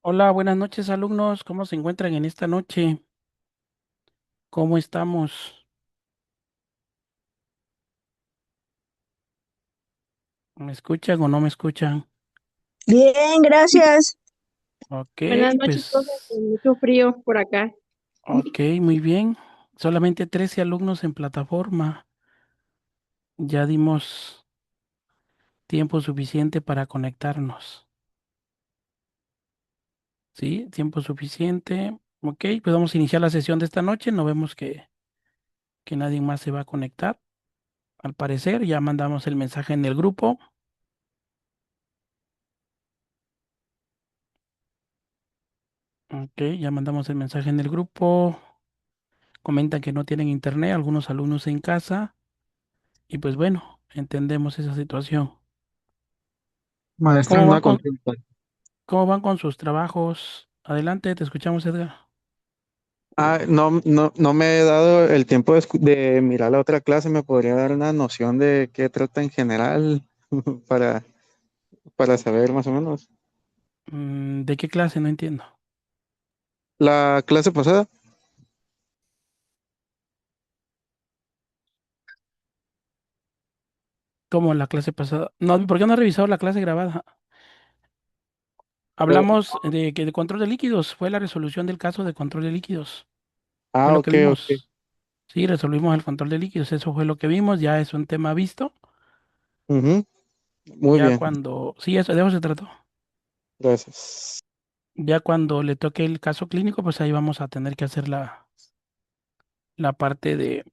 Hola, buenas noches, alumnos. ¿Cómo se encuentran en esta noche? ¿Cómo estamos? ¿Me escuchan o no me escuchan? Bien, gracias. Ok, Buenas noches, profe, pues, con mucho frío por acá. ok, muy bien. Solamente 13 alumnos en plataforma. Ya dimos tiempo suficiente para conectarnos. ¿Sí? Tiempo suficiente. Ok, pues vamos a iniciar la sesión de esta noche. No vemos que nadie más se va a conectar. Al parecer, ya mandamos el mensaje en el grupo. Ok, ya mandamos el mensaje en el grupo. Comentan que no tienen internet, algunos alumnos en casa, y pues bueno, entendemos esa situación. Maestra, ¿Cómo van una con, consulta. cómo van con sus trabajos? Adelante, te escuchamos, Edgar. No me he dado el tiempo de mirar la otra clase. ¿Me podría dar una noción de qué trata en general para, para saber más o menos? ¿De qué clase? No entiendo. La clase pasada. ¿Cómo la clase pasada? No, ¿por qué no has revisado la clase grabada? eh, Hablamos de que de control de líquidos, fue la resolución del caso de control de líquidos. Fue lo que Ok, ok. vimos. Sí, resolvimos el control de líquidos, eso fue lo que vimos, ya es un tema visto. Ujú, muy Ya bien, cuando, sí, eso de eso se trató. gracias. Ya cuando le toque el caso clínico, pues ahí vamos a tener que hacer la parte de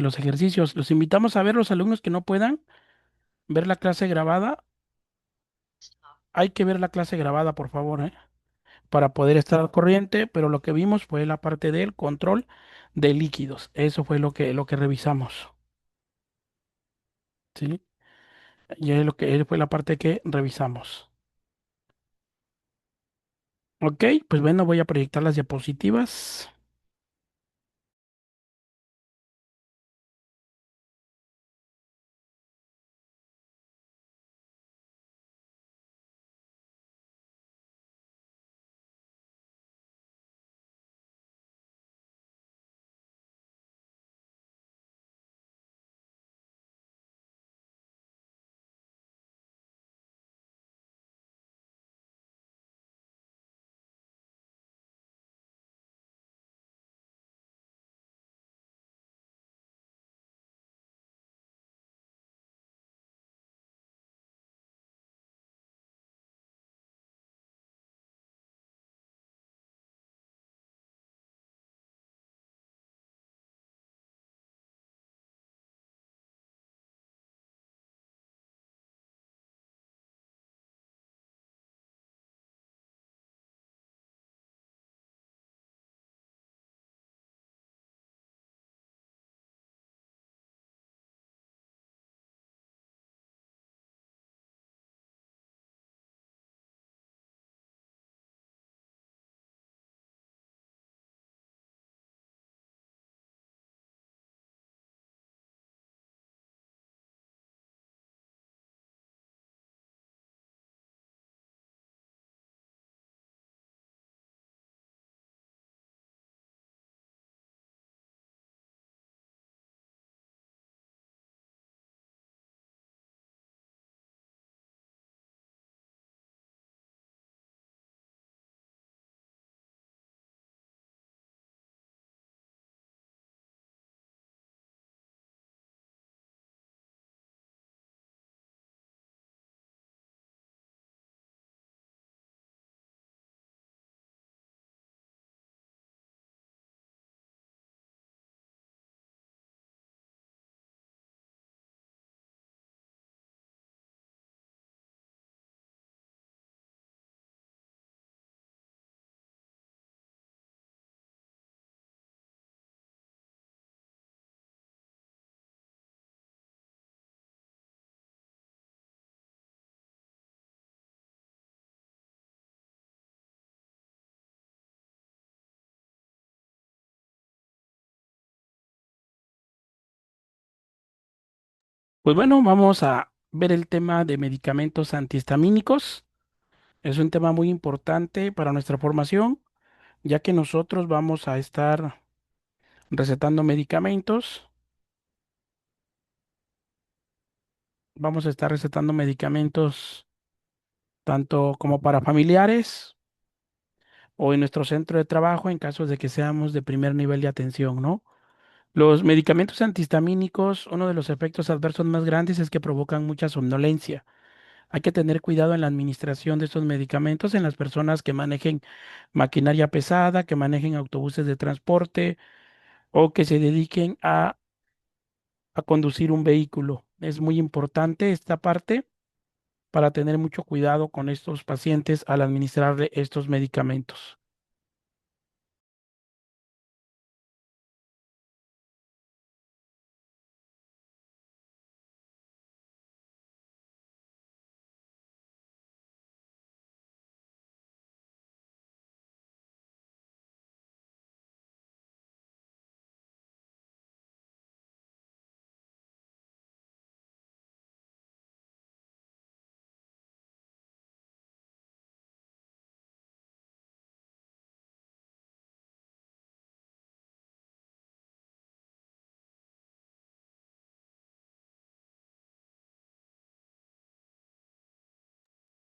los ejercicios. Los invitamos a ver los alumnos que no puedan ver la clase grabada. Hay que ver la clase grabada, por favor, para poder estar al corriente, pero lo que vimos fue la parte del control de líquidos. Eso fue lo que revisamos, ¿sí? Y es lo que fue la parte que revisamos. Ok, pues bueno, voy a proyectar las diapositivas. Pues bueno, vamos a ver el tema de medicamentos antihistamínicos. Es un tema muy importante para nuestra formación, ya que nosotros vamos a estar recetando medicamentos, vamos a estar recetando medicamentos tanto como para familiares o en nuestro centro de trabajo en caso de que seamos de primer nivel de atención, ¿no? Los medicamentos antihistamínicos, uno de los efectos adversos más grandes es que provocan mucha somnolencia. Hay que tener cuidado en la administración de estos medicamentos en las personas que manejen maquinaria pesada, que manejen autobuses de transporte o que se dediquen a conducir un vehículo. Es muy importante esta parte para tener mucho cuidado con estos pacientes al administrarle estos medicamentos.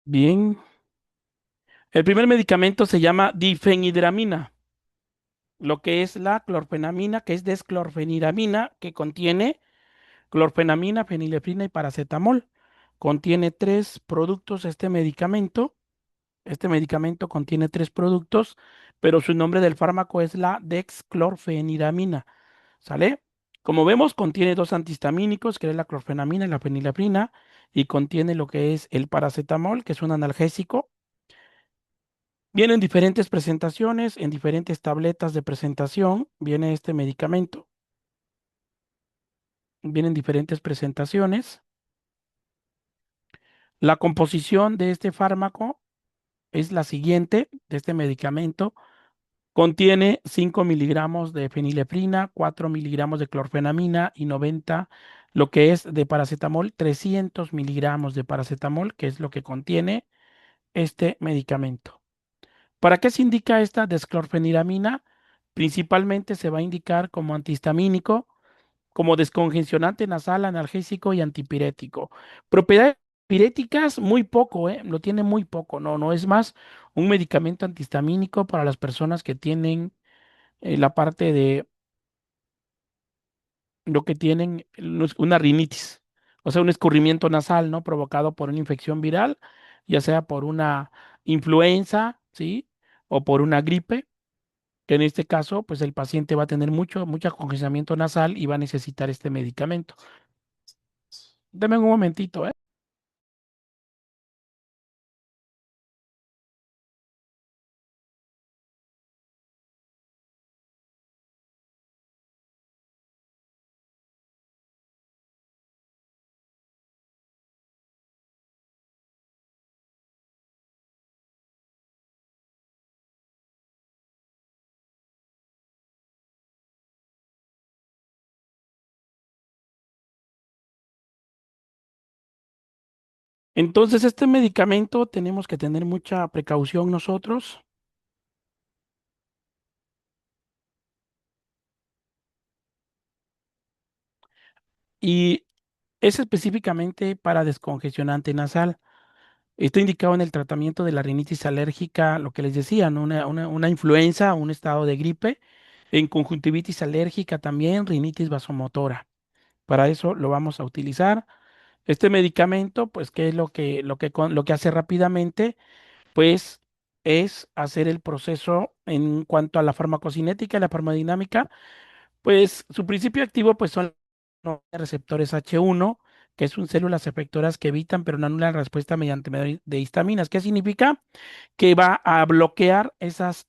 Bien, el primer medicamento se llama difenhidramina, lo que es la clorfenamina, que es desclorfeniramina, que contiene clorfenamina, fenilefrina y paracetamol. Contiene tres productos este medicamento. Este medicamento contiene tres productos, pero su nombre del fármaco es la dexclorfeniramina. ¿Sale? Como vemos, contiene dos antihistamínicos, que es la clorfenamina y la fenilefrina, y contiene lo que es el paracetamol, que es un analgésico. Viene en diferentes presentaciones, en diferentes tabletas de presentación, viene este medicamento. Viene en diferentes presentaciones. La composición de este fármaco es la siguiente, de este medicamento. Contiene 5 miligramos de fenilefrina, 4 miligramos de clorfenamina y 90, lo que es de paracetamol, 300 miligramos de paracetamol, que es lo que contiene este medicamento. ¿Para qué se indica esta desclorfeniramina? Principalmente se va a indicar como antihistamínico, como descongestionante nasal, analgésico y antipirético. Propiedades piréticas, muy poco, lo tiene muy poco, no es más un medicamento antihistamínico para las personas que tienen la parte de lo que tienen una rinitis, o sea, un escurrimiento nasal, ¿no? Provocado por una infección viral, ya sea por una influenza, ¿sí? O por una gripe, que en este caso, pues el paciente va a tener mucho congestionamiento nasal y va a necesitar este medicamento. Deme un momentito, ¿eh? Entonces, este medicamento tenemos que tener mucha precaución nosotros y es específicamente para descongestionante nasal. Está indicado en el tratamiento de la rinitis alérgica, lo que les decía, ¿no? Una influenza, un estado de gripe, en conjuntivitis alérgica también, rinitis vasomotora. Para eso lo vamos a utilizar. Este medicamento, pues, ¿qué es lo que hace rápidamente? Pues es hacer el proceso en cuanto a la farmacocinética y la farmacodinámica, pues su principio activo pues son los receptores H1, que son células efectoras que evitan pero no anulan la respuesta mediante medio de histaminas. ¿Qué significa? Que va a bloquear esas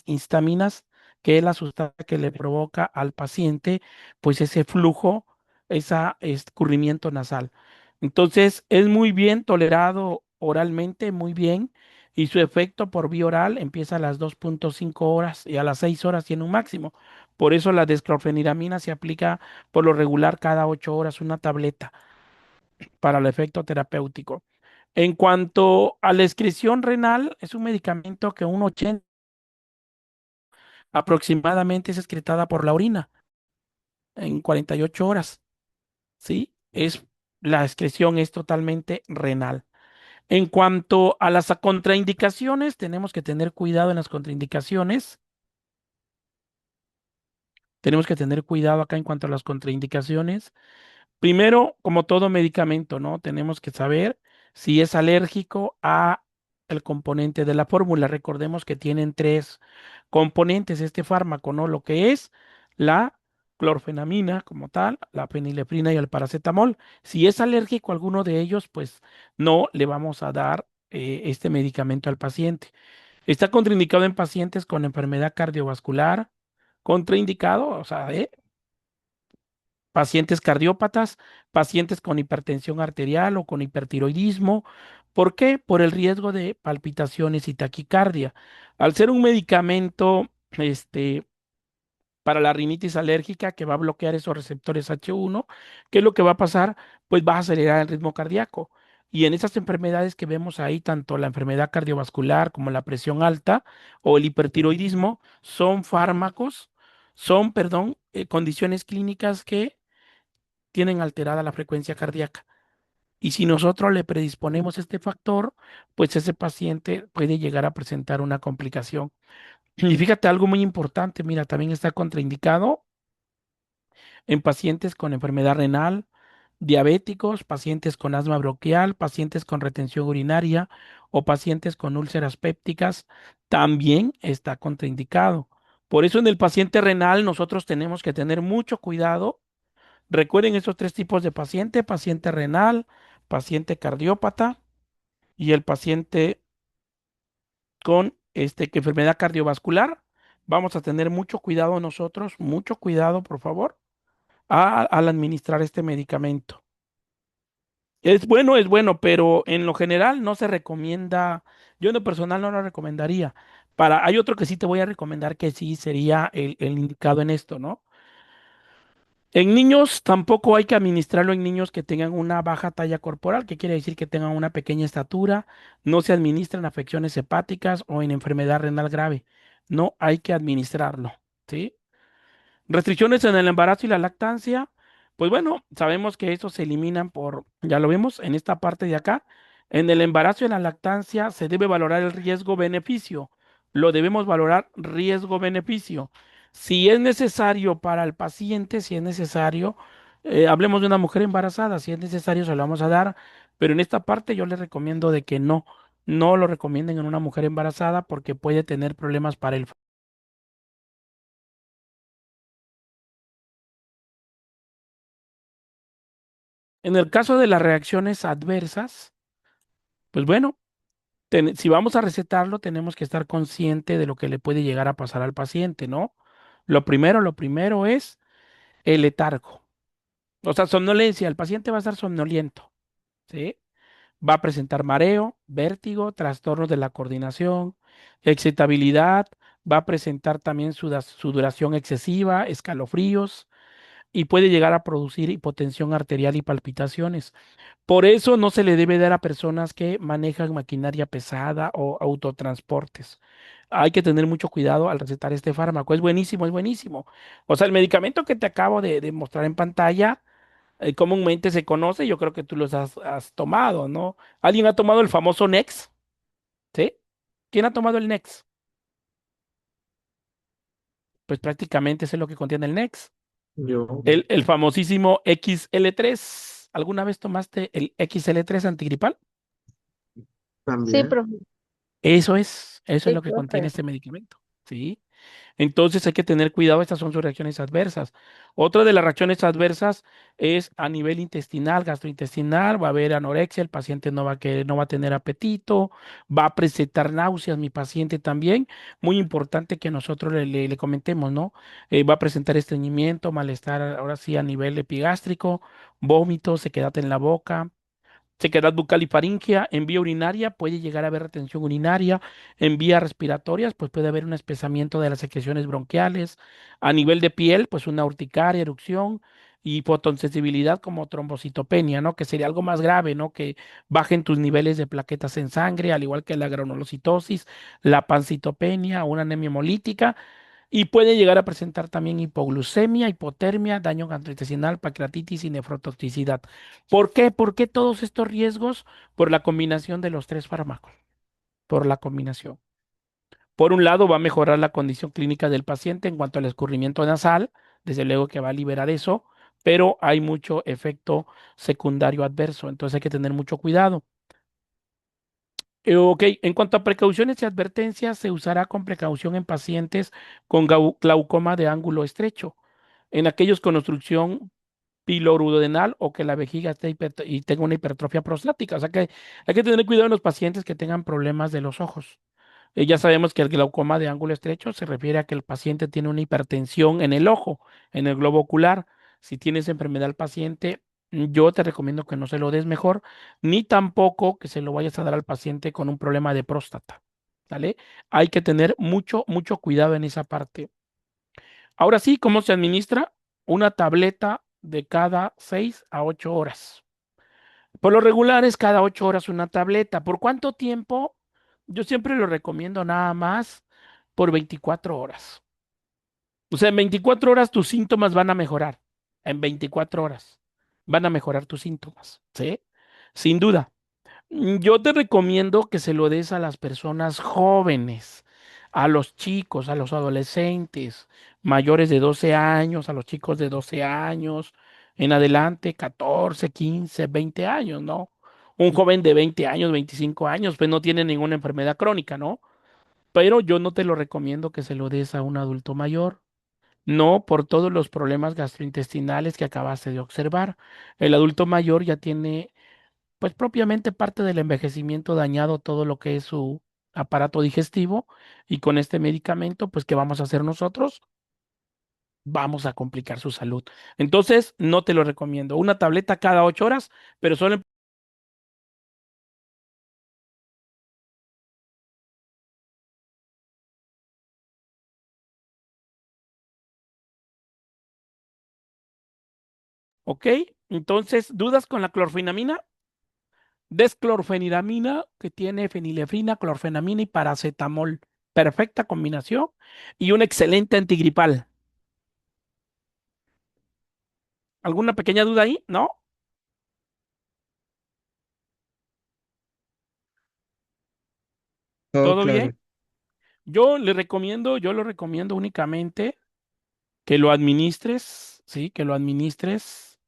histaminas, que es la sustancia que le provoca al paciente, pues ese flujo, ese escurrimiento nasal. Entonces, es muy bien tolerado oralmente, muy bien, y su efecto por vía oral empieza a las 2.5 horas y a las 6 horas tiene un máximo. Por eso la desclorfeniramina se aplica por lo regular cada 8 horas una tableta. para el efecto terapéutico. En cuanto a la excreción renal, es un medicamento que un 80 aproximadamente es excretada por la orina en 48 horas, ¿sí? La excreción es totalmente renal. En cuanto a las contraindicaciones, tenemos que tener cuidado en las contraindicaciones. Tenemos que tener cuidado acá en cuanto a las contraindicaciones. Primero, como todo medicamento, ¿no? Tenemos que saber si es alérgico a el componente de la fórmula. Recordemos que tienen tres componentes este fármaco, ¿no? Lo que es la clorfenamina como tal, la fenilefrina y el paracetamol. Si es alérgico a alguno de ellos, pues no le vamos a dar este medicamento al paciente. Está contraindicado en pacientes con enfermedad cardiovascular, contraindicado, o sea, pacientes cardiópatas, pacientes con hipertensión arterial o con hipertiroidismo. ¿Por qué? Por el riesgo de palpitaciones y taquicardia. Al ser un medicamento, para la rinitis alérgica que va a bloquear esos receptores H1, ¿qué es lo que va a pasar? Pues va a acelerar el ritmo cardíaco. Y en esas enfermedades que vemos ahí, tanto la enfermedad cardiovascular como la presión alta o el hipertiroidismo, son fármacos, perdón, condiciones clínicas que tienen alterada la frecuencia cardíaca. Y si nosotros le predisponemos este factor, pues ese paciente puede llegar a presentar una complicación. Y fíjate algo muy importante, mira, también está contraindicado en pacientes con enfermedad renal, diabéticos, pacientes con asma bronquial, pacientes con retención urinaria o pacientes con úlceras pépticas, también está contraindicado. Por eso en el paciente renal nosotros tenemos que tener mucho cuidado. Recuerden esos tres tipos de paciente: paciente renal, paciente cardiópata y el paciente con que enfermedad cardiovascular. Vamos a tener mucho cuidado nosotros, mucho cuidado, por favor, al administrar este medicamento. Es bueno, pero en lo general no se recomienda. Yo en lo personal no lo recomendaría. Hay otro que sí te voy a recomendar que sí sería el indicado en esto, ¿no? En niños tampoco hay que administrarlo en niños que tengan una baja talla corporal, que quiere decir que tengan una pequeña estatura. No se administran afecciones hepáticas o en enfermedad renal grave. No hay que administrarlo, ¿sí? Restricciones en el embarazo y la lactancia. Pues bueno, sabemos que estos se eliminan ya lo vemos en esta parte de acá. En el embarazo y en la lactancia se debe valorar el riesgo-beneficio. Lo debemos valorar riesgo-beneficio. Si es necesario para el paciente, si es necesario, hablemos de una mujer embarazada, si es necesario se lo vamos a dar, pero en esta parte yo le recomiendo de que no lo recomienden en una mujer embarazada porque puede tener problemas para el. En el caso de las reacciones adversas, pues bueno, si vamos a recetarlo, tenemos que estar consciente de lo que le puede llegar a pasar al paciente, ¿no? Lo primero es el letargo. O sea, somnolencia. El paciente va a estar somnoliento, ¿sí? Va a presentar mareo, vértigo, trastornos de la coordinación, excitabilidad, va a presentar también sudoración excesiva, escalofríos y puede llegar a producir hipotensión arterial y palpitaciones. Por eso no se le debe dar a personas que manejan maquinaria pesada o autotransportes. Hay que tener mucho cuidado al recetar este fármaco. Es buenísimo, es buenísimo. O sea, el medicamento que te acabo de mostrar en pantalla, comúnmente se conoce, yo creo que tú los has tomado, ¿no? ¿Alguien ha tomado el famoso Nex? ¿Sí? ¿Quién ha tomado el Nex? Pues prácticamente eso es lo que contiene el Nex. Yo El famosísimo XL3. ¿Alguna vez tomaste el XL3 antigripal? Sí, también. profe. Eso es Sí, lo que contiene profe. este medicamento, ¿sí? Entonces hay que tener cuidado, estas son sus reacciones adversas. Otra de las reacciones adversas es a nivel intestinal, gastrointestinal, va a haber anorexia, el paciente no va a tener apetito, va a presentar náuseas, mi paciente también. Muy importante que nosotros le comentemos, ¿no? Va a presentar estreñimiento, malestar, ahora sí, a nivel epigástrico, vómito, sequedad en la boca, sequedad bucal y faríngea. En vía urinaria puede llegar a haber retención urinaria. En vías respiratorias, pues puede haber un espesamiento de las secreciones bronquiales. A nivel de piel, pues una urticaria, erupción. y fotosensibilidad como trombocitopenia, ¿no? Que sería algo más grave, ¿no? Que bajen tus niveles de plaquetas en sangre, al igual que la granulocitosis, la pancitopenia, una anemia hemolítica, y puede llegar a presentar también hipoglucemia, hipotermia, daño gastrointestinal, pancreatitis y nefrotoxicidad. ¿Por qué? ¿Por qué todos estos riesgos? Por la combinación de los tres fármacos, por la combinación. Por un lado, va a mejorar la condición clínica del paciente en cuanto al escurrimiento nasal, desde luego que va a liberar eso, pero hay mucho efecto secundario adverso, entonces hay que tener mucho cuidado. Ok, en cuanto a precauciones y advertencias, se usará con precaución en pacientes con glaucoma de ángulo estrecho, en aquellos con obstrucción pilorudenal o que la vejiga esté y tenga una hipertrofia prostática. O sea que hay que tener cuidado en los pacientes que tengan problemas de los ojos. Ya sabemos que el glaucoma de ángulo estrecho se refiere a que el paciente tiene una hipertensión en el ojo, en el globo ocular. Si tienes enfermedad al paciente, yo te recomiendo que no se lo des mejor, ni tampoco que se lo vayas a dar al paciente con un problema de próstata. ¿Vale? Hay que tener mucho, mucho cuidado en esa parte. Ahora sí, ¿cómo se administra? Una tableta de cada 6 a 8 horas. Por lo regular es cada 8 horas una tableta. ¿Por cuánto tiempo? Yo siempre lo recomiendo nada más por 24 horas. O sea, en 24 horas tus síntomas van a mejorar. En 24 horas van a mejorar tus síntomas, ¿sí? Sin duda. Yo te recomiendo que se lo des a las personas jóvenes, a los chicos, a los adolescentes, mayores de 12 años, a los chicos de 12 años, en adelante, 14, 15, 20 años, ¿no? Un joven de 20 años, 25 años, pues no tiene ninguna enfermedad crónica, ¿no? Pero yo no te lo recomiendo que se lo des a un adulto mayor. No por todos los problemas gastrointestinales que acabaste de observar. El adulto mayor ya tiene pues propiamente parte del envejecimiento dañado todo lo que es su aparato digestivo y con este medicamento, pues, ¿qué vamos a hacer nosotros? Vamos a complicar su salud. Entonces, no te lo recomiendo. Una tableta cada 8 horas, pero solo, ¿ok? Entonces, ¿dudas con la clorfenamina? Desclorfeniramina, que tiene fenilefrina, clorfenamina y paracetamol. Perfecta combinación y un excelente antigripal. ¿Alguna pequeña duda ahí? ¿No? Todo ¿Todo bien? claro. Yo lo recomiendo únicamente que lo administres, ¿sí? Que lo administres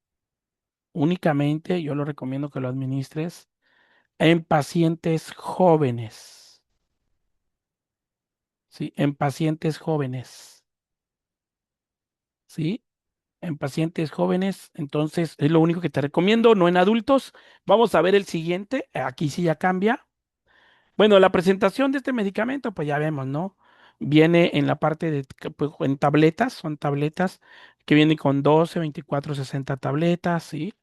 únicamente, yo lo recomiendo que lo administres en pacientes jóvenes, ¿sí? En pacientes jóvenes, ¿sí? En pacientes jóvenes, entonces es lo único que te recomiendo, no en adultos. Vamos a ver el siguiente, aquí sí ya cambia. Bueno, la presentación de este medicamento, pues ya vemos, ¿no? Viene en la parte de, pues, en tabletas, son tabletas que vienen con 12, 24, 60 tabletas, ¿sí?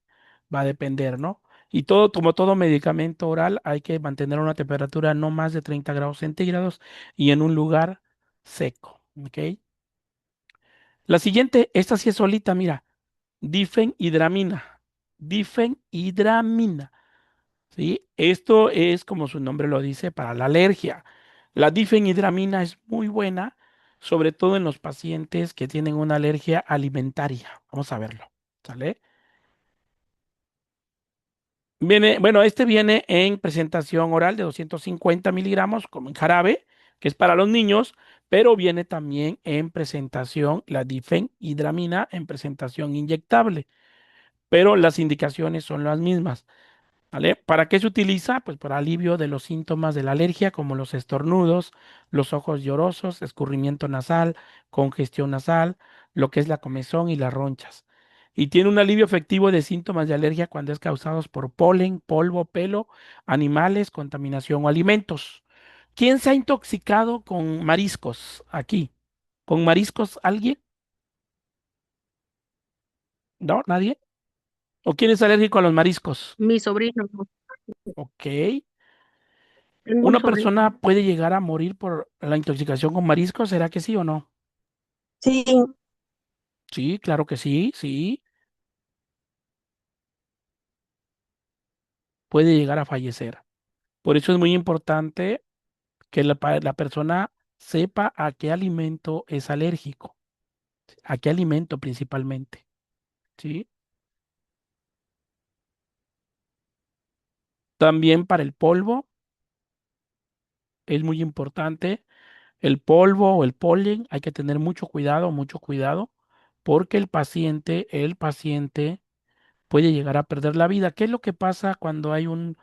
Va a depender, ¿no? Y todo, como todo medicamento oral, hay que mantener una temperatura no más de 30 grados centígrados y en un lugar seco, ¿ok? La siguiente, esta sí es solita, mira, difenhidramina, difenhidramina. ¿Sí? Esto es, como su nombre lo dice, para la alergia. La difenhidramina es muy buena, sobre todo en los pacientes que tienen una alergia alimentaria. Vamos a verlo, ¿sale? Bueno, este viene en presentación oral de 250 miligramos como en jarabe, que es para los niños, pero viene también en presentación la difenhidramina en presentación inyectable, pero las indicaciones son las mismas. ¿Vale? ¿Para qué se utiliza? Pues para alivio de los síntomas de la alergia, como los estornudos, los ojos llorosos, escurrimiento nasal, congestión nasal, lo que es la comezón y las ronchas. Y tiene un alivio efectivo de síntomas de alergia cuando es causados por polen, polvo, pelo, animales, contaminación o alimentos. ¿Quién se ha intoxicado con mariscos aquí? ¿Con mariscos alguien? ¿No? ¿Nadie? ¿O quién es alérgico a los mariscos? Mi sobrino, Ok. tengo un ¿Una sobrino. persona puede llegar a morir por la intoxicación con mariscos? ¿Será que sí o no? Sí, Sí, claro que sí, sí. puede llegar a fallecer. Por eso es muy importante que la persona sepa a qué alimento es alérgico, a qué alimento principalmente, ¿sí? También para el polvo es muy importante. El polvo o el polen, hay que tener mucho cuidado, porque el paciente puede llegar a perder la vida. ¿Qué es lo que pasa cuando hay un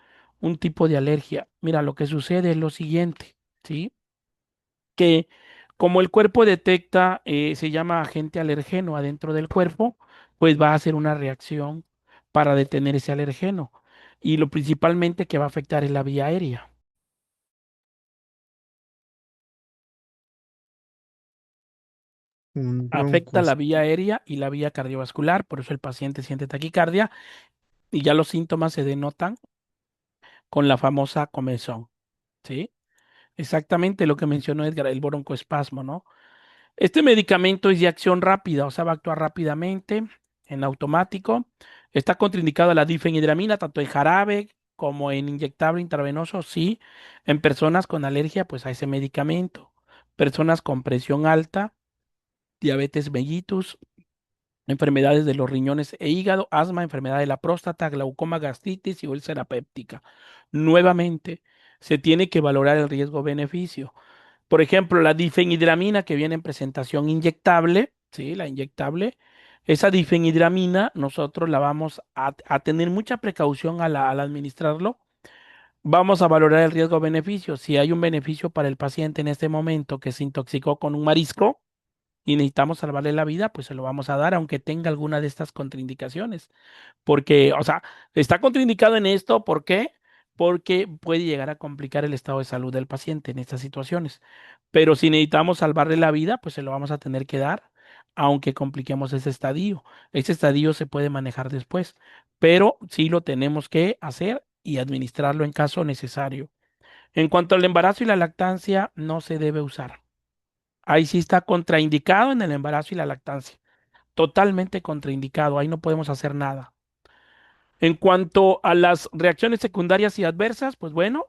tipo de alergia? Mira, lo que sucede es lo siguiente, ¿sí? Que como el cuerpo detecta, se llama agente alergeno adentro del cuerpo, pues va a hacer una reacción para detener ese alergeno. Y lo principalmente que va a afectar es la vía aérea. Afecta la Broncos. vía aérea y la vía cardiovascular, por eso el paciente siente taquicardia y ya los síntomas se denotan con la famosa comezón, ¿sí? Exactamente lo que mencionó Edgar, el broncoespasmo, ¿no? Este medicamento es de acción rápida, o sea, va a actuar rápidamente, en automático. Está contraindicado la difenhidramina, tanto en jarabe como en inyectable intravenoso, sí, en personas con alergia, pues a ese medicamento. Personas con presión alta, diabetes mellitus, enfermedades de los riñones e hígado, asma, enfermedad de la próstata, glaucoma, gastritis y úlcera péptica. Nuevamente, se tiene que valorar el riesgo-beneficio. Por ejemplo, la difenhidramina que viene en presentación inyectable, ¿sí? La inyectable, esa difenhidramina nosotros la vamos a tener mucha precaución al administrarlo. Vamos a valorar el riesgo-beneficio. Si hay un beneficio para el paciente en este momento que se intoxicó con un marisco, y necesitamos salvarle la vida, pues se lo vamos a dar, aunque tenga alguna de estas contraindicaciones. Porque, o sea, está contraindicado en esto, ¿por qué? Porque puede llegar a complicar el estado de salud del paciente en estas situaciones. Pero si necesitamos salvarle la vida, pues se lo vamos a tener que dar, aunque compliquemos ese estadio. Ese estadio se puede manejar después, pero sí lo tenemos que hacer y administrarlo en caso necesario. En cuanto al embarazo y la lactancia, no se debe usar. Ahí sí está contraindicado en el embarazo y la lactancia. Totalmente contraindicado. Ahí no podemos hacer nada. En cuanto a las reacciones secundarias y adversas, pues bueno,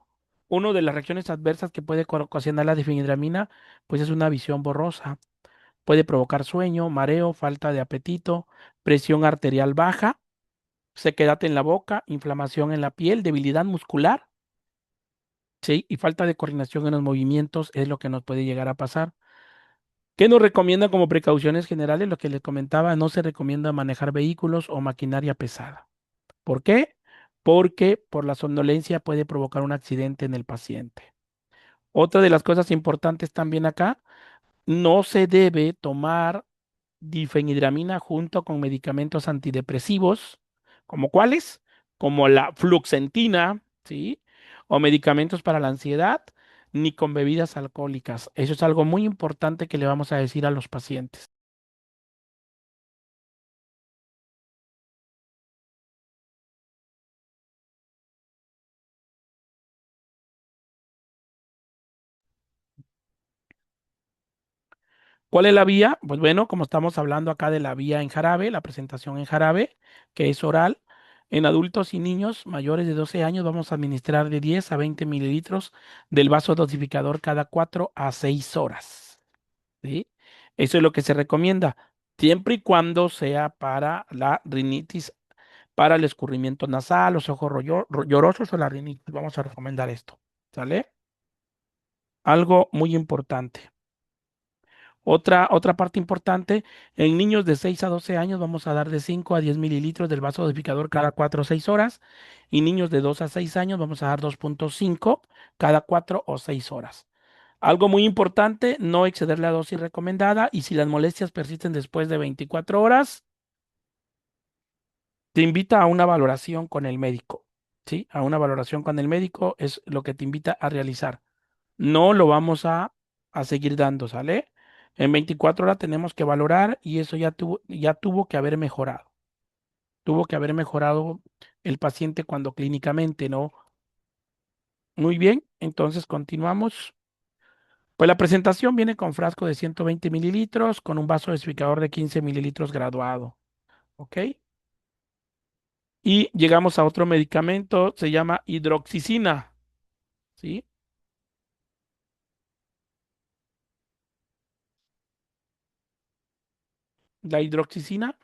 una de las reacciones adversas que puede ocasionar la difenhidramina, pues es una visión borrosa. Puede provocar sueño, mareo, falta de apetito, presión arterial baja, sequedad en la boca, inflamación en la piel, debilidad muscular, ¿sí? Y falta de coordinación en los movimientos es lo que nos puede llegar a pasar. ¿Qué nos recomienda como precauciones generales? Lo que les comentaba, no se recomienda manejar vehículos o maquinaria pesada. ¿Por qué? Porque por la somnolencia puede provocar un accidente en el paciente. Otra de las cosas importantes también acá, no se debe tomar difenhidramina junto con medicamentos antidepresivos, ¿como cuáles? Como la fluoxetina, ¿sí? O medicamentos para la ansiedad, ni con bebidas alcohólicas. Eso es algo muy importante que le vamos a decir a los pacientes. ¿Cuál es la vía? Pues bueno, como estamos hablando acá de la vía en jarabe, la presentación en jarabe, que es oral, en adultos y niños mayores de 12 años vamos a administrar de 10 a 20 mililitros del vaso dosificador cada 4 a 6 horas. ¿Sí? Eso es lo que se recomienda, siempre y cuando sea para la rinitis, para el escurrimiento nasal, los ojos llorosos o la rinitis. Vamos a recomendar esto. ¿Sale? Algo muy importante. Otra parte importante, en niños de 6 a 12 años vamos a dar de 5 a 10 mililitros del vasodosificador cada 4 o 6 horas y niños de 2 a 6 años vamos a dar 2,5 cada 4 o 6 horas. Algo muy importante, no exceder la dosis recomendada y si las molestias persisten después de 24 horas, te invita a una valoración con el médico. ¿Sí? A una valoración con el médico es lo que te invita a realizar. No lo vamos a seguir dando, ¿sale? En 24 horas tenemos que valorar y eso ya tuvo que haber mejorado. Tuvo que haber mejorado el paciente cuando clínicamente, ¿no? Muy bien, entonces continuamos. Pues la presentación viene con frasco de 120 mililitros con un vaso dosificador de 15 mililitros graduado, ¿ok? Y llegamos a otro medicamento, se llama hidroxicina, ¿sí? La hidroxicina,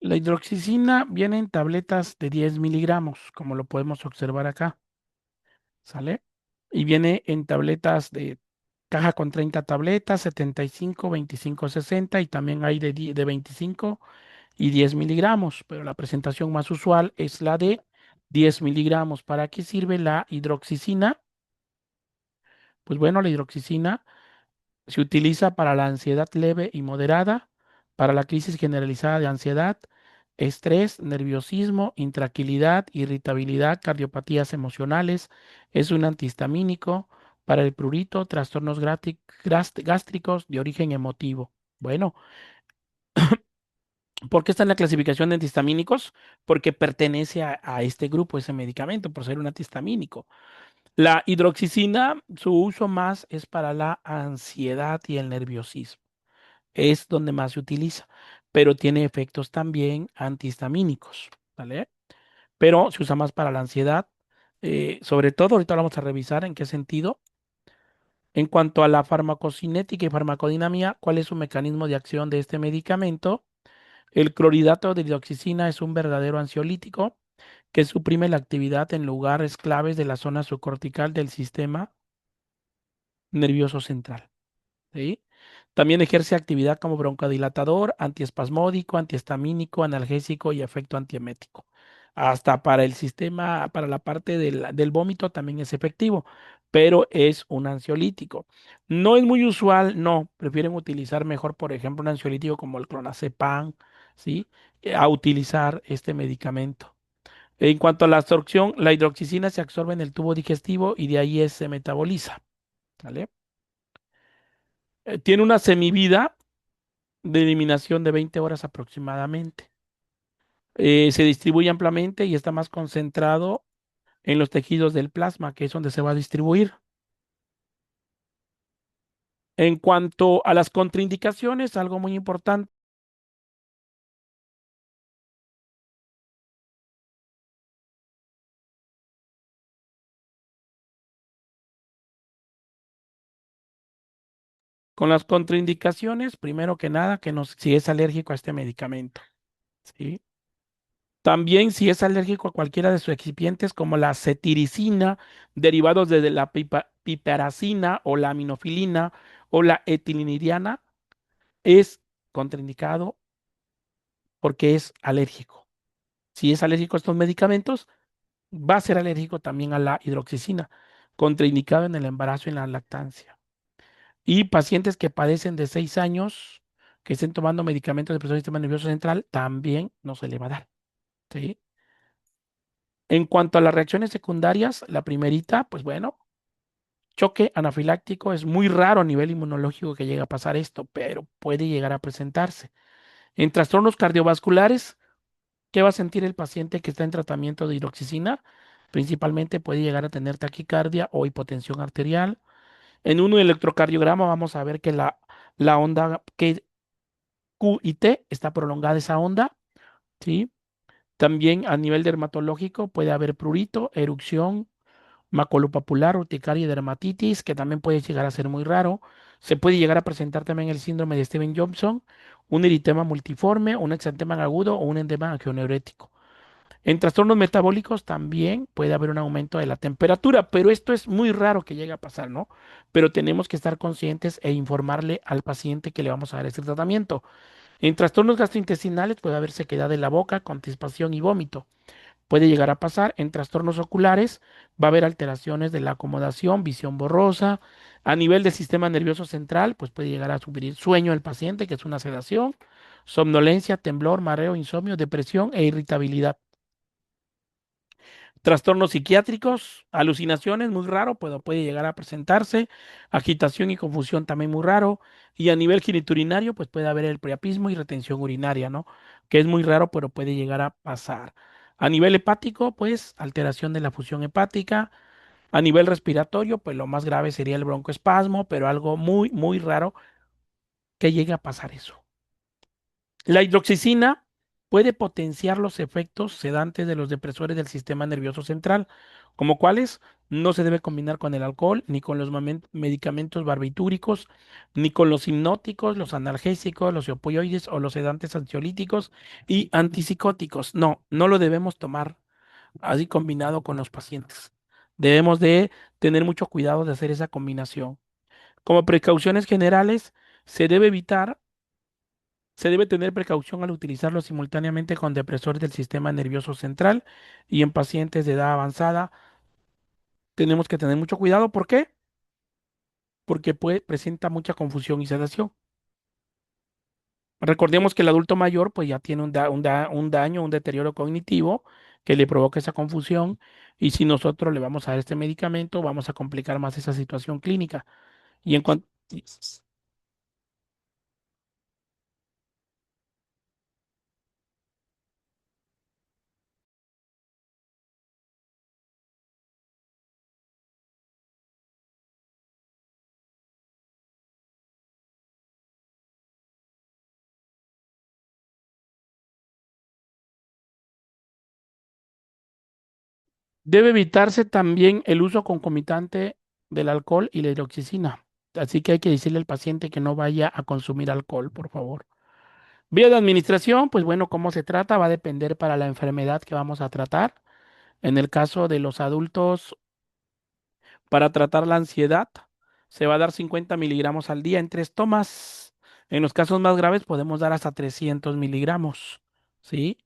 la hidroxicina viene en tabletas de 10 miligramos, como lo podemos observar acá, ¿sale? Y viene en tabletas de caja con 30 tabletas, 75, 25, 60 y también hay de 25 y 10 miligramos, pero la presentación más usual es la de 10 miligramos. ¿Para qué sirve la hidroxicina? Pues bueno, la hidroxicina se utiliza para la ansiedad leve y moderada, para la crisis generalizada de ansiedad, estrés, nerviosismo, intranquilidad, irritabilidad, cardiopatías emocionales. Es un antihistamínico para el prurito, trastornos gástricos de origen emotivo. Bueno, ¿por qué está en la clasificación de antihistamínicos? Porque pertenece a este grupo, ese medicamento, por ser un antihistamínico. La hidroxicina, su uso más es para la ansiedad y el nerviosismo. Es donde más se utiliza, pero tiene efectos también antihistamínicos, ¿vale? Pero se usa más para la ansiedad, sobre todo, ahorita vamos a revisar en qué sentido. En cuanto a la farmacocinética y farmacodinámica, ¿cuál es su mecanismo de acción de este medicamento? El clorhidrato de hidroxicina es un verdadero ansiolítico que suprime la actividad en lugares claves de la zona subcortical del sistema nervioso central. ¿Sí? También ejerce actividad como broncodilatador, antiespasmódico, antihistamínico, analgésico y efecto antiemético. Hasta para el sistema, para la parte del vómito también es efectivo, pero es un ansiolítico. No es muy usual, no, prefieren utilizar mejor, por ejemplo, un ansiolítico como el clonazepam, ¿sí? A utilizar este medicamento. En cuanto a la absorción, la hidroxicina se absorbe en el tubo digestivo y de ahí se metaboliza, ¿vale? Tiene una semivida de eliminación de 20 horas aproximadamente. Se distribuye ampliamente y está más concentrado en los tejidos del plasma, que es donde se va a distribuir. En cuanto a las contraindicaciones, algo muy importante, con las contraindicaciones, primero que nada, si es alérgico a este medicamento, ¿sí? También si es alérgico a cualquiera de sus excipientes como la cetiricina, derivados de la piperacina o la aminofilina o la etilinidiana, es contraindicado porque es alérgico. Si es alérgico a estos medicamentos, va a ser alérgico también a la hidroxicina, contraindicado en el embarazo y en la lactancia. Y pacientes que padecen de 6 años, que estén tomando medicamentos de presión del sistema nervioso central, también no se le va a dar. ¿Sí? En cuanto a las reacciones secundarias, la primerita, pues bueno, choque anafiláctico es muy raro a nivel inmunológico que llegue a pasar esto, pero puede llegar a presentarse. En trastornos cardiovasculares, ¿qué va a sentir el paciente que está en tratamiento de hidroxicina? Principalmente puede llegar a tener taquicardia o hipotensión arterial. En un electrocardiograma vamos a ver que la onda que Q y T está prolongada esa onda, ¿sí? También a nivel dermatológico puede haber prurito, erupción, maculopapular, urticaria y dermatitis, que también puede llegar a ser muy raro. Se puede llegar a presentar también el síndrome de Steven-Johnson, un eritema multiforme, un exantema agudo o un edema angioneurético. En trastornos metabólicos también puede haber un aumento de la temperatura, pero esto es muy raro que llegue a pasar, ¿no? Pero tenemos que estar conscientes e informarle al paciente que le vamos a dar este tratamiento. En trastornos gastrointestinales puede haber sequedad de la boca, constipación y vómito. Puede llegar a pasar en trastornos oculares, va a haber alteraciones de la acomodación, visión borrosa, A nivel del sistema nervioso central, pues puede llegar a sufrir sueño el paciente, que es una sedación, somnolencia, temblor, mareo, insomnio, depresión e irritabilidad. Trastornos psiquiátricos, alucinaciones, muy raro, puede llegar a presentarse, agitación y confusión también muy raro, y a nivel genitourinario, pues puede haber el priapismo y retención urinaria, ¿no? Que es muy raro, pero puede llegar a pasar. A nivel hepático, pues alteración de la función hepática. A nivel respiratorio, pues lo más grave sería el broncoespasmo, pero algo muy, muy raro que llegue a pasar eso. La hidroxicina puede potenciar los efectos sedantes de los depresores del sistema nervioso central, como cuáles no se debe combinar con el alcohol, ni con los medicamentos barbitúricos, ni con los hipnóticos, los analgésicos, los opioides o los sedantes ansiolíticos y antipsicóticos. No, no lo debemos tomar así combinado con los pacientes. Debemos de tener mucho cuidado de hacer esa combinación. Como precauciones generales, se debe evitar se debe tener precaución al utilizarlo simultáneamente con depresores del sistema nervioso central y en pacientes de edad avanzada tenemos que tener mucho cuidado. ¿Por qué? Porque presenta mucha confusión y sedación. Recordemos que el adulto mayor pues ya tiene un daño, un deterioro cognitivo que le provoca esa confusión y si nosotros le vamos a dar este medicamento vamos a complicar más esa situación clínica. Y en cuanto debe evitarse también el uso concomitante del alcohol y la hidroxicina. Así que hay que decirle al paciente que no vaya a consumir alcohol, por favor. Vía de administración, pues bueno, cómo se trata va a depender para la enfermedad que vamos a tratar. En el caso de los adultos, para tratar la ansiedad, se va a dar 50 miligramos al día en 3 tomas. En los casos más graves podemos dar hasta 300 miligramos. ¿Sí?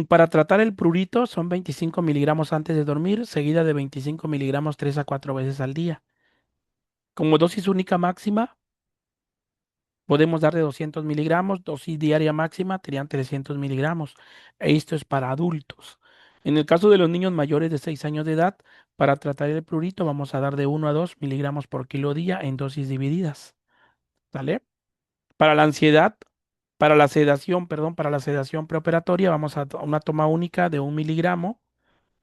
Para tratar el prurito son 25 miligramos antes de dormir, seguida de 25 miligramos 3 a 4 veces al día. Como dosis única máxima, podemos dar de 200 miligramos, dosis diaria máxima serían 300 miligramos. Esto es para adultos. En el caso de los niños mayores de 6 años de edad, para tratar el prurito vamos a dar de 1 a 2 miligramos por kilo día en dosis divididas. ¿Sale? Para la ansiedad, para la sedación, perdón, para la sedación preoperatoria vamos a una toma única de 1 miligramo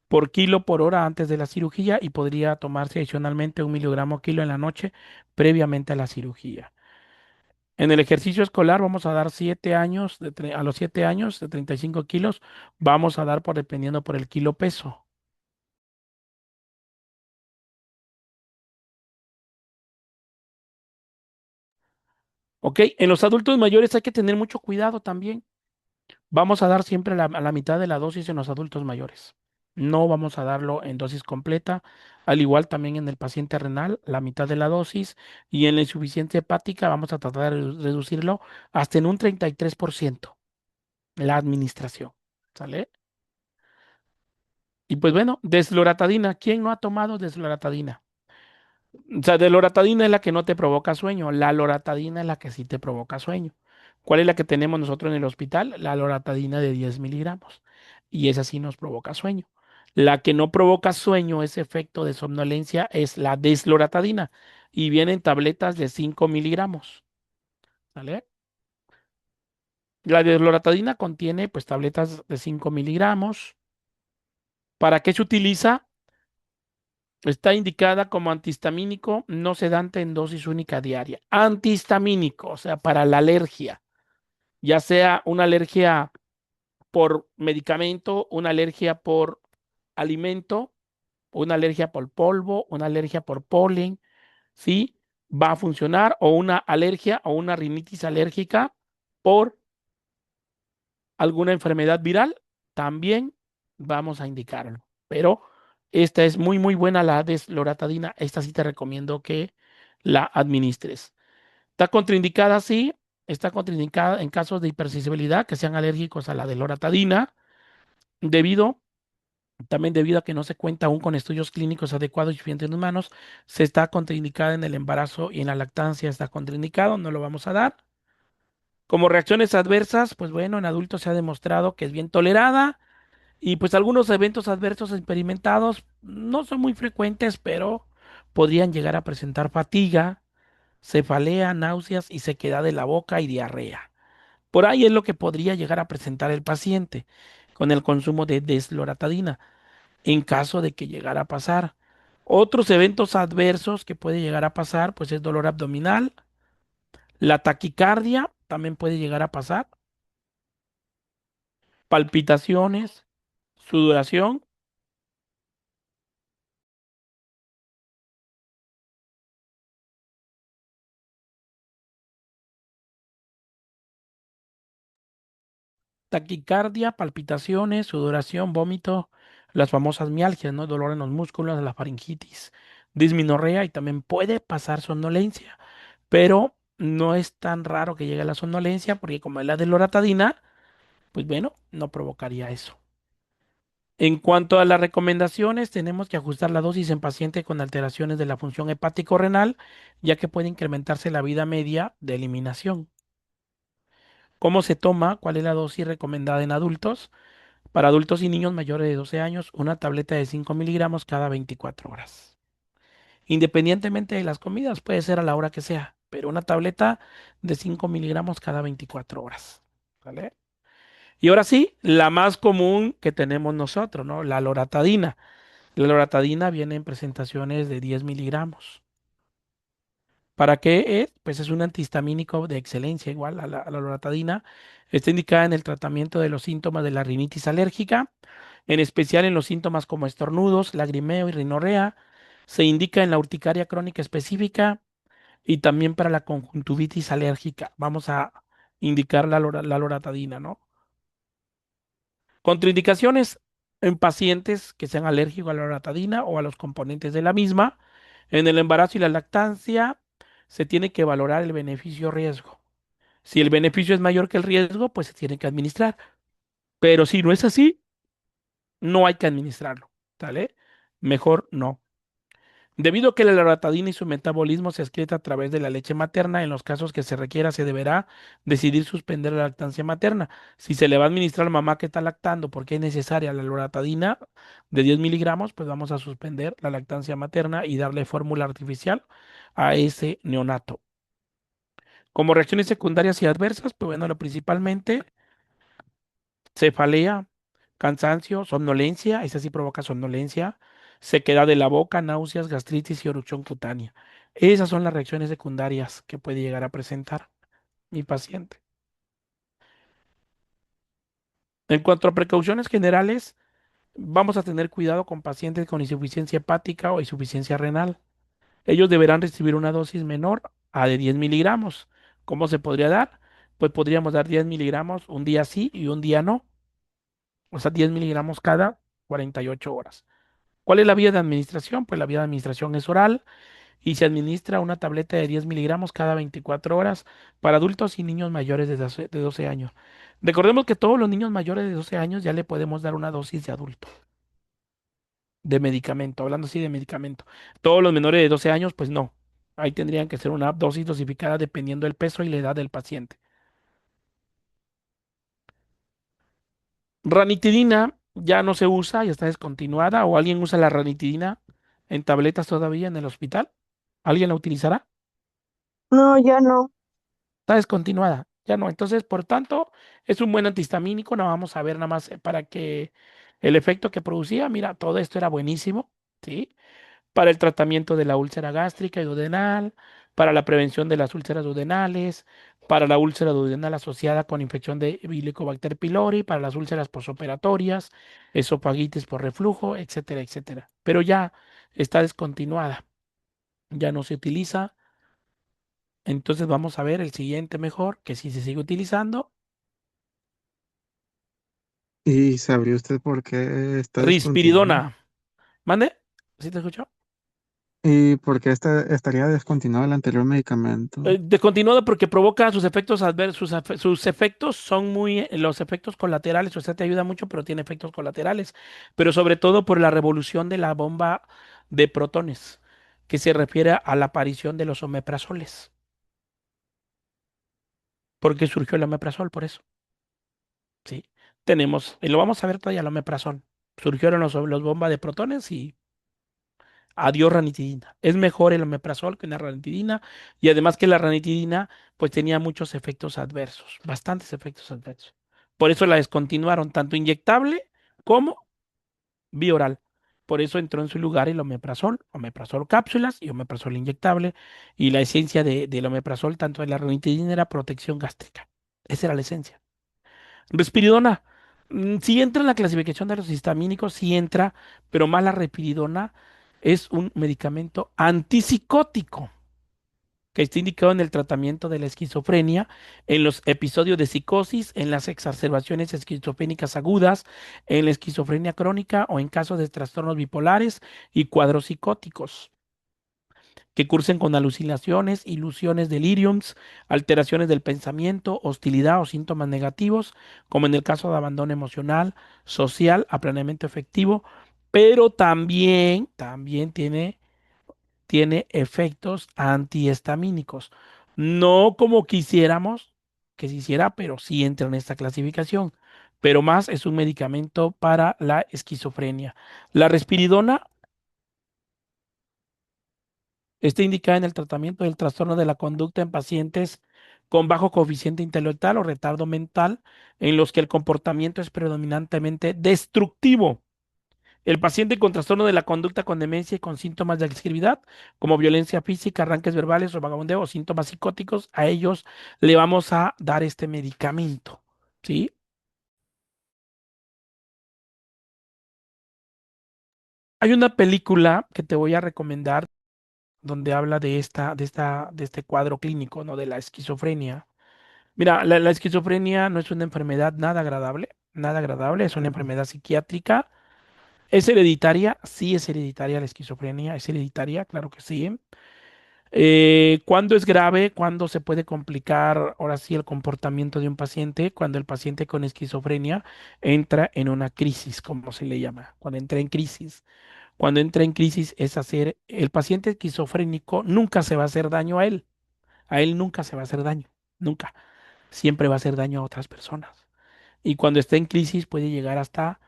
por kilo por hora antes de la cirugía y podría tomarse adicionalmente 1 miligramo kilo en la noche previamente a la cirugía. En el ejercicio escolar vamos a dar 7 años, a los 7 años de 35 kilos, vamos a dar por dependiendo por el kilo peso. ¿Ok? En los adultos mayores hay que tener mucho cuidado también. Vamos a dar siempre a la mitad de la dosis en los adultos mayores. No vamos a darlo en dosis completa, al igual también en el paciente renal, la mitad de la dosis, y en la insuficiencia hepática vamos a tratar de reducirlo hasta en un 33% la administración. ¿Sale? Y pues bueno, desloratadina. ¿Quién no ha tomado desloratadina? O sea, desloratadina es la que no te provoca sueño. La loratadina es la que sí te provoca sueño. ¿Cuál es la que tenemos nosotros en el hospital? La loratadina de 10 miligramos. Y esa sí nos provoca sueño. La que no provoca sueño, ese efecto de somnolencia, es la desloratadina. Y vienen tabletas de 5 miligramos. ¿Vale? La desloratadina contiene pues tabletas de 5 miligramos. ¿Para qué se utiliza? Está indicada como antihistamínico no sedante en dosis única diaria. Antihistamínico, o sea, para la alergia, ya sea una alergia por medicamento, una alergia por alimento, una alergia por polvo, una alergia por polen, ¿sí? Va a funcionar, o una alergia o una rinitis alérgica por alguna enfermedad viral, también vamos a indicarlo. Pero esta es muy, muy buena, la desloratadina. Esta sí te recomiendo que la administres. Está contraindicada, sí. Está contraindicada en casos de hipersensibilidad que sean alérgicos a la desloratadina, debido También debido a que no se cuenta aún con estudios clínicos adecuados y suficientes en humanos, se está contraindicada en el embarazo y en la lactancia está contraindicado, no lo vamos a dar. Como reacciones adversas, pues bueno, en adultos se ha demostrado que es bien tolerada y pues algunos eventos adversos experimentados no son muy frecuentes, pero podrían llegar a presentar fatiga, cefalea, náuseas y sequedad de la boca y diarrea. Por ahí es lo que podría llegar a presentar el paciente con el consumo de desloratadina en caso de que llegara a pasar. Otros eventos adversos que puede llegar a pasar, pues es dolor abdominal, la taquicardia también puede llegar a pasar, palpitaciones, sudoración, taquicardia, palpitaciones, sudoración, vómito, las famosas mialgias, ¿no? Dolor en los músculos, la faringitis, disminorrea y también puede pasar somnolencia, pero no es tan raro que llegue a la somnolencia porque como es la de loratadina, pues bueno, no provocaría eso. En cuanto a las recomendaciones, tenemos que ajustar la dosis en paciente con alteraciones de la función hepático-renal, ya que puede incrementarse la vida media de eliminación. ¿Cómo se toma? ¿Cuál es la dosis recomendada en adultos? Para adultos y niños mayores de 12 años, una tableta de 5 miligramos cada 24 horas. Independientemente de las comidas, puede ser a la hora que sea, pero una tableta de 5 miligramos cada 24 horas. ¿Vale? Y ahora sí, la más común que tenemos nosotros, ¿no? La loratadina. La loratadina viene en presentaciones de 10 miligramos. ¿Para qué es? Pues es un antihistamínico de excelencia, igual a la loratadina. Está indicada en el tratamiento de los síntomas de la rinitis alérgica, en especial en los síntomas como estornudos, lagrimeo y rinorrea. Se indica en la urticaria crónica específica y también para la conjuntivitis alérgica. Vamos a indicar la loratadina, ¿no? Contraindicaciones en pacientes que sean alérgicos a la loratadina o a los componentes de la misma. En el embarazo y la lactancia se tiene que valorar el beneficio-riesgo. Si el beneficio es mayor que el riesgo, pues se tiene que administrar. Pero si no es así, no hay que administrarlo. ¿Sale? Mejor no. Debido a que la loratadina y su metabolismo se excreta a través de la leche materna, en los casos que se requiera, se deberá decidir suspender la lactancia materna. Si se le va a administrar a la mamá que está lactando porque es necesaria la loratadina de 10 miligramos, pues vamos a suspender la lactancia materna y darle fórmula artificial a ese neonato. Como reacciones secundarias y adversas, pues bueno, principalmente cefalea, cansancio, somnolencia, esa sí provoca somnolencia, sequedad de la boca, náuseas, gastritis y erupción cutánea. Esas son las reacciones secundarias que puede llegar a presentar mi paciente. En cuanto a precauciones generales, vamos a tener cuidado con pacientes con insuficiencia hepática o insuficiencia renal. Ellos deberán recibir una dosis menor a de 10 miligramos. ¿Cómo se podría dar? Pues podríamos dar 10 miligramos un día sí y un día no. O sea, 10 miligramos cada 48 horas. ¿Cuál es la vía de administración? Pues la vía de administración es oral y se administra una tableta de 10 miligramos cada 24 horas para adultos y niños mayores de 12 años. Recordemos que todos los niños mayores de 12 años ya le podemos dar una dosis de adulto, de medicamento, hablando así de medicamento. Todos los menores de 12 años, pues no. Ahí tendrían que ser una dosis dosificada dependiendo del peso y la edad del paciente. Ranitidina ya no se usa, ya está descontinuada, o alguien usa la ranitidina en tabletas todavía en el hospital. ¿Alguien la utilizará? No, ya no. Está descontinuada, ya no. Entonces, por tanto, es un buen antihistamínico. No vamos a ver nada más para que el efecto que producía, mira, todo esto era buenísimo, ¿sí? Para el tratamiento de la úlcera gástrica y duodenal, para la prevención de las úlceras duodenales, para la úlcera duodenal asociada con infección de Helicobacter pylori, para las úlceras posoperatorias, esofagitis por reflujo, etcétera, etcétera. Pero ya está descontinuada, ya no se utiliza. Entonces vamos a ver el siguiente mejor, que sí se sigue utilizando. ¿Y sabría usted por qué está descontinuado? Rispiridona. ¿Mande? ¿Sí te escuchó? ¿Y por qué estaría descontinuado el anterior medicamento? Descontinuado porque provoca sus efectos adversos, sus efectos son muy, los efectos colaterales, o sea, te ayuda mucho, pero tiene efectos colaterales, pero sobre todo por la revolución de la bomba de protones, que se refiere a la aparición de los omeprazoles, porque surgió el omeprazol, por eso, ¿sí? Tenemos, y lo vamos a ver todavía, el omeprazol. Surgieron los bombas de protones y adiós ranitidina. Es mejor el omeprazol que la ranitidina y además que la ranitidina pues tenía muchos efectos adversos, bastantes efectos adversos. Por eso la descontinuaron tanto inyectable como vía oral. Por eso entró en su lugar el omeprazol, omeprazol cápsulas y omeprazol inyectable. Y la esencia del omeprazol, tanto de la ranitidina, era protección gástrica. Esa era la esencia. Risperidona, sí entra en la clasificación de los histamínicos, sí entra, pero más la risperidona es un medicamento antipsicótico que está indicado en el tratamiento de la esquizofrenia, en los episodios de psicosis, en las exacerbaciones esquizofrénicas agudas, en la esquizofrenia crónica o en casos de trastornos bipolares y cuadros psicóticos que cursen con alucinaciones, ilusiones, deliriums, alteraciones del pensamiento, hostilidad o síntomas negativos, como en el caso de abandono emocional, social, aplaneamiento efectivo, pero también tiene efectos antihistamínicos. No como quisiéramos que se hiciera, pero sí entra en esta clasificación. Pero más es un medicamento para la esquizofrenia. La risperidona está indicada en el tratamiento del trastorno de la conducta en pacientes con bajo coeficiente intelectual o retardo mental, en los que el comportamiento es predominantemente destructivo. El paciente con trastorno de la conducta con demencia y con síntomas de agresividad, como violencia física, arranques verbales o vagabundeo o síntomas psicóticos, a ellos le vamos a dar este medicamento. ¿Sí? Hay una película que te voy a recomendar donde habla de este cuadro clínico, ¿no? De la esquizofrenia. Mira, la esquizofrenia no es una enfermedad nada agradable, es una enfermedad psiquiátrica. ¿Es hereditaria? Sí, es hereditaria la esquizofrenia, es hereditaria, claro que sí. ¿Cuándo es grave? ¿Cuándo se puede complicar ahora sí el comportamiento de un paciente? Cuando el paciente con esquizofrenia entra en una crisis, como se le llama, cuando entra en crisis. Cuando entra en crisis es hacer, el paciente esquizofrénico nunca se va a hacer daño a él nunca se va a hacer daño, nunca, siempre va a hacer daño a otras personas. Y cuando está en crisis puede llegar hasta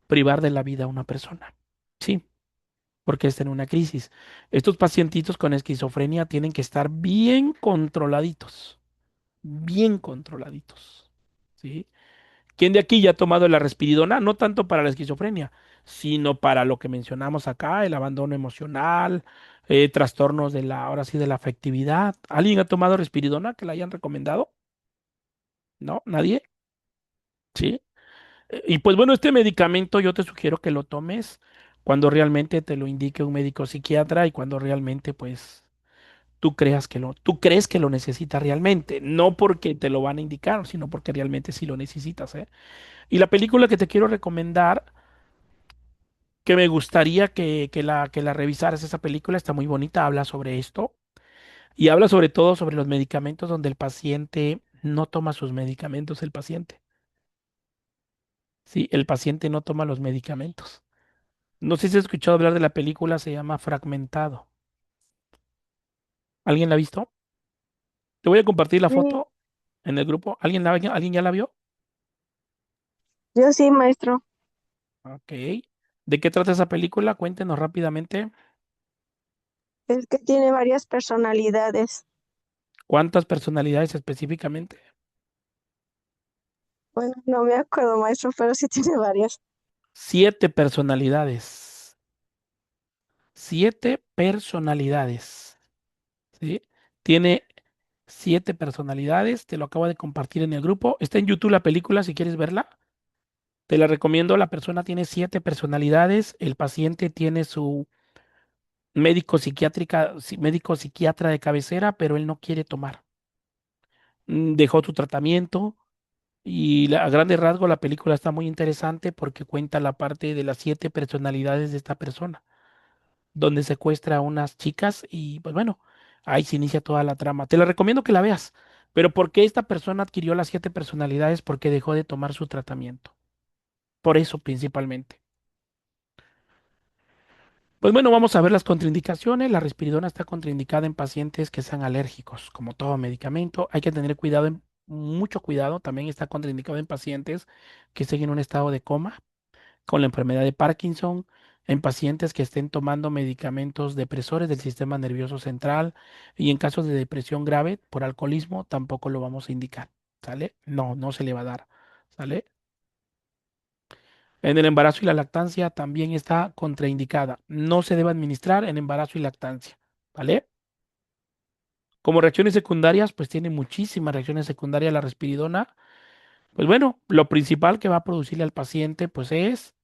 privar de la vida a una persona. Sí, porque está en una crisis. Estos pacientitos con esquizofrenia tienen que estar bien controladitos, bien controladitos. ¿Sí? ¿Quién de aquí ya ha tomado la respiridona? No tanto para la esquizofrenia, sino para lo que mencionamos acá, el abandono emocional, trastornos de la, ahora sí, de la afectividad. ¿Alguien ha tomado respiridona que la hayan recomendado? ¿No? ¿Nadie? Sí. Y pues bueno, este medicamento yo te sugiero que lo tomes cuando realmente te lo indique un médico psiquiatra y cuando realmente pues tú crees que lo necesitas realmente, no porque te lo van a indicar, sino porque realmente sí lo necesitas, ¿eh? Y la película que te quiero recomendar, que me gustaría que la revisaras, esa película está muy bonita, habla sobre esto y habla sobre todo sobre los medicamentos donde el paciente no toma sus medicamentos, el paciente. Sí, el paciente no toma los medicamentos. No sé si has escuchado hablar de la película, se llama Fragmentado. ¿Alguien la ha visto? Te voy a compartir la Sí, foto en el grupo. ¿Alguien ya la vio? yo sí, maestro. Ok. ¿De qué trata esa película? Cuéntenos rápidamente. Es que tiene varias personalidades. ¿Cuántas personalidades específicamente? Bueno, no me acuerdo, maestro, pero sí tiene varias. 7 personalidades. 7 personalidades. ¿Sí? Tiene 7 personalidades. Te lo acabo de compartir en el grupo. Está en YouTube la película si quieres verla. Te la recomiendo. La persona tiene 7 personalidades. El paciente tiene su médico psiquiatra de cabecera, pero él no quiere tomar. Dejó su tratamiento y a grandes rasgos la película está muy interesante porque cuenta la parte de las 7 personalidades de esta persona. donde secuestra a unas chicas y pues bueno, ahí se inicia toda la trama. Te la recomiendo que la veas. Pero ¿por qué esta persona adquirió las 7 personalidades? Porque dejó de tomar su tratamiento. Por eso principalmente. Pues bueno, vamos a ver las contraindicaciones. La risperidona está contraindicada en pacientes que sean alérgicos, como todo medicamento. Hay que tener cuidado, mucho cuidado. También está contraindicado en pacientes que estén en un estado de coma, con la enfermedad de Parkinson, en pacientes que estén tomando medicamentos depresores del sistema nervioso central y en casos de depresión grave por alcoholismo tampoco lo vamos a indicar. ¿Sale? No, no se le va a dar. ¿Sale? En el embarazo y la lactancia también está contraindicada. No se debe administrar en embarazo y lactancia. ¿Vale? Como reacciones secundarias, pues tiene muchísimas reacciones secundarias la risperidona. Pues bueno, lo principal que va a producirle al paciente, pues es,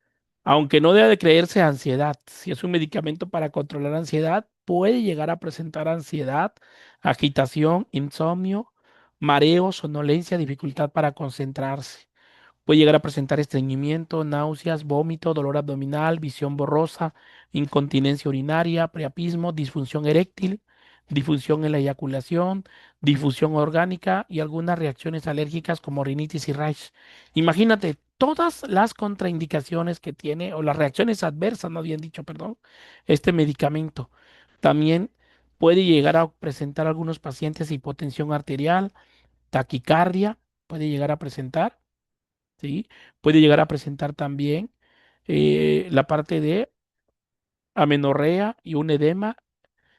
aunque no debe de creerse, ansiedad. Si es un medicamento para controlar ansiedad, puede llegar a presentar ansiedad, agitación, insomnio, mareo, somnolencia, dificultad para concentrarse. Puede llegar a presentar estreñimiento, náuseas, vómito, dolor abdominal, visión borrosa, incontinencia urinaria, priapismo, disfunción eréctil, disfunción en la eyaculación, difusión orgánica y algunas reacciones alérgicas como rinitis y rash. Imagínate todas las contraindicaciones que tiene o las reacciones adversas, no habían dicho, perdón, este medicamento. También puede llegar a presentar algunos pacientes hipotensión arterial, taquicardia, puede llegar a presentar. ¿Sí? Puede llegar a presentar también la parte de amenorrea y un edema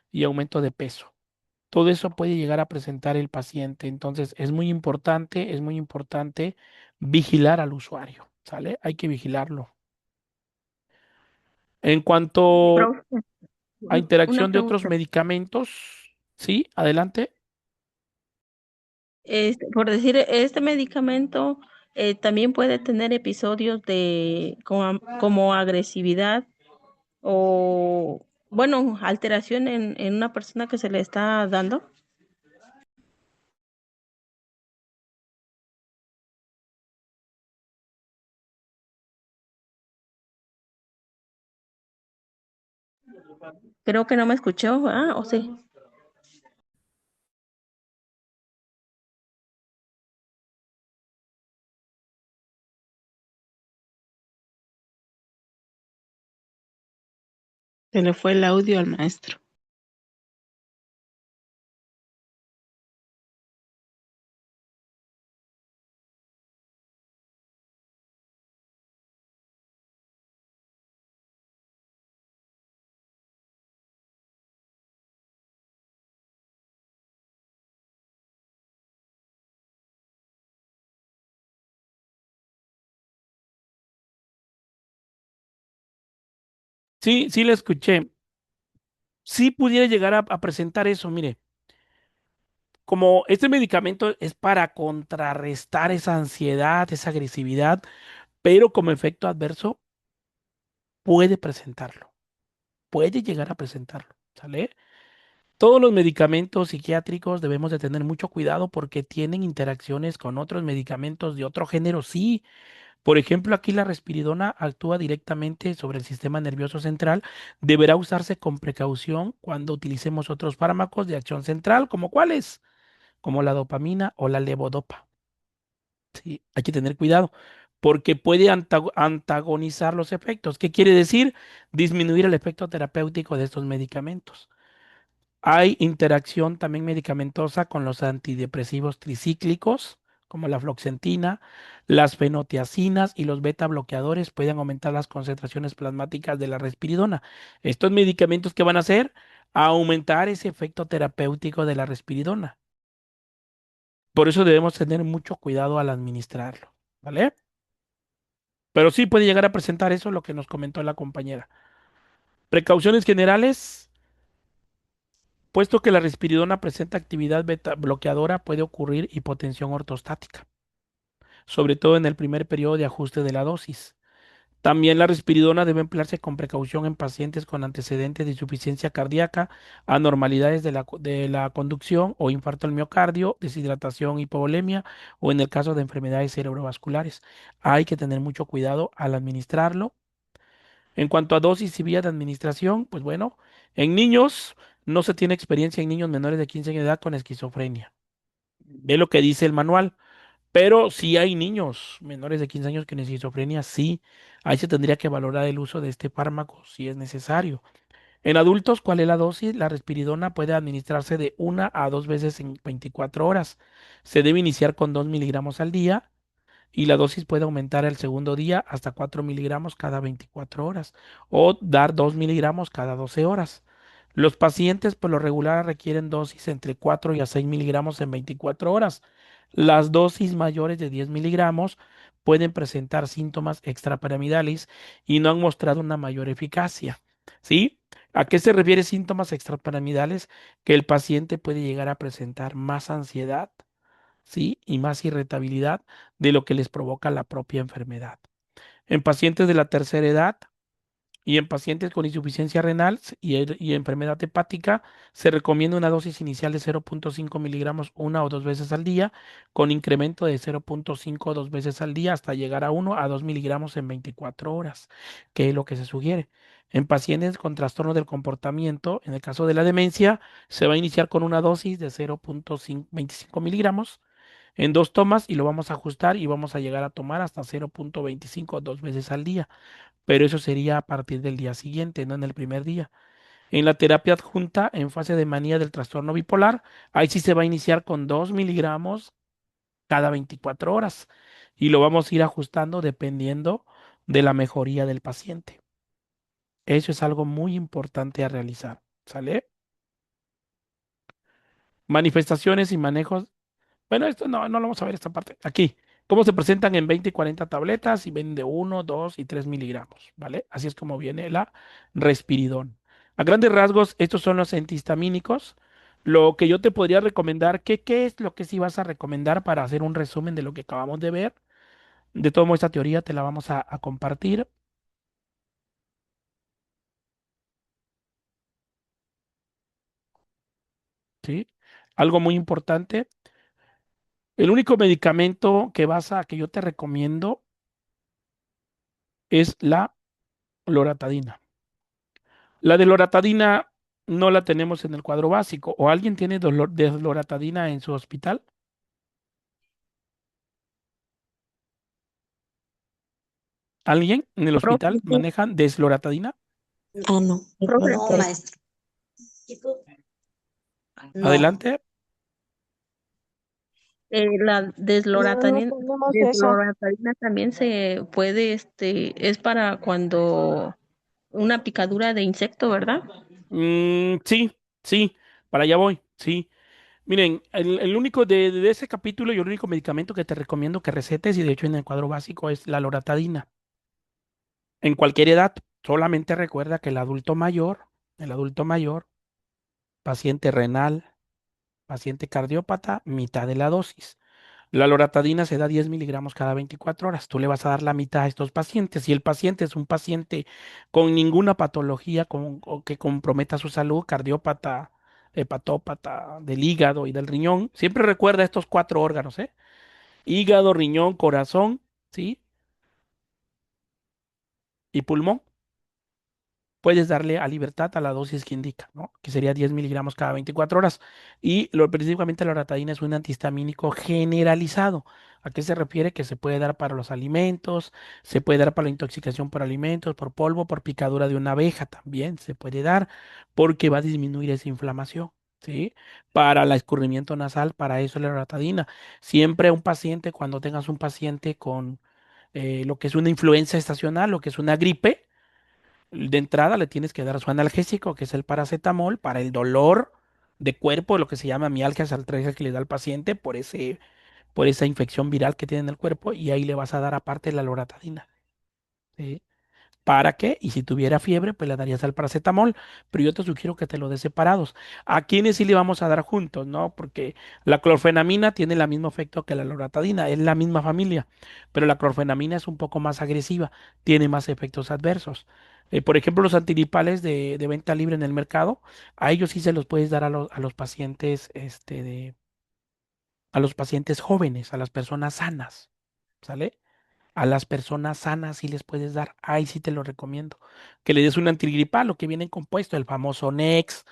y aumento de peso. Todo eso puede llegar a presentar el paciente. Entonces, es muy importante vigilar al usuario, ¿sale? Hay que vigilarlo. En cuanto Profe, a una interacción de otros pregunta. medicamentos, ¿sí? Adelante. Por decir, este medicamento también puede tener episodios de como agresividad o, bueno, alteración en una persona que se le está dando. Creo que no me escuchó, ¿o sí? Se le fue el audio al maestro. Sí, sí le escuché. Sí pudiera llegar a presentar eso, mire. Como este medicamento es para contrarrestar esa ansiedad, esa agresividad, pero como efecto adverso puede presentarlo, puede llegar a presentarlo, ¿sale? Todos los medicamentos psiquiátricos debemos de tener mucho cuidado porque tienen interacciones con otros medicamentos de otro género, sí. Por ejemplo, aquí la risperidona actúa directamente sobre el sistema nervioso central. Deberá usarse con precaución cuando utilicemos otros fármacos de acción central, como cuáles, como la dopamina o la levodopa. Sí, hay que tener cuidado porque puede antagonizar los efectos. ¿Qué quiere decir? Disminuir el efecto terapéutico de estos medicamentos. Hay interacción también medicamentosa con los antidepresivos tricíclicos, como la fluoxetina, las fenotiacinas y los beta bloqueadores pueden aumentar las concentraciones plasmáticas de la risperidona. Estos medicamentos que van a hacer aumentar ese efecto terapéutico de la risperidona. Por eso debemos tener mucho cuidado al administrarlo, ¿vale? Pero sí puede llegar a presentar eso lo que nos comentó la compañera. Precauciones generales, puesto que la risperidona presenta actividad beta bloqueadora, puede ocurrir hipotensión ortostática, sobre todo en el primer periodo de ajuste de la dosis. También la risperidona debe emplearse con precaución en pacientes con antecedentes de insuficiencia cardíaca, anormalidades de la conducción o infarto al miocardio, deshidratación, hipovolemia o en el caso de enfermedades cerebrovasculares. Hay que tener mucho cuidado al administrarlo. En cuanto a dosis y vía de administración, pues bueno, En niños, no se tiene experiencia en niños menores de 15 años de edad con esquizofrenia. Ve lo que dice el manual. Pero si hay niños menores de 15 años con esquizofrenia, sí. Ahí se tendría que valorar el uso de este fármaco si es necesario. En adultos, ¿cuál es la dosis? La risperidona puede administrarse de 1 a 2 veces en 24 horas. Se debe iniciar con 2 miligramos al día y la dosis puede aumentar el segundo día hasta 4 miligramos cada 24 horas o dar 2 miligramos cada 12 horas. Los pacientes por lo regular requieren dosis entre 4 y a 6 miligramos en 24 horas. Las dosis mayores de 10 miligramos pueden presentar síntomas extrapiramidales y no han mostrado una mayor eficacia. ¿Sí? ¿A qué se refiere síntomas extrapiramidales? Que el paciente puede llegar a presentar más ansiedad, ¿sí? Y más irritabilidad de lo que les provoca la propia enfermedad. En pacientes de la tercera edad y en pacientes con insuficiencia renal y enfermedad hepática, se recomienda una dosis inicial de 0.5 miligramos 1 o 2 veces al día, con incremento de 0.5 o 2 veces al día hasta llegar a 1 a 2 miligramos en 24 horas, que es lo que se sugiere. En pacientes con trastorno del comportamiento, en el caso de la demencia, se va a iniciar con una dosis de 0.25 miligramos en 2 tomas y lo vamos a ajustar y vamos a llegar a tomar hasta 0.25 2 veces al día. Pero eso sería a partir del día siguiente, no en el primer día. En la terapia adjunta, en fase de manía del trastorno bipolar, ahí sí se va a iniciar con 2 miligramos cada 24 horas y lo vamos a ir ajustando dependiendo de la mejoría del paciente. Eso es algo muy importante a realizar. ¿Sale? Manifestaciones y manejos. Bueno, esto no lo vamos a ver esta parte. Aquí, cómo se presentan en 20 y 40 tabletas y ven de 1, 2 y 3 miligramos, ¿vale? Así es como viene la respiridón. A grandes rasgos, estos son los antihistamínicos. Lo que yo te podría recomendar, ¿qué es lo que sí vas a recomendar para hacer un resumen de lo que acabamos de ver? De todo modo, esta teoría te la vamos a compartir, ¿sí? Algo muy importante. El único medicamento que yo te recomiendo es la loratadina. La de loratadina no la tenemos en el cuadro básico. ¿O alguien tiene dolor de loratadina en su hospital? ¿Alguien en el Profe, hospital manejan desloratadina? Ah, no. profe, No, maestro. No. Adelante. la No desloratadina, tenemos eso. desloratadina también se puede, es para cuando una picadura de insecto, ¿verdad? Sí, sí, para allá voy. Sí. Miren, el único de ese capítulo y el único medicamento que te recomiendo que recetes, y de hecho en el cuadro básico, es la loratadina. En cualquier edad, solamente recuerda que el adulto mayor, paciente renal, paciente cardiópata, mitad de la dosis. La loratadina se da 10 miligramos cada 24 horas. Tú le vas a dar la mitad a estos pacientes. Si el paciente es un paciente con ninguna patología o que comprometa su salud, cardiópata, hepatópata, del hígado y del riñón, siempre recuerda estos 4 órganos, ¿eh? Hígado, riñón, corazón, ¿sí? Y pulmón. Puedes darle a libertad a la dosis que indica, ¿no? Que sería 10 miligramos cada 24 horas. Y principalmente la loratadina es un antihistamínico generalizado. ¿A qué se refiere? Que se puede dar para los alimentos, se puede dar para la intoxicación por alimentos, por polvo, por picadura de una abeja también se puede dar porque va a disminuir esa inflamación, ¿sí? Para el escurrimiento nasal, para eso la loratadina. Siempre un paciente, cuando tengas un paciente con lo que es una influenza estacional, lo que es una gripe, de entrada le tienes que dar su analgésico, que es el paracetamol, para el dolor de cuerpo, lo que se llama mialgias artérias que le da al paciente por esa infección viral que tiene en el cuerpo, y ahí le vas a dar aparte la loratadina. ¿Sí? ¿Para qué? Y si tuviera fiebre, pues le darías al paracetamol, pero yo te sugiero que te lo des separados. ¿A quiénes sí le vamos a dar juntos, no? Porque la clorfenamina tiene el mismo efecto que la loratadina, es la misma familia, pero la clorfenamina es un poco más agresiva, tiene más efectos adversos. Por ejemplo, los antigripales de venta libre en el mercado, a ellos sí se los puedes dar a los pacientes, a los pacientes jóvenes, a las personas sanas, ¿sale? A las personas sanas sí les puedes dar. Ahí sí te lo recomiendo. Que le des un antigripal, lo que viene compuesto, el famoso Nex.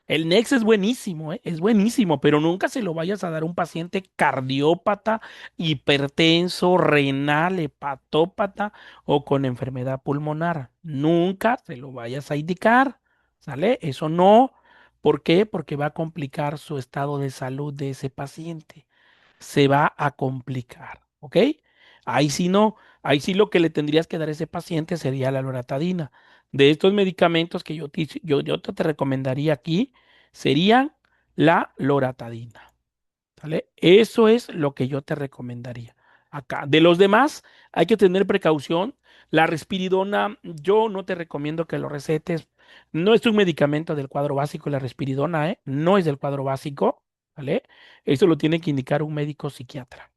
El Nex es buenísimo, ¿eh? Es buenísimo, pero nunca se lo vayas a dar a un paciente cardiópata, hipertenso, renal, hepatópata o con enfermedad pulmonar. Nunca se lo vayas a indicar, ¿sale? Eso no. ¿Por qué? Porque va a complicar su estado de salud de ese paciente. Se va a complicar, ¿ok? Ahí sí no, ahí sí lo que le tendrías que dar a ese paciente sería la loratadina. De estos medicamentos que yo te recomendaría aquí, serían la loratadina, ¿vale? Eso es lo que yo te recomendaría. Acá, de los demás, hay que tener precaución. La risperidona, yo no te recomiendo que lo recetes. No es un medicamento del cuadro básico, la risperidona, ¿eh? No es del cuadro básico, ¿vale? Eso lo tiene que indicar un médico psiquiatra,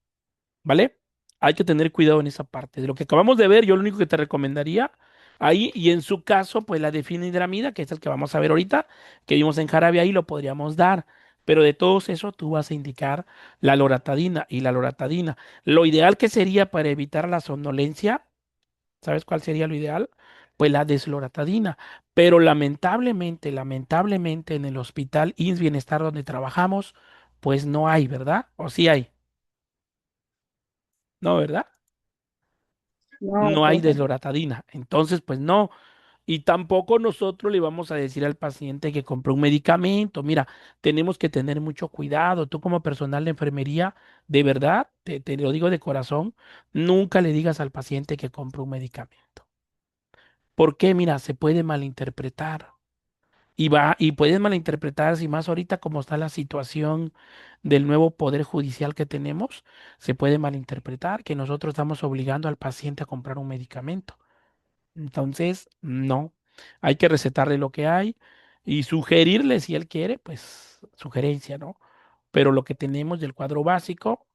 ¿vale? Hay que tener cuidado en esa parte. De lo que acabamos de ver, yo lo único que te recomendaría ahí, y en su caso, pues la difenidramida, que es el que vamos a ver ahorita, que vimos en jarabe, ahí lo podríamos dar. Pero de todos eso, tú vas a indicar la loratadina y la loratadina. Lo ideal que sería para evitar la somnolencia, ¿sabes cuál sería lo ideal? Pues la desloratadina. Pero lamentablemente en el hospital INS Bienestar donde trabajamos, pues no hay, ¿verdad? ¿O sí hay? No, ¿verdad? No, No hay profe. desloratadina. Entonces, pues no. Y tampoco nosotros le vamos a decir al paciente que compre un medicamento. Mira, tenemos que tener mucho cuidado. Tú como personal de enfermería, de verdad, te lo digo de corazón, nunca le digas al paciente que compre un medicamento. ¿Por qué? Mira, se puede malinterpretar. Y puedes malinterpretar, si más ahorita como está la situación del nuevo poder judicial que tenemos, se puede malinterpretar que nosotros estamos obligando al paciente a comprar un medicamento. Entonces, no, hay que recetarle lo que hay y sugerirle si él quiere, pues sugerencia, ¿no? Pero lo que tenemos del cuadro básico,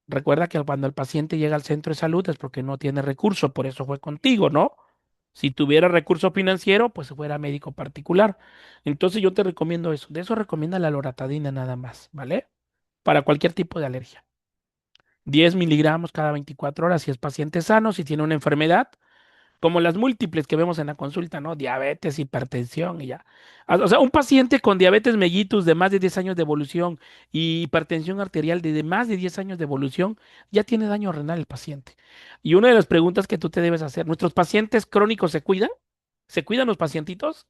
recuerda que cuando el paciente llega al centro de salud es porque no tiene recursos, por eso fue contigo, ¿no? Si tuviera recurso financiero, pues fuera médico particular. Entonces yo te recomiendo eso. De eso recomienda la loratadina nada más, ¿vale? Para cualquier tipo de alergia. 10 miligramos cada 24 horas si es paciente sano, si tiene una enfermedad como las múltiples que vemos en la consulta, ¿no? Diabetes, hipertensión y ya. O sea, un paciente con diabetes mellitus de más de 10 años de evolución y hipertensión arterial de más de 10 años de evolución, ya tiene daño renal el paciente. Y una de las preguntas que tú te debes hacer, ¿nuestros pacientes crónicos se cuidan? ¿Se cuidan los pacientitos?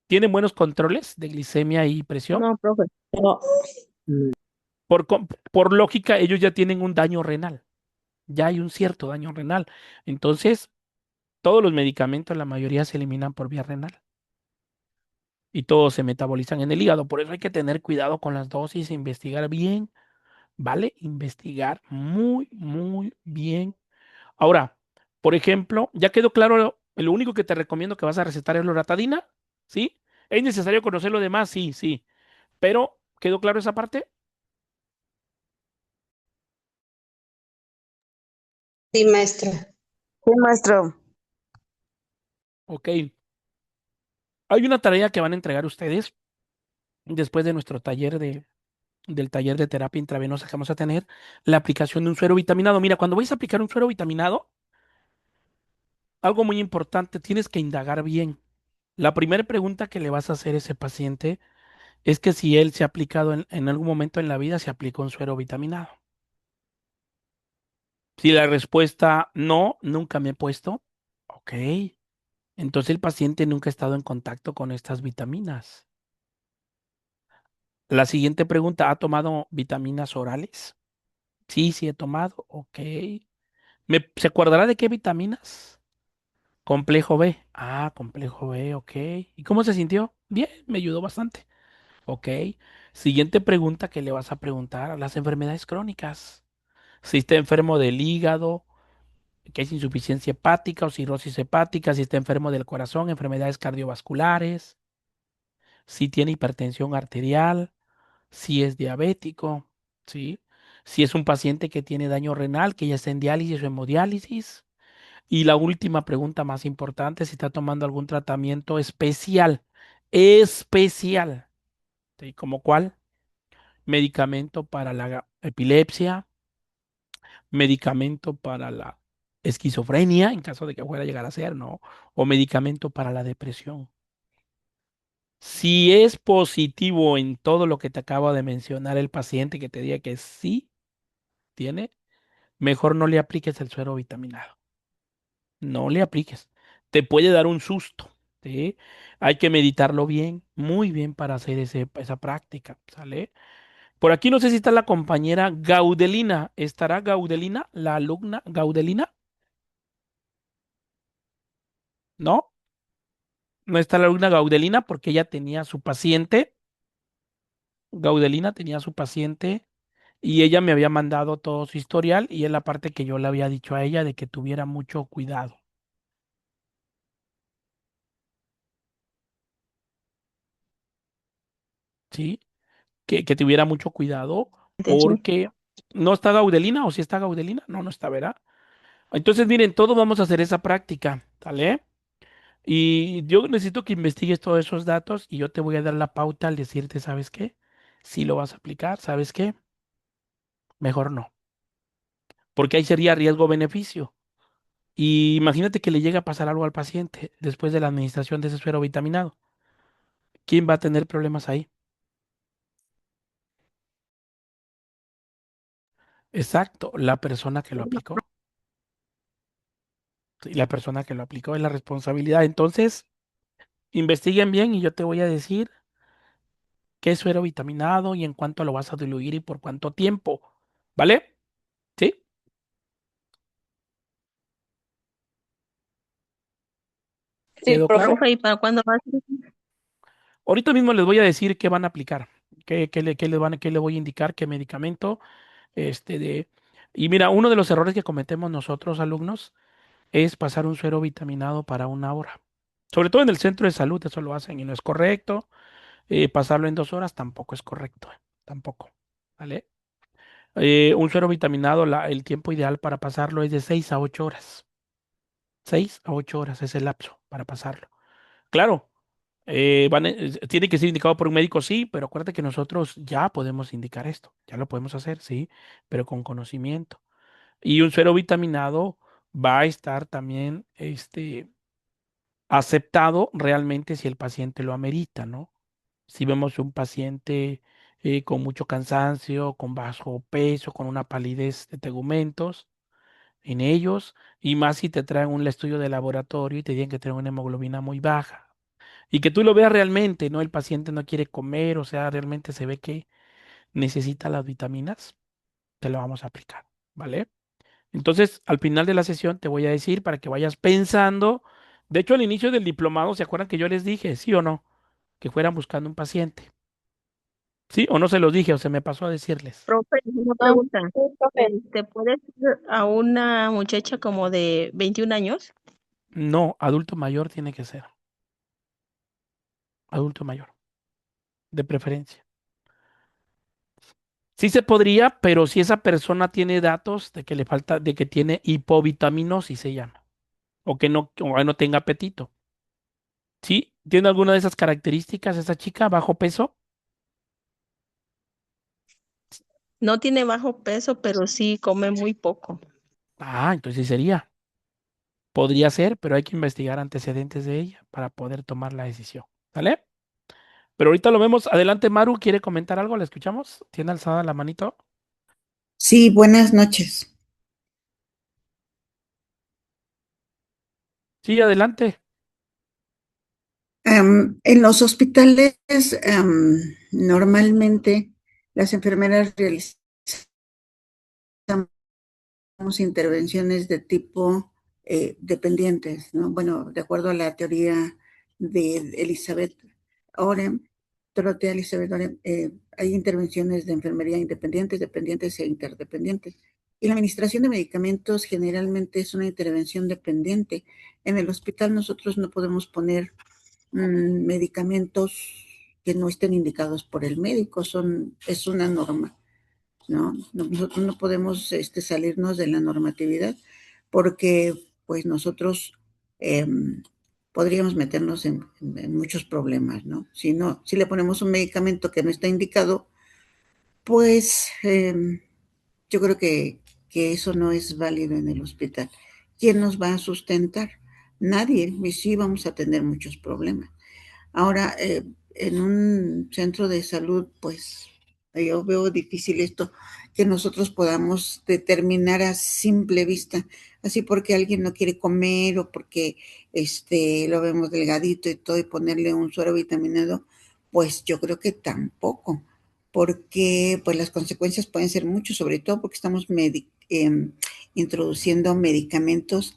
¿Tienen buenos controles de glicemia y presión? No, profe. No, Por lógica, ellos ya tienen un daño renal, ya hay un cierto daño renal. Entonces, todos los medicamentos, la mayoría se eliminan por vía renal y todos se metabolizan en el hígado. Por eso hay que tener cuidado con las dosis, e investigar bien, ¿vale? Investigar muy bien. Ahora, por ejemplo, ya quedó claro, lo único que te recomiendo que vas a recetar es loratadina, ¿sí? ¿Es necesario conocer lo demás? Sí, sí. Pero, ¿quedó claro esa parte? sí, maestra. Sí, maestro. Ok. Hay una tarea que van a entregar ustedes después de nuestro del taller de terapia intravenosa que vamos a tener, la aplicación de un suero vitaminado. Mira, cuando vais a aplicar un suero vitaminado, algo muy importante, tienes que indagar bien. La primera pregunta que le vas a hacer a ese paciente es que si él se ha aplicado en algún momento en la vida, se aplicó un suero vitaminado. Si la respuesta no, nunca me he puesto, ok. Entonces el paciente nunca ha estado en contacto con estas vitaminas. La siguiente pregunta, ¿ha tomado vitaminas orales? Sí, sí he tomado, ok. ¿Se acordará de qué vitaminas? Complejo B. Ah, complejo B, ok. ¿Y cómo se sintió? Bien, me ayudó bastante. Ok. Siguiente pregunta que le vas a preguntar, las enfermedades crónicas. Si está enfermo del hígado, que es insuficiencia hepática o cirrosis hepática, si está enfermo del corazón, enfermedades cardiovasculares, si tiene hipertensión arterial, si es diabético, ¿sí? Si es un paciente que tiene daño renal, que ya está en diálisis o hemodiálisis. Y la última pregunta más importante, si está tomando algún tratamiento especial, especial, ¿sí? ¿Como cuál? Medicamento para la epilepsia, medicamento para la esquizofrenia, en caso de que fuera a llegar a ser, ¿no? O medicamento para la depresión. Si es positivo en todo lo que te acabo de mencionar el paciente que te diga que sí tiene, mejor no le apliques el suero vitaminado. No le apliques. Te puede dar un susto, ¿sí? Hay que meditarlo bien, muy bien para hacer esa práctica, ¿sale? Por aquí no sé si está la compañera Gaudelina. ¿Estará Gaudelina, la alumna Gaudelina? ¿No? No está la alumna Gaudelina porque ella tenía su paciente. Gaudelina tenía su paciente y ella me había mandado todo su historial y es la parte que yo le había dicho a ella de que tuviera mucho cuidado, ¿sí? Que tuviera mucho cuidado Atención. porque no está Gaudelina o si está Gaudelina, no, no está, ¿verdad? Entonces, miren, todos vamos a hacer esa práctica, ¿vale? Y yo necesito que investigues todos esos datos y yo te voy a dar la pauta al decirte, ¿sabes qué? Si lo vas a aplicar, ¿sabes qué? Mejor no, porque ahí sería riesgo-beneficio. Y imagínate que le llega a pasar algo al paciente después de la administración de ese suero vitaminado. ¿Quién va a tener problemas ahí? Exacto, la persona que lo aplicó. Sí, la persona que lo aplicó es la responsabilidad. Entonces, investiguen bien y yo te voy a decir qué es suero vitaminado y en cuánto lo vas a diluir y por cuánto tiempo. ¿Vale? ¿Sí? Sí, ¿Quedó claro? profe. Profe, ¿y para cuándo va a ser? Ahorita mismo les voy a decir qué van a aplicar, qué le voy a indicar, qué medicamento, este de. Y mira, uno de los errores que cometemos nosotros, alumnos, es pasar un suero vitaminado para una hora. Sobre todo en el centro de salud, eso lo hacen y no es correcto. Pasarlo en 2 horas tampoco es correcto, tampoco. ¿Vale? Un suero vitaminado, el tiempo ideal para pasarlo es de 6 a 8 horas. 6 a 8 horas es el lapso para pasarlo. Claro, tiene que ser indicado por un médico, sí, pero acuérdate que nosotros ya podemos indicar esto, ya lo podemos hacer, sí, pero con conocimiento. Y un suero vitaminado va a estar también aceptado realmente si el paciente lo amerita, ¿no? Si vemos un paciente con mucho cansancio, con bajo peso, con una palidez de tegumentos en ellos, y más si te traen un estudio de laboratorio y te digan que tienen una hemoglobina muy baja. Y que tú lo veas realmente, ¿no? El paciente no quiere comer, o sea, realmente se ve que necesita las vitaminas, te lo vamos a aplicar, ¿vale? Entonces, al final de la sesión te voy a decir para que vayas pensando. De hecho, al inicio del diplomado, ¿se acuerdan que yo les dije, sí o no, que fueran buscando un paciente? ¿Sí? O no se los dije, o se me pasó a decirles. Profe, una No, pregunta. sí, profe. ¿Puede ser a una muchacha como de 21 años? No, adulto mayor tiene que ser, adulto mayor, de preferencia. Sí se podría, pero si esa persona tiene datos de que le falta, de que tiene hipovitaminosis, se llama, o que no tenga apetito. ¿Sí? ¿Tiene alguna de esas características esa chica, bajo peso? No tiene bajo peso, pero sí come muy poco. Ah, entonces sí sería. Podría ser, pero hay que investigar antecedentes de ella para poder tomar la decisión. ¿Vale? Pero ahorita lo vemos. Adelante, Maru, ¿quiere comentar algo? ¿La escuchamos? ¿Tiene alzada la manito? Sí, buenas noches. Sí, adelante. En los hospitales, normalmente las enfermeras realizan intervenciones de tipo dependientes, ¿no? Bueno, de acuerdo a la teoría de Elizabeth Orem, Dorothea Elizabeth Orem, hay intervenciones de enfermería independientes, dependientes e interdependientes. Y la administración de medicamentos generalmente es una intervención dependiente. En el hospital nosotros no podemos poner medicamentos que no estén indicados por el médico, es una norma. ¿No? Nosotros no podemos salirnos de la normatividad porque pues nosotros eh, podríamos meternos en muchos problemas, ¿no? Si no, si le ponemos un medicamento que no está indicado, pues yo creo que eso no es válido en el hospital. ¿quién nos va a sustentar? Nadie, y sí vamos a tener muchos problemas. Ahora, en un centro de salud, pues yo veo difícil esto, que nosotros podamos determinar a simple vista, así porque alguien no quiere comer o porque lo vemos delgadito y todo y ponerle un suero vitaminado, pues yo creo que tampoco, porque pues las consecuencias pueden ser muchas, sobre todo porque estamos introduciendo medicamentos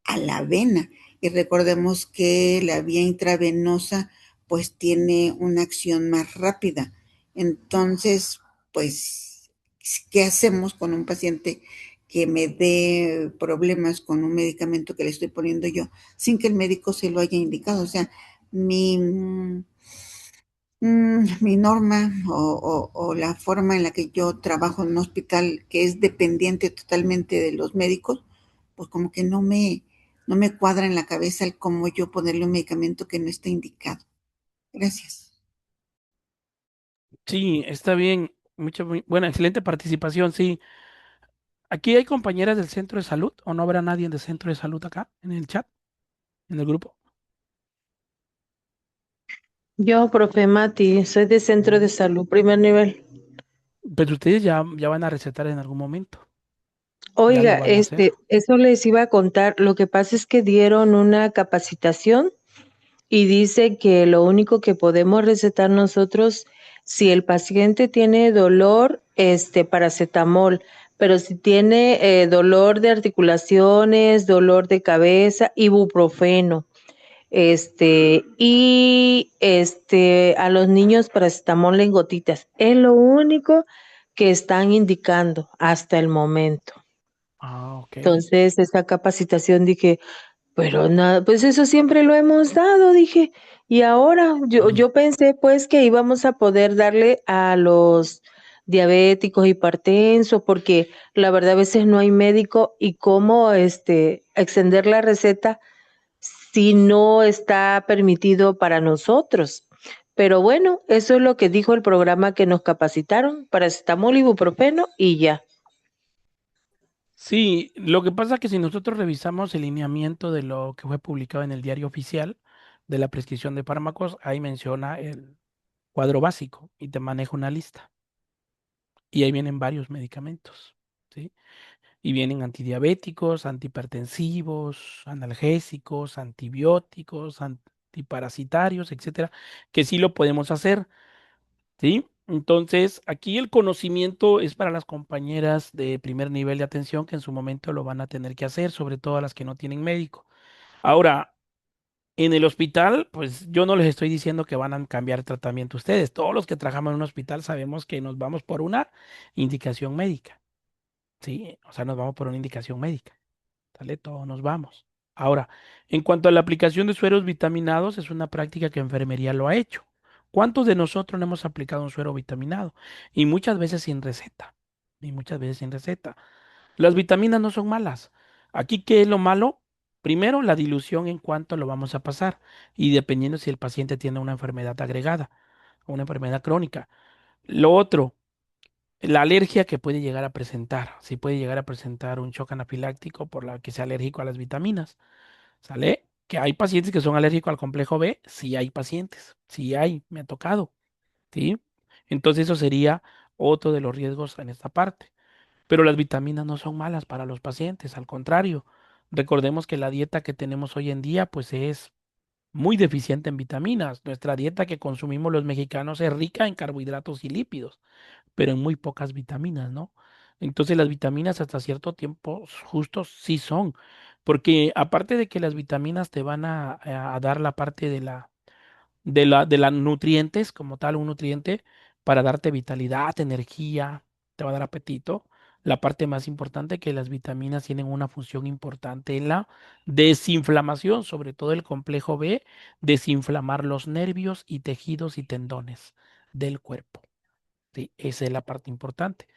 a la vena. Y recordemos que la vía intravenosa pues tiene una acción más rápida. Entonces, pues, ¿qué hacemos con un paciente que me dé problemas con un medicamento que le estoy poniendo yo sin que el médico se lo haya indicado? O sea, mi, mi norma o la forma en la que yo trabajo en un hospital que es dependiente totalmente de los médicos, pues como que no me cuadra en la cabeza el cómo yo ponerle un medicamento que no está indicado. Gracias. Sí, está bien. Buena, excelente participación, sí. ¿Aquí hay compañeras del centro de salud o no habrá nadie del centro de salud acá en el chat, en el grupo? Yo, profe Mati, soy de centro de salud, primer nivel. Pero ustedes ya van a recetar en algún momento. Ya lo Oiga, van a hacer. eso les iba a contar. Lo que pasa es que dieron una capacitación y dice que lo único que podemos recetar nosotros, si el paciente tiene dolor, paracetamol, pero si tiene dolor de articulaciones, dolor de cabeza, ibuprofeno. A los niños paracetamol en gotitas. Es lo único que están indicando hasta el momento. Ah, ok. Entonces, esa capacitación dije, pero nada, pues eso siempre lo hemos dado, dije. Y ahora yo pensé pues que íbamos a poder darle a los diabéticos, hipertensos, porque la verdad a veces no hay médico y cómo extender la receta si no está permitido para nosotros. Pero bueno, eso es lo que dijo el programa que nos capacitaron, paracetamol, ibuprofeno y ya. Sí, lo que pasa es que si nosotros revisamos el lineamiento de lo que fue publicado en el diario oficial de la prescripción de fármacos, ahí menciona el cuadro básico y te maneja una lista. Y ahí vienen varios medicamentos, ¿sí? Y vienen antidiabéticos, antihipertensivos, analgésicos, antibióticos, antiparasitarios, etcétera, que sí lo podemos hacer, ¿sí? Entonces, aquí el conocimiento es para las compañeras de primer nivel de atención que en su momento lo van a tener que hacer, sobre todo a las que no tienen médico. Ahora, en el hospital, pues yo no les estoy diciendo que van a cambiar tratamiento ustedes. Todos los que trabajamos en un hospital sabemos que nos vamos por una indicación médica, ¿sí? O sea, nos vamos por una indicación médica. ¿Sale? Todos nos vamos. Ahora, en cuanto a la aplicación de sueros vitaminados, es una práctica que enfermería lo ha hecho. ¿Cuántos de nosotros no hemos aplicado un suero vitaminado? Y muchas veces sin receta. Y muchas veces sin receta. Las vitaminas no son malas. Aquí, ¿qué es lo malo? Primero, la dilución en cuanto lo vamos a pasar. Y dependiendo si el paciente tiene una enfermedad agregada o una enfermedad crónica. Lo otro, la alergia que puede llegar a presentar. Si puede llegar a presentar un shock anafiláctico por la que sea alérgico a las vitaminas. ¿Sale? Que hay pacientes que son alérgicos al complejo B. Sí hay pacientes. Sí hay, me ha tocado. ¿Sí? Entonces eso sería otro de los riesgos en esta parte. Pero las vitaminas no son malas para los pacientes, al contrario. Recordemos que la dieta que tenemos hoy en día pues es muy deficiente en vitaminas. Nuestra dieta que consumimos los mexicanos es rica en carbohidratos y lípidos, pero en muy pocas vitaminas, ¿no? Entonces las vitaminas hasta cierto tiempo justos sí son, porque aparte de que las vitaminas te van a dar la parte de las nutrientes, como tal, un nutriente para darte vitalidad, energía, te va a dar apetito. La parte más importante que las vitaminas tienen una función importante en la desinflamación, sobre todo el complejo B, desinflamar los nervios y tejidos y tendones del cuerpo. Sí, esa es la parte importante.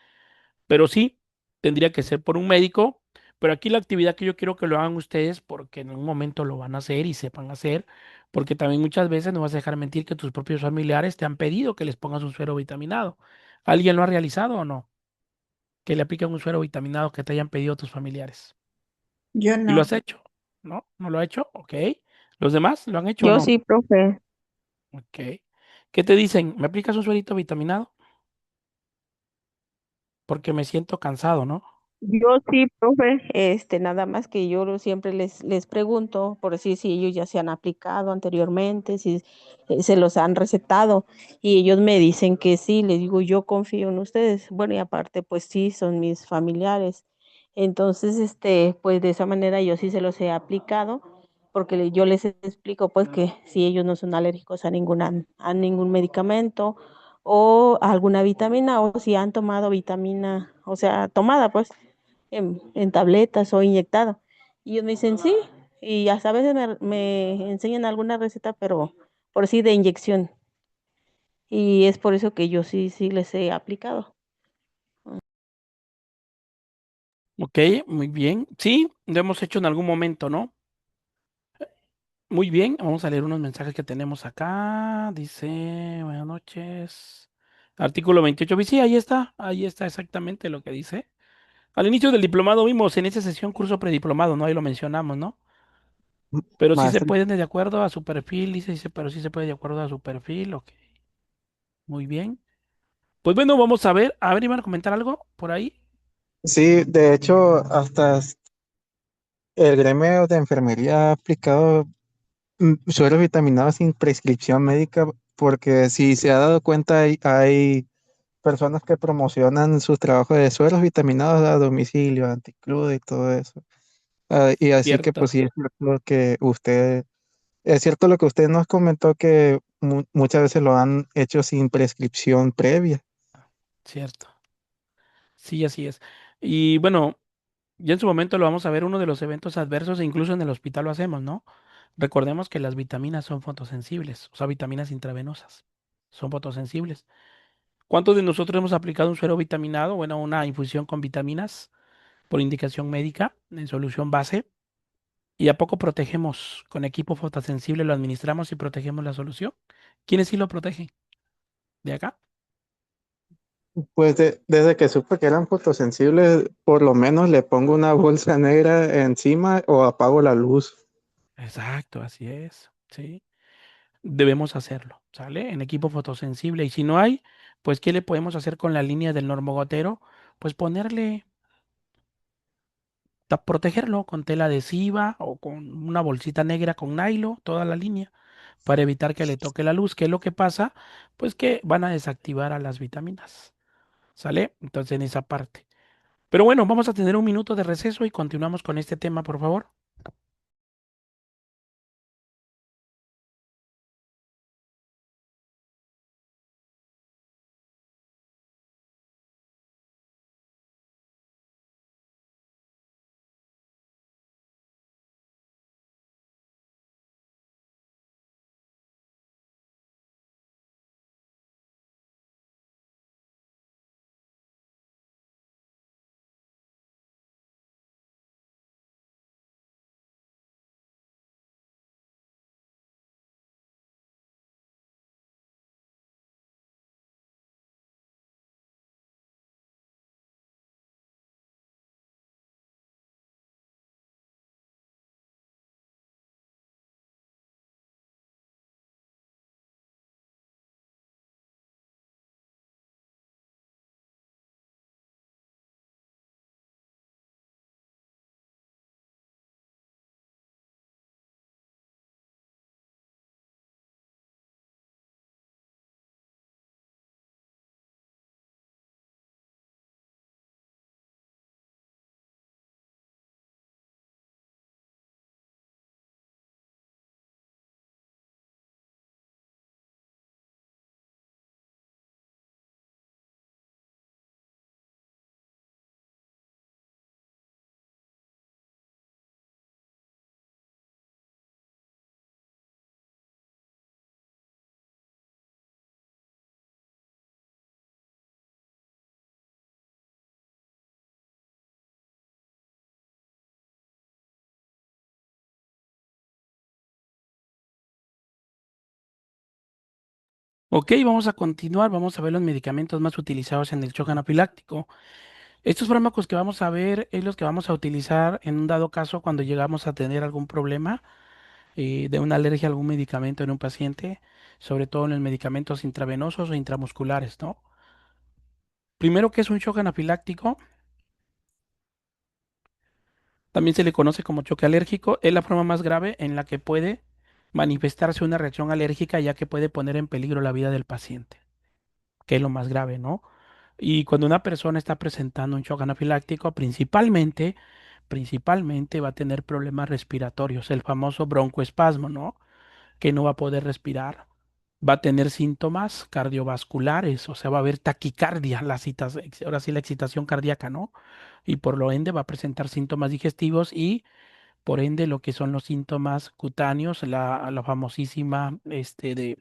Pero sí, tendría que ser por un médico. Pero aquí la actividad que yo quiero que lo hagan ustedes, porque en un momento lo van a hacer y sepan hacer, porque también muchas veces no vas a dejar mentir que tus propios familiares te han pedido que les pongas un suero vitaminado. ¿Alguien lo ha realizado o no? Que le apliquen un suero vitaminado que te hayan pedido tus familiares. Yo ¿Y lo no. has hecho? ¿No? ¿No lo ha hecho? Ok. ¿Los demás lo han hecho o Yo no? sí, profe. Ok. ¿Qué te dicen? ¿Me aplicas un suerito vitaminado? Porque me siento cansado, ¿no? Yo sí, profe, nada más que siempre les pregunto por si ellos ya se han aplicado anteriormente, si se los han recetado y ellos me dicen que sí, les digo, yo confío en ustedes. Bueno, y aparte, pues sí, son mis familiares. Entonces, pues de esa manera yo sí se los he aplicado porque yo les explico pues que si ellos no son alérgicos a ningún medicamento o a alguna vitamina o si han tomado vitamina, o sea, tomada pues en tabletas o inyectado. Y ellos me dicen sí, y hasta a veces me enseñan alguna receta, pero por sí de inyección. Y es por eso que yo sí les he aplicado. Ok, muy bien. Sí, lo hemos hecho en algún momento, ¿no? Muy bien, vamos a leer unos mensajes que tenemos acá. Dice, buenas noches. Artículo 28. Sí, ahí está exactamente lo que dice. Al inicio del diplomado vimos en esa sesión curso prediplomado, ¿no? Ahí lo mencionamos, ¿no? Pero sí se Maestro, pueden de acuerdo a su perfil, dice, pero sí se puede de acuerdo a su perfil, ok, muy bien. Pues bueno, vamos a ver, ¿iban a comentar algo por ahí? sí, de hecho, hasta el gremio de enfermería ha aplicado sueros vitaminados sin prescripción médica, porque si se ha dado cuenta, hay personas que promocionan sus trabajos de sueros vitaminados a domicilio, anticludo y todo eso. Y así que pues Cierto, sí es cierto lo que usted nos comentó que muchas veces lo han hecho sin prescripción previa. cierto. Sí, así es. Y bueno, ya en su momento lo vamos a ver, uno de los eventos adversos, e incluso en el hospital lo hacemos, ¿no? Recordemos que las vitaminas son fotosensibles, o sea, vitaminas intravenosas, son fotosensibles. ¿Cuántos de nosotros hemos aplicado un suero vitaminado, bueno, una infusión con vitaminas por indicación médica en solución base? ¿Y a poco protegemos con equipo fotosensible, lo administramos y protegemos la solución? ¿Quiénes sí lo protegen? ¿De acá? Pues desde que supe que eran fotosensibles, por lo menos le pongo una bolsa negra encima o apago la luz. Exacto, así es. Sí, debemos hacerlo, ¿sale? En equipo fotosensible. Y si no hay, pues, ¿qué le podemos hacer con la línea del normogotero? Pues ponerle, protegerlo con tela adhesiva o con una bolsita negra con nylon, toda la línea, para evitar que le toque la luz. ¿Qué es lo que pasa? Pues que van a desactivar a las vitaminas, ¿sale? Entonces, en esa parte. Pero bueno, vamos a tener un minuto de receso y continuamos con este tema, por favor. Ok, vamos a continuar. Vamos a ver los medicamentos más utilizados en el shock anafiláctico. Estos fármacos que vamos a ver es los que vamos a utilizar en un dado caso cuando llegamos a tener algún problema de una alergia a algún medicamento en un paciente, sobre todo en los medicamentos intravenosos o intramusculares, ¿no? Primero, que es un shock anafiláctico, también se le conoce como choque alérgico, es la forma más grave en la que puede manifestarse una reacción alérgica, ya que puede poner en peligro la vida del paciente, que es lo más grave, ¿no? Y cuando una persona está presentando un shock anafiláctico, principalmente va a tener problemas respiratorios, el famoso broncoespasmo, ¿no? Que no va a poder respirar. Va a tener síntomas cardiovasculares, o sea, va a haber taquicardia, ahora sí la excitación cardíaca, ¿no? Y por lo ende va a presentar síntomas digestivos y por ende lo que son los síntomas cutáneos, la famosísima, de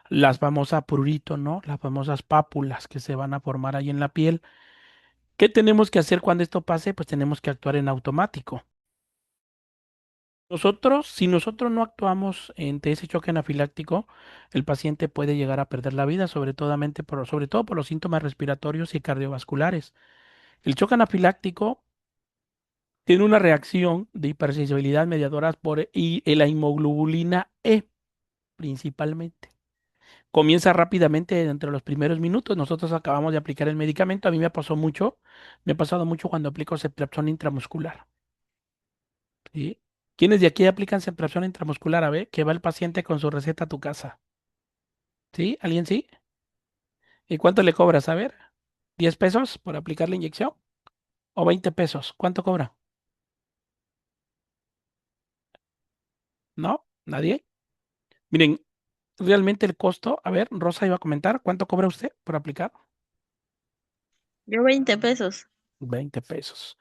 las famosas prurito, ¿no? Las famosas pápulas que se van a formar ahí en la piel. ¿Qué tenemos que hacer cuando esto pase? Pues tenemos que actuar en automático. Si nosotros no actuamos ante ese choque anafiláctico, el paciente puede llegar a perder la vida, sobre todo por los síntomas respiratorios y cardiovasculares. El choque anafiláctico tiene una reacción de hipersensibilidad mediadora por la inmunoglobulina E principalmente. Comienza rápidamente entre los primeros minutos. Nosotros acabamos de aplicar el medicamento. A mí me ha pasado mucho cuando aplico ceftriaxona intramuscular. ¿Sí? ¿Quiénes de aquí aplican ceftriaxona intramuscular? A ver, que va el paciente con su receta a tu casa. ¿Sí? ¿Alguien sí? ¿Y cuánto le cobras? A ver, ¿10 pesos por aplicar la inyección? ¿O 20 pesos? ¿Cuánto cobra? ¿No? ¿Nadie? Miren, realmente el costo, a ver, Rosa iba a comentar, ¿cuánto cobra usted por aplicar? Yo 20 pesos. 20 pesos.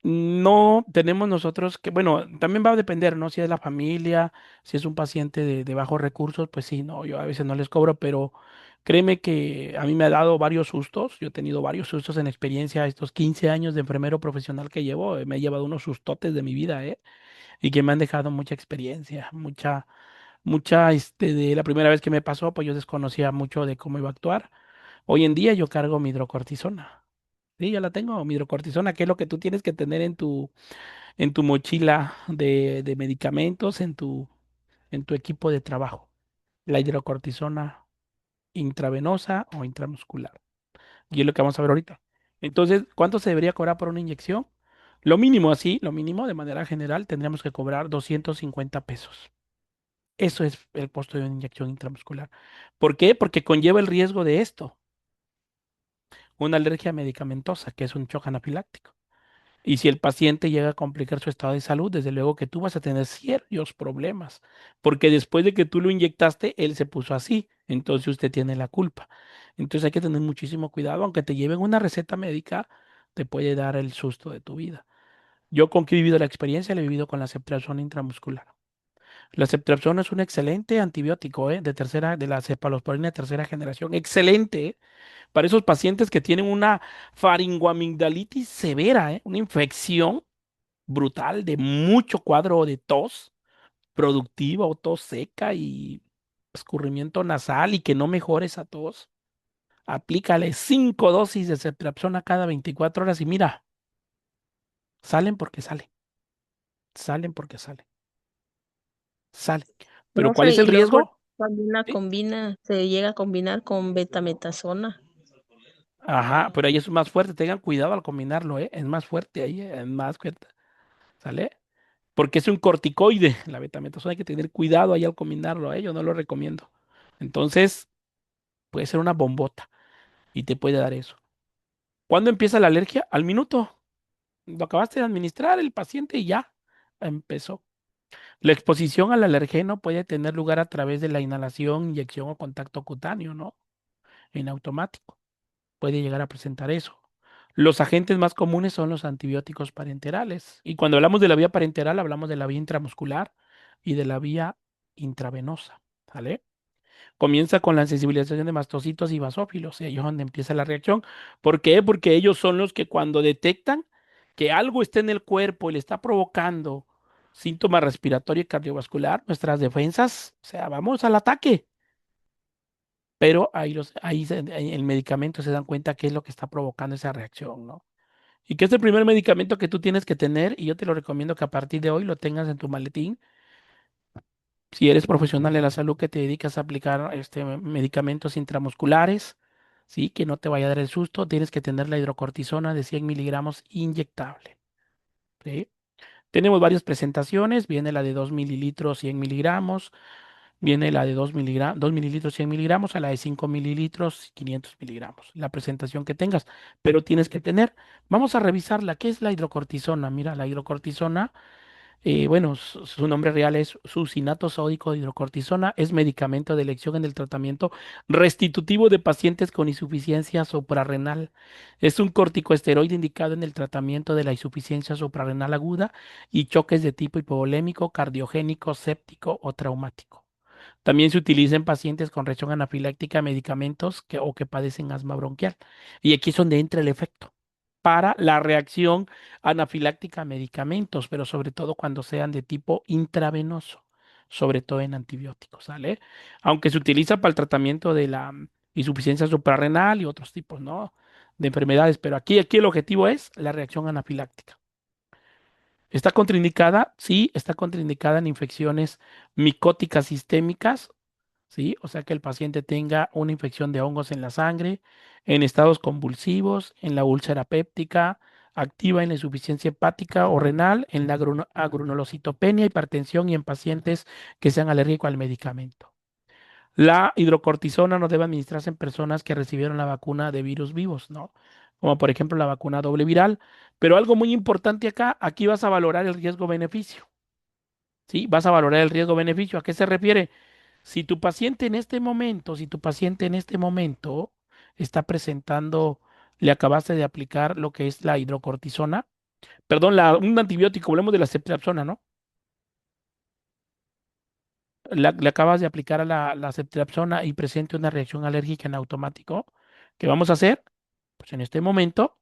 No tenemos nosotros que, bueno, también va a depender, ¿no? Si es la familia, si es un paciente de bajos recursos, pues sí, no, yo a veces no les cobro, pero créeme que a mí me ha dado varios sustos. Yo he tenido varios sustos en experiencia estos 15 años de enfermero profesional que llevo. Me he llevado unos sustotes de mi vida, ¿eh? Y que me han dejado mucha experiencia, de la primera vez que me pasó, pues yo desconocía mucho de cómo iba a actuar. Hoy en día yo cargo mi hidrocortisona. Sí, yo la tengo, mi hidrocortisona, que es lo que tú tienes que tener en tu mochila de medicamentos, en tu equipo de trabajo. La hidrocortisona intravenosa o intramuscular. Y es lo que vamos a ver ahorita. Entonces, ¿cuánto se debería cobrar por una inyección? Lo mínimo, de manera general, tendríamos que cobrar 250 pesos. Eso es el costo de una inyección intramuscular. ¿Por qué? Porque conlleva el riesgo de esto, una alergia medicamentosa, que es un shock anafiláctico. Y si el paciente llega a complicar su estado de salud, desde luego que tú vas a tener serios problemas, porque después de que tú lo inyectaste, él se puso así, entonces usted tiene la culpa. Entonces hay que tener muchísimo cuidado, aunque te lleven una receta médica, te puede dar el susto de tu vida. Yo con que he vivido la experiencia, la he vivido con la ceftriaxona intramuscular. La ceftriaxona es un excelente antibiótico, de la cefalosporina de tercera generación, excelente, para esos pacientes que tienen una faringoamigdalitis severa, una infección brutal de mucho cuadro de tos productiva o tos seca y escurrimiento nasal y que no mejore esa tos, aplícale 5 dosis de ceftriaxona cada 24 horas y mira, salen porque salen porque salen. Pero ¿cuál Profe, es el y luego riesgo? también ¿Sí? se llega a combinar con betametasona. Ajá, pero ahí es más fuerte, tengan cuidado al combinarlo, es más fuerte ahí, es más fuerte, ¿sale? Porque es un corticoide, la betametasona hay que tener cuidado ahí al combinarlo, yo no lo recomiendo. Entonces, puede ser una bombota y te puede dar eso. ¿Cuándo empieza la alergia? Al minuto. Lo acabaste de administrar el paciente y ya empezó. La exposición al alergeno puede tener lugar a través de la inhalación, inyección o contacto cutáneo, ¿no? En automático. Puede llegar a presentar eso. Los agentes más comunes son los antibióticos parenterales. Y cuando hablamos de la vía parenteral, hablamos de la vía intramuscular y de la vía intravenosa. ¿Vale? Comienza con la sensibilización de mastocitos y basófilos, y ahí es donde empieza la reacción. ¿Por qué? Porque ellos son los que cuando detectan que algo está en el cuerpo y le está provocando síntomas respiratorio y cardiovascular, nuestras defensas, o sea, vamos al ataque. pero ahí el medicamento se dan cuenta qué es lo que está provocando esa reacción, ¿no? Y que es el primer medicamento que tú tienes que tener y yo te lo recomiendo que a partir de hoy lo tengas en tu maletín. Si eres profesional de la salud que te dedicas a aplicar medicamentos intramusculares, sí, que no te vaya a dar el susto, tienes que tener la hidrocortisona de 100 miligramos inyectable, ¿sí? Tenemos varias presentaciones, viene la de 2 mililitros 100 miligramos, viene la de 2 mililitros 100 miligramos, a la de 5 mililitros 500 miligramos, la presentación que tengas, pero tienes que tener, vamos a revisarla, ¿qué es la hidrocortisona? Mira, la hidrocortisona, bueno, su nombre real es succinato sódico de hidrocortisona, es medicamento de elección en el tratamiento restitutivo de pacientes con insuficiencia suprarrenal. Es un corticoesteroide indicado en el tratamiento de la insuficiencia suprarrenal aguda y choques de tipo hipovolémico, cardiogénico, séptico o traumático. También se utiliza en pacientes con reacción anafiláctica a medicamentos o que padecen asma bronquial. Y aquí es donde entra el efecto para la reacción anafiláctica a medicamentos, pero sobre todo cuando sean de tipo intravenoso, sobre todo en antibióticos, ¿sale? Aunque se utiliza para el tratamiento de la insuficiencia suprarrenal y otros tipos, ¿no? De enfermedades, pero aquí el objetivo es la reacción anafiláctica. ¿Está contraindicada? Sí, está contraindicada en infecciones micóticas sistémicas, ¿sí? O sea, que el paciente tenga una infección de hongos en la sangre, en estados convulsivos, en la úlcera péptica, activa en la insuficiencia hepática o renal, en la agronulocitopenia, hipertensión y en pacientes que sean alérgicos al medicamento. La hidrocortisona no debe administrarse en personas que recibieron la vacuna de virus vivos, ¿no? Como por ejemplo la vacuna doble viral. Pero algo muy importante acá, aquí vas a valorar el riesgo-beneficio, ¿sí? Vas a valorar el riesgo-beneficio. ¿A qué se refiere? Si tu paciente en este momento está presentando, le acabaste de aplicar lo que es la hidrocortisona, perdón, un antibiótico, hablemos de la ceftriaxona, ¿no? Le acabas de aplicar a la ceftriaxona y presente una reacción alérgica en automático. ¿Qué vamos a hacer? Pues en este momento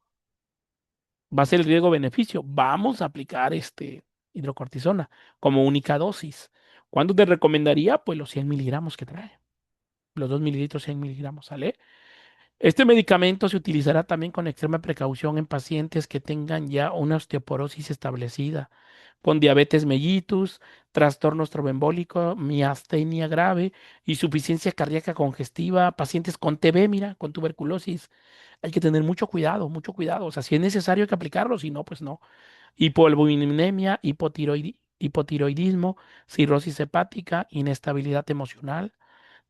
va a ser el riesgo-beneficio. Vamos a aplicar hidrocortisona como única dosis. ¿Cuándo te recomendaría? Pues los 100 miligramos que trae. Los 2 mililitros 100 miligramos, ¿sale? Este medicamento se utilizará también con extrema precaución en pacientes que tengan ya una osteoporosis establecida, con diabetes mellitus, trastornos tromboembólicos, miastenia grave, insuficiencia cardíaca congestiva, pacientes con TB, mira, con tuberculosis. Hay que tener mucho cuidado, mucho cuidado. O sea, si es necesario hay que aplicarlo, si no, pues no. Hipoalbuminemia, hipotiroidismo, cirrosis hepática, inestabilidad emocional,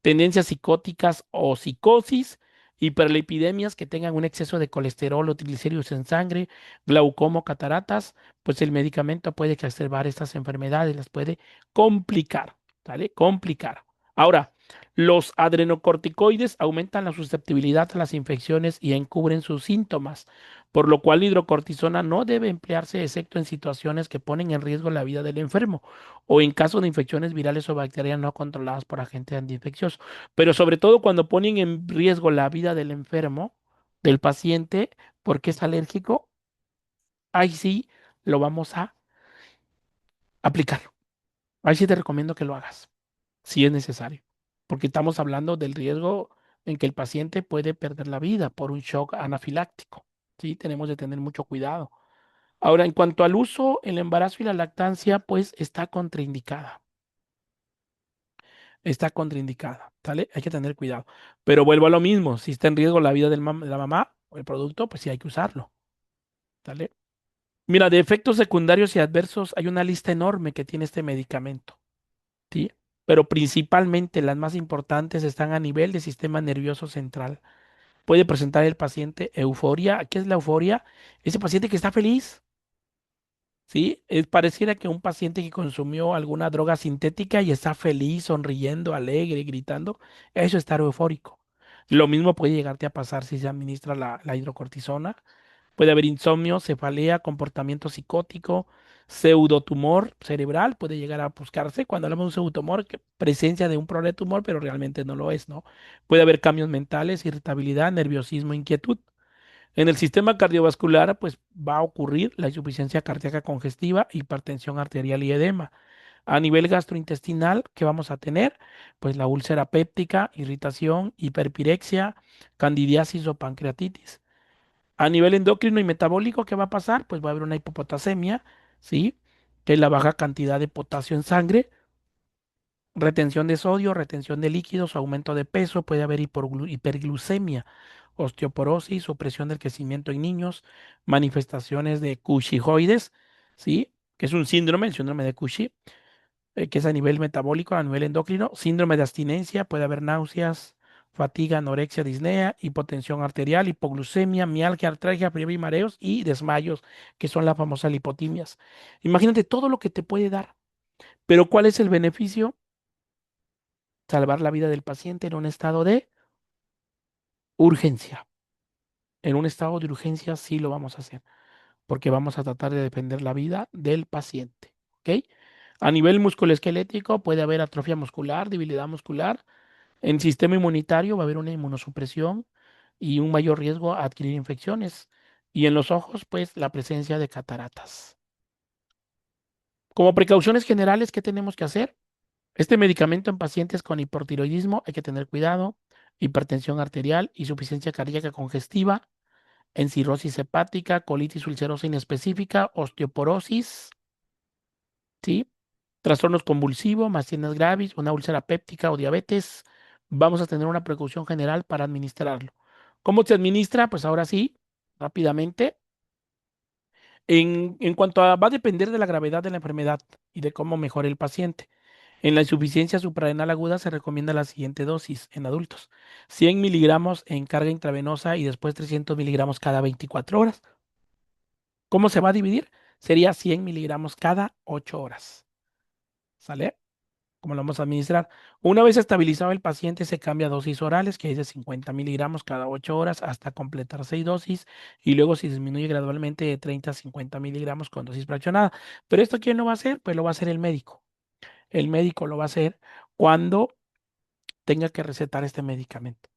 tendencias psicóticas o psicosis, hiperlipidemias que tengan un exceso de colesterol o triglicéridos en sangre, glaucoma o cataratas, pues el medicamento puede exacerbar estas enfermedades, las puede complicar, ¿vale? Complicar. Ahora, los adrenocorticoides aumentan la susceptibilidad a las infecciones y encubren sus síntomas, por lo cual la hidrocortisona no debe emplearse excepto en situaciones que ponen en riesgo la vida del enfermo o en caso de infecciones virales o bacterias no controladas por agentes antiinfecciosos, pero sobre todo cuando ponen en riesgo la vida del enfermo, del paciente, porque es alérgico, ahí sí lo vamos a aplicar. Ahí sí te recomiendo que lo hagas, si es necesario, porque estamos hablando del riesgo en que el paciente puede perder la vida por un shock anafiláctico. Sí, tenemos que tener mucho cuidado. Ahora, en cuanto al uso, el embarazo y la lactancia, pues está contraindicada. Está contraindicada, ¿sale? Hay que tener cuidado. Pero vuelvo a lo mismo, si está en riesgo la vida de la mamá o el producto, pues sí hay que usarlo, ¿sale? Mira, de efectos secundarios y adversos hay una lista enorme que tiene este medicamento, ¿sí? Pero principalmente las más importantes están a nivel del sistema nervioso central. Puede presentar el paciente euforia. ¿Qué es la euforia? Ese paciente que está feliz. Sí, pareciera que un paciente que consumió alguna droga sintética y está feliz, sonriendo, alegre, gritando, eso es estar eufórico. Lo mismo puede llegarte a pasar si se administra la hidrocortisona. Puede haber insomnio, cefalea, comportamiento psicótico, pseudotumor cerebral, puede llegar a buscarse. Cuando hablamos de un pseudotumor, presencia de un problema de tumor, pero realmente no lo es, ¿no? Puede haber cambios mentales, irritabilidad, nerviosismo, inquietud. En el sistema cardiovascular, pues va a ocurrir la insuficiencia cardíaca congestiva, hipertensión arterial y edema. A nivel gastrointestinal, ¿qué vamos a tener? Pues la úlcera péptica, irritación, hiperpirexia, candidiasis o pancreatitis. A nivel endocrino y metabólico, ¿qué va a pasar? Pues va a haber una hipopotasemia, ¿sí? Que es la baja cantidad de potasio en sangre, retención de sodio, retención de líquidos, aumento de peso, puede haber hiperglucemia, osteoporosis, opresión del crecimiento en niños, manifestaciones de Cushigoides, ¿sí? Que es un síndrome, el síndrome de Cushing, que es a nivel metabólico, a nivel endocrino, síndrome de abstinencia, puede haber náuseas, fatiga, anorexia, disnea, hipotensión arterial, hipoglucemia, mialgia, artralgia, fiebre y mareos y desmayos, que son las famosas lipotimias. Imagínate todo lo que te puede dar, pero ¿cuál es el beneficio? Salvar la vida del paciente en un estado de urgencia. En un estado de urgencia sí lo vamos a hacer, porque vamos a tratar de defender la vida del paciente. ¿Ok? A nivel musculoesquelético puede haber atrofia muscular, debilidad muscular. En sistema inmunitario va a haber una inmunosupresión y un mayor riesgo a adquirir infecciones. Y en los ojos, pues la presencia de cataratas. Como precauciones generales, ¿qué tenemos que hacer? Este medicamento en pacientes con hipotiroidismo hay que tener cuidado, hipertensión arterial, insuficiencia cardíaca congestiva, en cirrosis hepática, colitis ulcerosa inespecífica, osteoporosis, ¿sí? Trastornos convulsivos, miastenias gravis, una úlcera péptica o diabetes. Vamos a tener una precaución general para administrarlo. ¿Cómo se administra? Pues ahora sí, rápidamente. En cuanto a, va a depender de la gravedad de la enfermedad y de cómo mejore el paciente. En la insuficiencia suprarrenal aguda se recomienda la siguiente dosis en adultos: 100 miligramos en carga intravenosa y después 300 miligramos cada 24 horas. ¿Cómo se va a dividir? Sería 100 miligramos cada 8 horas. ¿Sale? ¿Cómo lo vamos a administrar? Una vez estabilizado el paciente, se cambia a dosis orales, que es de 50 miligramos cada 8 horas hasta completar 6 dosis, y luego se disminuye gradualmente de 30 a 50 miligramos con dosis fraccionada. Pero esto, ¿quién lo va a hacer? Pues lo va a hacer el médico. El médico lo va a hacer cuando tenga que recetar este medicamento.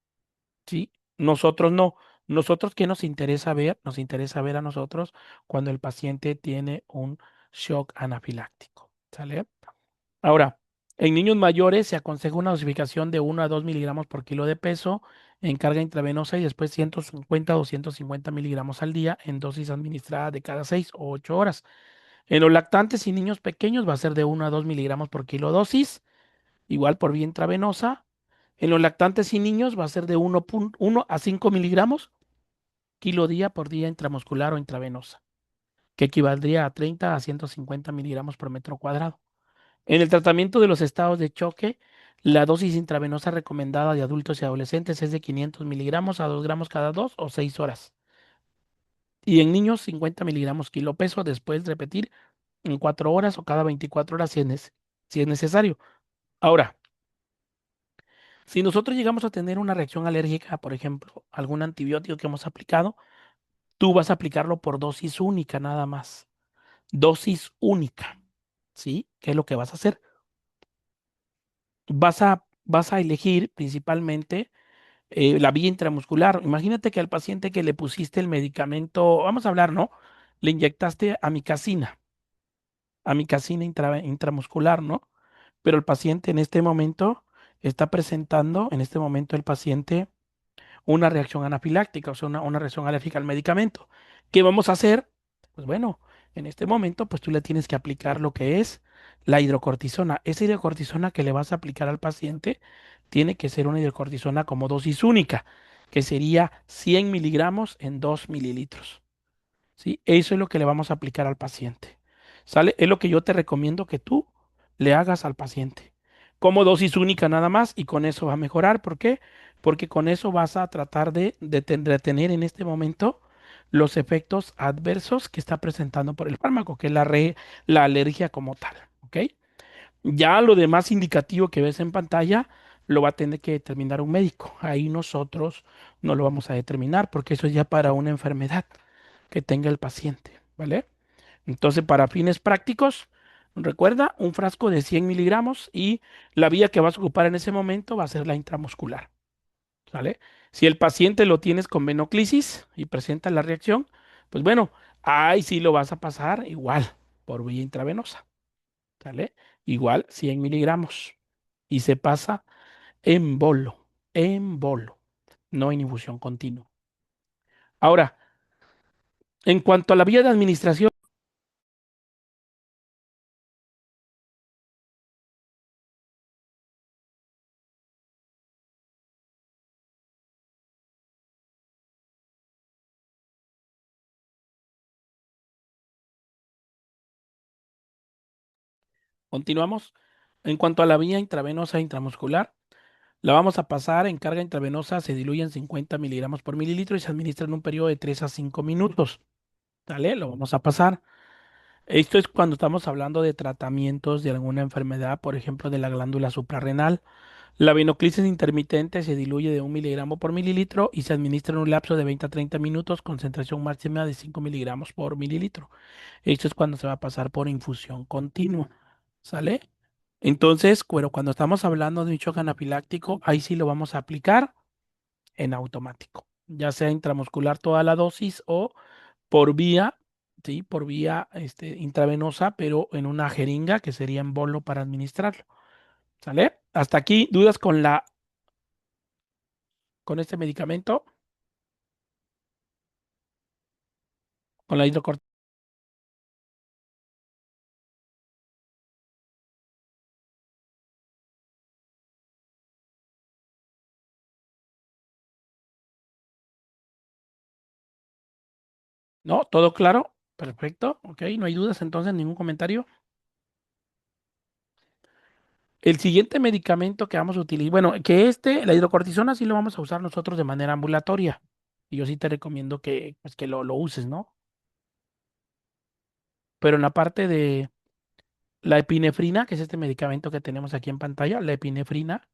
¿Sí? Nosotros no. Nosotros, ¿qué nos interesa ver? Nos interesa ver a nosotros cuando el paciente tiene un shock anafiláctico. ¿Sale? Ahora, en niños mayores se aconseja una dosificación de 1 a 2 miligramos por kilo de peso en carga intravenosa y después 150 a 250 miligramos al día en dosis administrada de cada 6 o 8 horas. En los lactantes y niños pequeños va a ser de 1 a 2 miligramos por kilo dosis, igual por vía intravenosa. En los lactantes y niños va a ser de 1 a 5 miligramos kilo día por día intramuscular o intravenosa, que equivaldría a 30 a 150 miligramos por metro cuadrado. En el tratamiento de los estados de choque, la dosis intravenosa recomendada de adultos y adolescentes es de 500 miligramos a 2 gramos cada 2 o 6 horas. Y en niños, 50 miligramos kilo peso, después repetir en 4 horas o cada 24 horas si es necesario. Ahora, si nosotros llegamos a tener una reacción alérgica, por ejemplo, algún antibiótico que hemos aplicado, tú vas a aplicarlo por dosis única nada más. Dosis única. ¿Sí? ¿Qué es lo que vas a hacer? Vas a elegir principalmente la vía intramuscular. Imagínate que al paciente que le pusiste el medicamento, vamos a hablar, ¿no? Le inyectaste amicacina intramuscular, ¿no? Pero el paciente en este momento está presentando, en este momento el paciente, una reacción anafiláctica, o sea, una reacción alérgica al medicamento. ¿Qué vamos a hacer? Pues bueno, en este momento, pues tú le tienes que aplicar lo que es la hidrocortisona. Esa hidrocortisona que le vas a aplicar al paciente tiene que ser una hidrocortisona como dosis única, que sería 100 miligramos en 2 mililitros. ¿Sí? Eso es lo que le vamos a aplicar al paciente. ¿Sale? Es lo que yo te recomiendo que tú le hagas al paciente. Como dosis única nada más y con eso va a mejorar. ¿Por qué? Porque con eso vas a tratar de detener en este momento los efectos adversos que está presentando por el fármaco, que es la alergia como tal. ¿Ok? Ya lo demás indicativo que ves en pantalla lo va a tener que determinar un médico. Ahí nosotros no lo vamos a determinar porque eso es ya para una enfermedad que tenga el paciente, ¿vale? Entonces, para fines prácticos, recuerda un frasco de 100 miligramos y la vía que vas a ocupar en ese momento va a ser la intramuscular, ¿vale? Si el paciente lo tienes con venoclisis y presenta la reacción, pues bueno, ahí sí lo vas a pasar igual por vía intravenosa, ¿vale? igual 100 miligramos. Y se pasa en bolo, no en infusión continua. Ahora, en cuanto a la vía de administración, continuamos. En cuanto a la vía intravenosa e intramuscular, la vamos a pasar en carga intravenosa, se diluye en 50 miligramos por mililitro y se administra en un periodo de 3 a 5 minutos. ¿Vale? Lo vamos a pasar. Esto es cuando estamos hablando de tratamientos de alguna enfermedad, por ejemplo, de la glándula suprarrenal. La venoclisis intermitente se diluye de 1 miligramo por mililitro y se administra en un lapso de 20 a 30 minutos, concentración máxima de 5 miligramos por mililitro. Esto es cuando se va a pasar por infusión continua. ¿Sale? Entonces, pero cuando estamos hablando de un shock anafiláctico, ahí sí lo vamos a aplicar en automático, ya sea intramuscular toda la dosis o por vía, sí, por vía intravenosa, pero en una jeringa que sería en bolo para administrarlo. ¿Sale? Hasta aquí, dudas con este medicamento, con la hidrocortisona. ¿No? ¿Todo claro? Perfecto. Ok, no hay dudas entonces, ningún comentario. El siguiente medicamento que vamos a utilizar, bueno, que la hidrocortisona sí lo vamos a usar nosotros de manera ambulatoria. Y yo sí te recomiendo que, pues, que lo uses, ¿no? Pero en la parte de la epinefrina, que es este medicamento que tenemos aquí en pantalla, la epinefrina,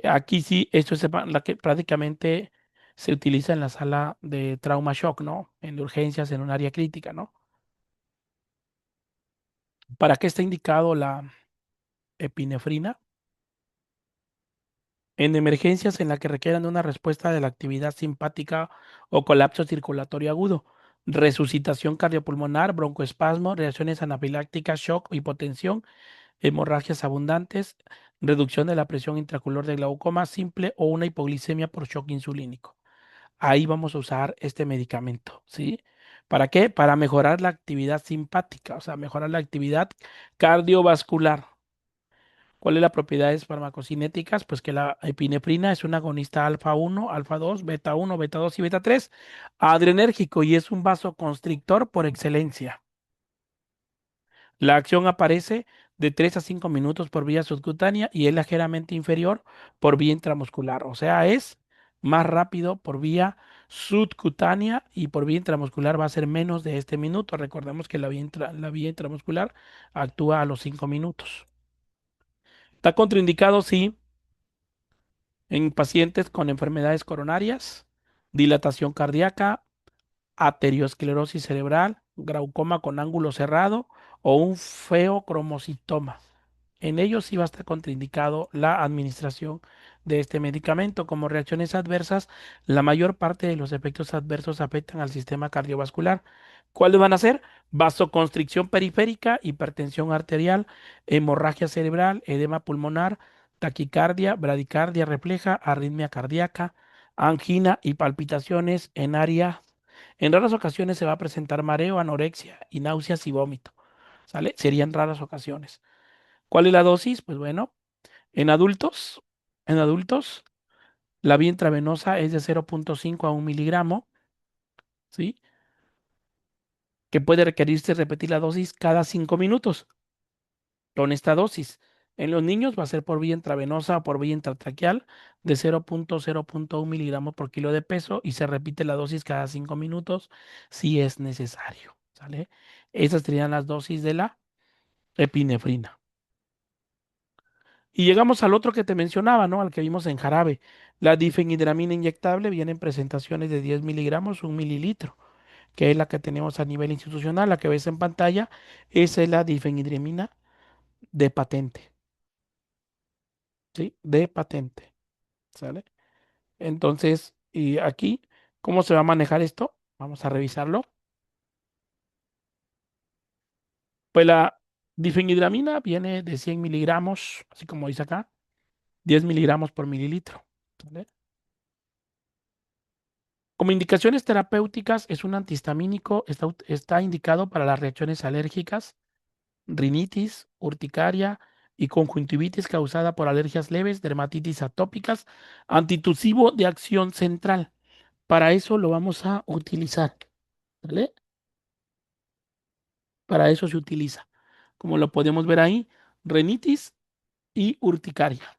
aquí sí, esto es la que prácticamente se utiliza en la sala de trauma shock, ¿no? En urgencias, en un área crítica, ¿no? ¿Para qué está indicado la epinefrina? En emergencias en las que requieran de una respuesta de la actividad simpática o colapso circulatorio agudo, resucitación cardiopulmonar, broncoespasmo, reacciones anafilácticas, shock, hipotensión, hemorragias abundantes, reducción de la presión intraocular de glaucoma simple o una hipoglicemia por shock insulínico. Ahí vamos a usar este medicamento, ¿sí? ¿Para qué? Para mejorar la actividad simpática, o sea, mejorar la actividad cardiovascular. ¿Cuál es la propiedades farmacocinéticas? Pues que la epinefrina es un agonista alfa 1, alfa 2, beta 1, beta 2 y beta 3, adrenérgico y es un vasoconstrictor por excelencia. La acción aparece de 3 a 5 minutos por vía subcutánea y es ligeramente inferior por vía intramuscular. O sea, es más rápido por vía subcutánea y por vía intramuscular va a ser menos de este minuto. Recordemos que la vía intramuscular actúa a los 5 minutos. Está contraindicado, sí, en pacientes con enfermedades coronarias, dilatación cardíaca, aterosclerosis cerebral, glaucoma con ángulo cerrado o un feocromocitoma. En ellos sí va a estar contraindicado la administración de este medicamento. Como reacciones adversas, la mayor parte de los efectos adversos afectan al sistema cardiovascular. ¿Cuáles van a ser? Vasoconstricción periférica, hipertensión arterial, hemorragia cerebral, edema pulmonar, taquicardia, bradicardia refleja, arritmia cardíaca, angina y palpitaciones en área. En raras ocasiones se va a presentar mareo, anorexia y náuseas y vómito. ¿Sale? Serían raras ocasiones. ¿Cuál es la dosis? Pues bueno, en adultos, en adultos, la vía intravenosa es de 0.5 a 1 miligramo, ¿sí? Que puede requerirse repetir la dosis cada 5 minutos con esta dosis. En los niños va a ser por vía intravenosa o por vía intratraqueal de 0.1 miligramos por kilo de peso y se repite la dosis cada 5 minutos si es necesario, ¿sale? Esas serían las dosis de la epinefrina. Y llegamos al otro que te mencionaba, ¿no? Al que vimos en jarabe. La difenhidramina inyectable viene en presentaciones de 10 miligramos, 1 mililitro, que es la que tenemos a nivel institucional, la que ves en pantalla. Esa es la difenhidramina de patente, ¿sí? De patente, ¿sale? Entonces, y aquí, ¿cómo se va a manejar esto? Vamos a revisarlo. Pues la Difenhidramina viene de 100 miligramos, así como dice acá, 10 miligramos por mililitro. ¿Vale? Como indicaciones terapéuticas, es un antihistamínico, está indicado para las reacciones alérgicas, rinitis, urticaria y conjuntivitis causada por alergias leves, dermatitis atópicas, antitusivo de acción central. Para eso lo vamos a utilizar, ¿vale? Para eso se utiliza. Como lo podemos ver ahí, rinitis y urticaria,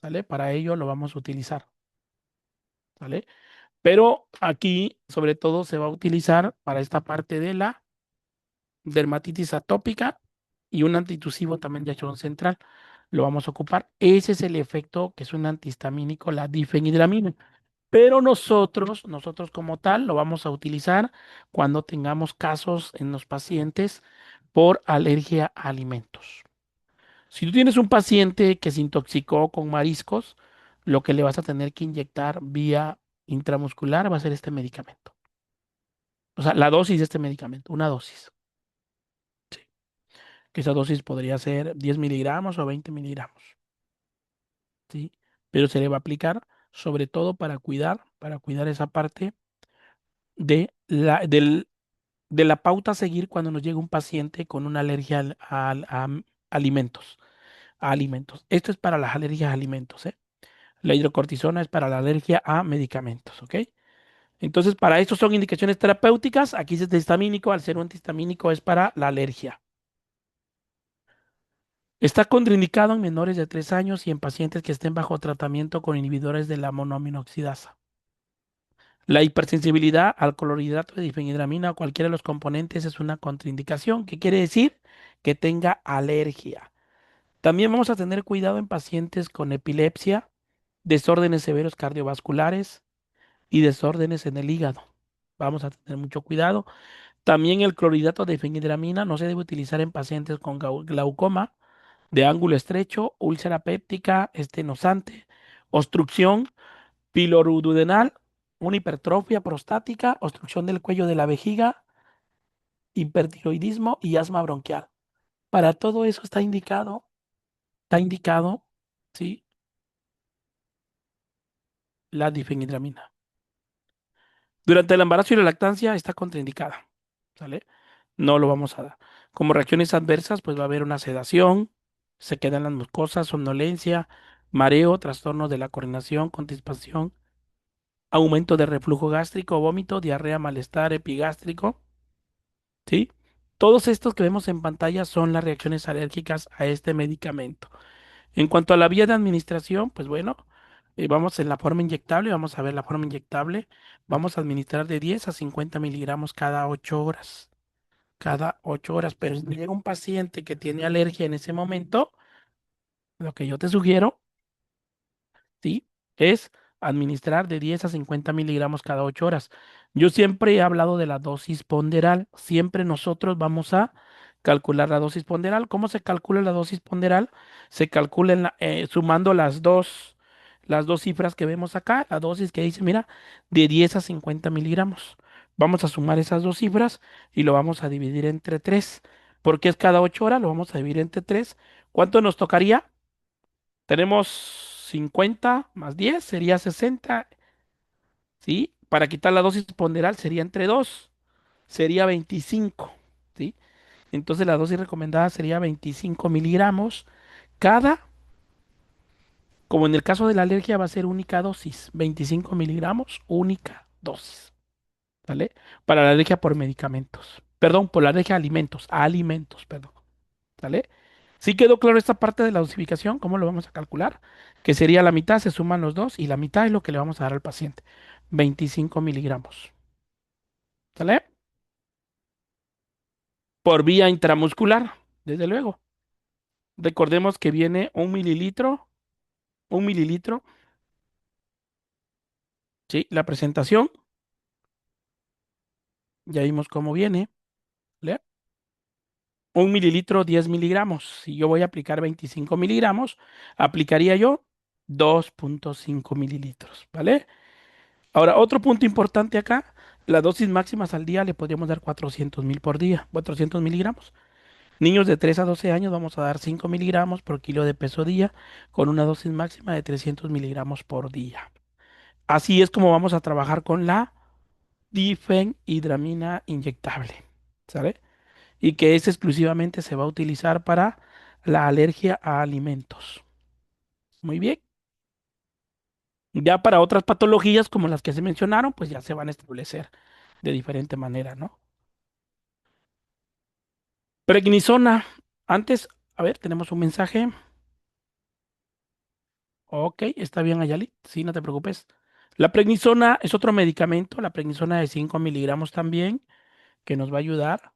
¿vale? Para ello lo vamos a utilizar, ¿vale? Pero aquí, sobre todo, se va a utilizar para esta parte de la dermatitis atópica y un antitusivo también de acción central. Lo vamos a ocupar. Ese es el efecto que es un antihistamínico, la difenhidramina. Pero nosotros como tal, lo vamos a utilizar cuando tengamos casos en los pacientes por alergia a alimentos. Si tú tienes un paciente que se intoxicó con mariscos, lo que le vas a tener que inyectar vía intramuscular va a ser este medicamento. O sea, la dosis de este medicamento, una dosis. Sí. Que esa dosis podría ser 10 miligramos o 20 miligramos. ¿Sí? Pero se le va a aplicar sobre todo para cuidar esa parte de la pauta a seguir cuando nos llega un paciente con una alergia a alimentos. A alimentos. Esto es para las alergias a alimentos, ¿eh? La hidrocortisona es para la alergia a medicamentos, ¿ok? Entonces, para esto son indicaciones terapéuticas. Aquí es antihistamínico, al ser un antihistamínico es para la alergia. Está contraindicado en menores de 3 años y en pacientes que estén bajo tratamiento con inhibidores de la monoaminoxidasa. La hipersensibilidad al clorhidrato de difenhidramina o cualquiera de los componentes es una contraindicación, que quiere decir que tenga alergia. También vamos a tener cuidado en pacientes con epilepsia, desórdenes severos cardiovasculares y desórdenes en el hígado. Vamos a tener mucho cuidado. También el clorhidrato de difenhidramina no se debe utilizar en pacientes con glaucoma de ángulo estrecho, úlcera péptica, estenosante, obstrucción pilorudurenal, una hipertrofia prostática, obstrucción del cuello de la vejiga, hipertiroidismo y asma bronquial. Para todo eso está indicado, ¿sí? La difenhidramina. Durante el embarazo y la lactancia está contraindicada, ¿sale? No lo vamos a dar. Como reacciones adversas, pues va a haber una sedación, se quedan las mucosas, somnolencia, mareo, trastorno de la coordinación, constipación, aumento de reflujo gástrico, vómito, diarrea, malestar epigástrico, ¿sí? Todos estos que vemos en pantalla son las reacciones alérgicas a este medicamento. En cuanto a la vía de administración, pues bueno, vamos en la forma inyectable, vamos a ver la forma inyectable. Vamos a administrar de 10 a 50 miligramos cada 8 horas. Cada 8 horas. Pero si llega un paciente que tiene alergia en ese momento, lo que yo te sugiero, ¿sí? Es administrar de 10 a 50 miligramos cada 8 horas. Yo siempre he hablado de la dosis ponderal. Siempre nosotros vamos a calcular la dosis ponderal. ¿Cómo se calcula la dosis ponderal? Se calcula sumando las dos cifras que vemos acá. La dosis que dice, mira, de 10 a 50 miligramos. Vamos a sumar esas dos cifras y lo vamos a dividir entre 3. Porque es cada 8 horas, lo vamos a dividir entre 3. ¿Cuánto nos tocaría? Tenemos 50 más 10 sería 60, ¿sí? Para quitar la dosis ponderal sería entre 2, sería 25, ¿sí? Entonces la dosis recomendada sería 25 miligramos cada, como en el caso de la alergia va a ser única dosis, 25 miligramos, única dosis, ¿vale? Para la alergia por medicamentos, perdón, por la alergia a alimentos, perdón, ¿vale? ¿Sí quedó claro esta parte de la dosificación? ¿Cómo lo vamos a calcular? Que sería la mitad, se suman los dos y la mitad es lo que le vamos a dar al paciente. 25 miligramos. ¿Sale? Por vía intramuscular, desde luego. Recordemos que viene un mililitro, ¿sí? La presentación, ya vimos cómo viene, ¿vale? Un mililitro, 10 miligramos. Si yo voy a aplicar 25 miligramos, aplicaría yo 2,5 mililitros, ¿vale? Ahora, otro punto importante acá, la dosis máxima al día le podríamos dar 400 mil por día, 400 miligramos. Niños de 3 a 12 años vamos a dar 5 miligramos por kilo de peso día con una dosis máxima de 300 miligramos por día. Así es como vamos a trabajar con la difenhidramina inyectable, ¿sale? Y que es exclusivamente se va a utilizar para la alergia a alimentos. Muy bien. Ya para otras patologías como las que se mencionaron, pues ya se van a establecer de diferente manera, ¿no? Prednisona. Antes, a ver, tenemos un mensaje. Ok, está bien, Ayali. Sí, no te preocupes. La prednisona es otro medicamento, la prednisona de 5 miligramos también, que nos va a ayudar.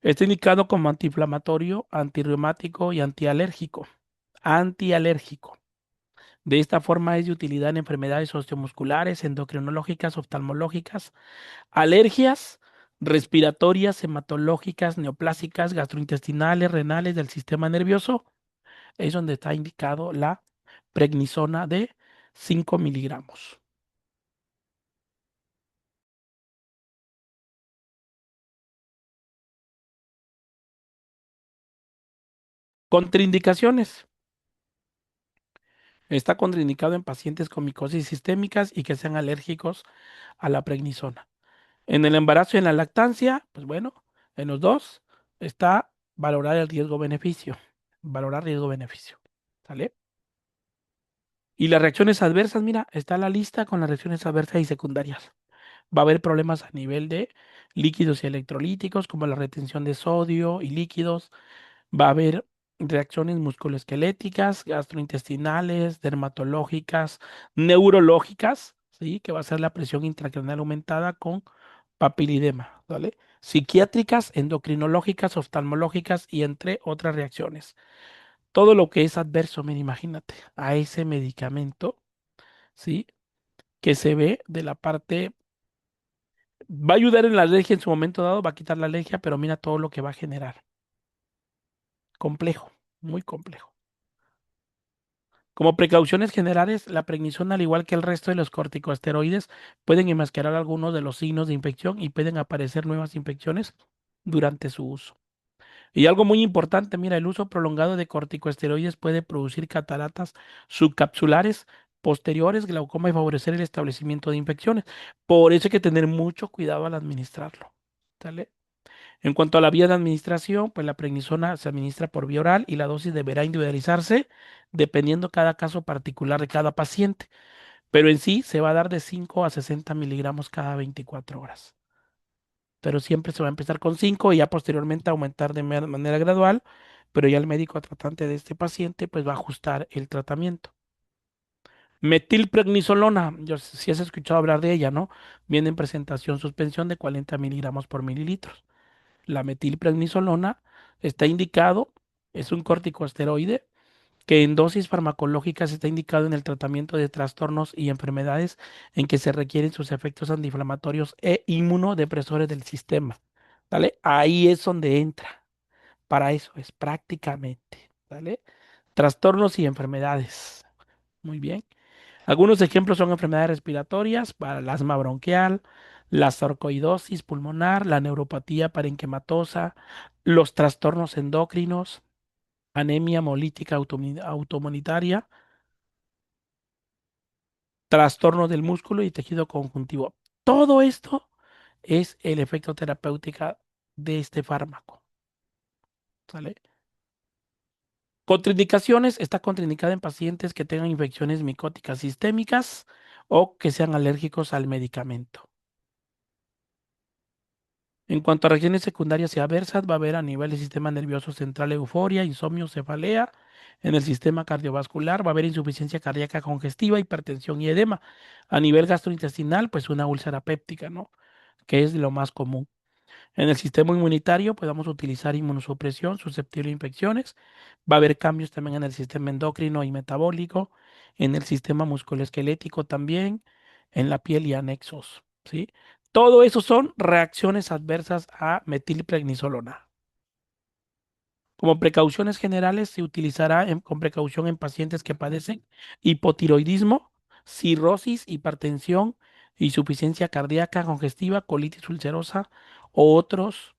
Está indicado como antiinflamatorio, antirreumático y antialérgico. Antialérgico. De esta forma es de utilidad en enfermedades osteomusculares, endocrinológicas, oftalmológicas, alergias respiratorias, hematológicas, neoplásicas, gastrointestinales, renales del sistema nervioso. Es donde está indicado la prednisona de 5 miligramos. Contraindicaciones. Está contraindicado en pacientes con micosis sistémicas y que sean alérgicos a la prednisona. En el embarazo y en la lactancia, pues bueno, en los dos está valorar el riesgo-beneficio. Valorar riesgo-beneficio. ¿Sale? Y las reacciones adversas, mira, está la lista con las reacciones adversas y secundarias. Va a haber problemas a nivel de líquidos y electrolíticos, como la retención de sodio y líquidos. Va a haber reacciones musculoesqueléticas, gastrointestinales, dermatológicas, neurológicas, ¿sí? Que va a ser la presión intracraneal aumentada con papilidema, ¿vale? Psiquiátricas, endocrinológicas, oftalmológicas y entre otras reacciones. Todo lo que es adverso, mira, imagínate, a ese medicamento, ¿sí? Que se ve de la parte, va a ayudar en la alergia en su momento dado, va a quitar la alergia, pero mira todo lo que va a generar. Complejo, muy complejo. Como precauciones generales, la prednisona, al igual que el resto de los corticosteroides, pueden enmascarar algunos de los signos de infección y pueden aparecer nuevas infecciones durante su uso. Y algo muy importante, mira, el uso prolongado de corticosteroides puede producir cataratas subcapsulares posteriores, glaucoma y favorecer el establecimiento de infecciones. Por eso hay que tener mucho cuidado al administrarlo. ¿Sale? En cuanto a la vía de administración, pues la prednisona se administra por vía oral y la dosis deberá individualizarse dependiendo cada caso particular de cada paciente. Pero en sí se va a dar de 5 a 60 miligramos cada 24 horas. Pero siempre se va a empezar con 5 y ya posteriormente aumentar de manera gradual, pero ya el médico tratante de este paciente pues va a ajustar el tratamiento. Metilprednisolona, yo si has escuchado hablar de ella, ¿no? Viene en presentación suspensión de 40 miligramos por mililitros. La metilprednisolona está indicado, es un corticosteroide que en dosis farmacológicas está indicado en el tratamiento de trastornos y enfermedades en que se requieren sus efectos antiinflamatorios e inmunodepresores del sistema. ¿Vale? Ahí es donde entra. Para eso es prácticamente. ¿Vale? Trastornos y enfermedades. Muy bien. Algunos ejemplos son enfermedades respiratorias para el asma bronquial, la sarcoidosis pulmonar, la neuropatía parenquimatosa, los trastornos endocrinos, anemia hemolítica autoinmunitaria, trastornos del músculo y tejido conjuntivo. Todo esto es el efecto terapéutico de este fármaco. ¿Sale? Contraindicaciones, está contraindicada en pacientes que tengan infecciones micóticas sistémicas o que sean alérgicos al medicamento. En cuanto a reacciones secundarias y adversas, va a haber a nivel del sistema nervioso central euforia, insomnio, cefalea. En el sistema cardiovascular va a haber insuficiencia cardíaca congestiva, hipertensión y edema. A nivel gastrointestinal, pues una úlcera péptica, ¿no? Que es lo más común. En el sistema inmunitario podemos utilizar inmunosupresión susceptible a infecciones. Va a haber cambios también en el sistema endocrino y metabólico, en el sistema musculoesquelético también, en la piel y anexos, ¿sí? Todo eso son reacciones adversas a metilprednisolona. Como precauciones generales, se utilizará con precaución en pacientes que padecen hipotiroidismo, cirrosis, hipertensión, insuficiencia cardíaca congestiva, colitis ulcerosa o otros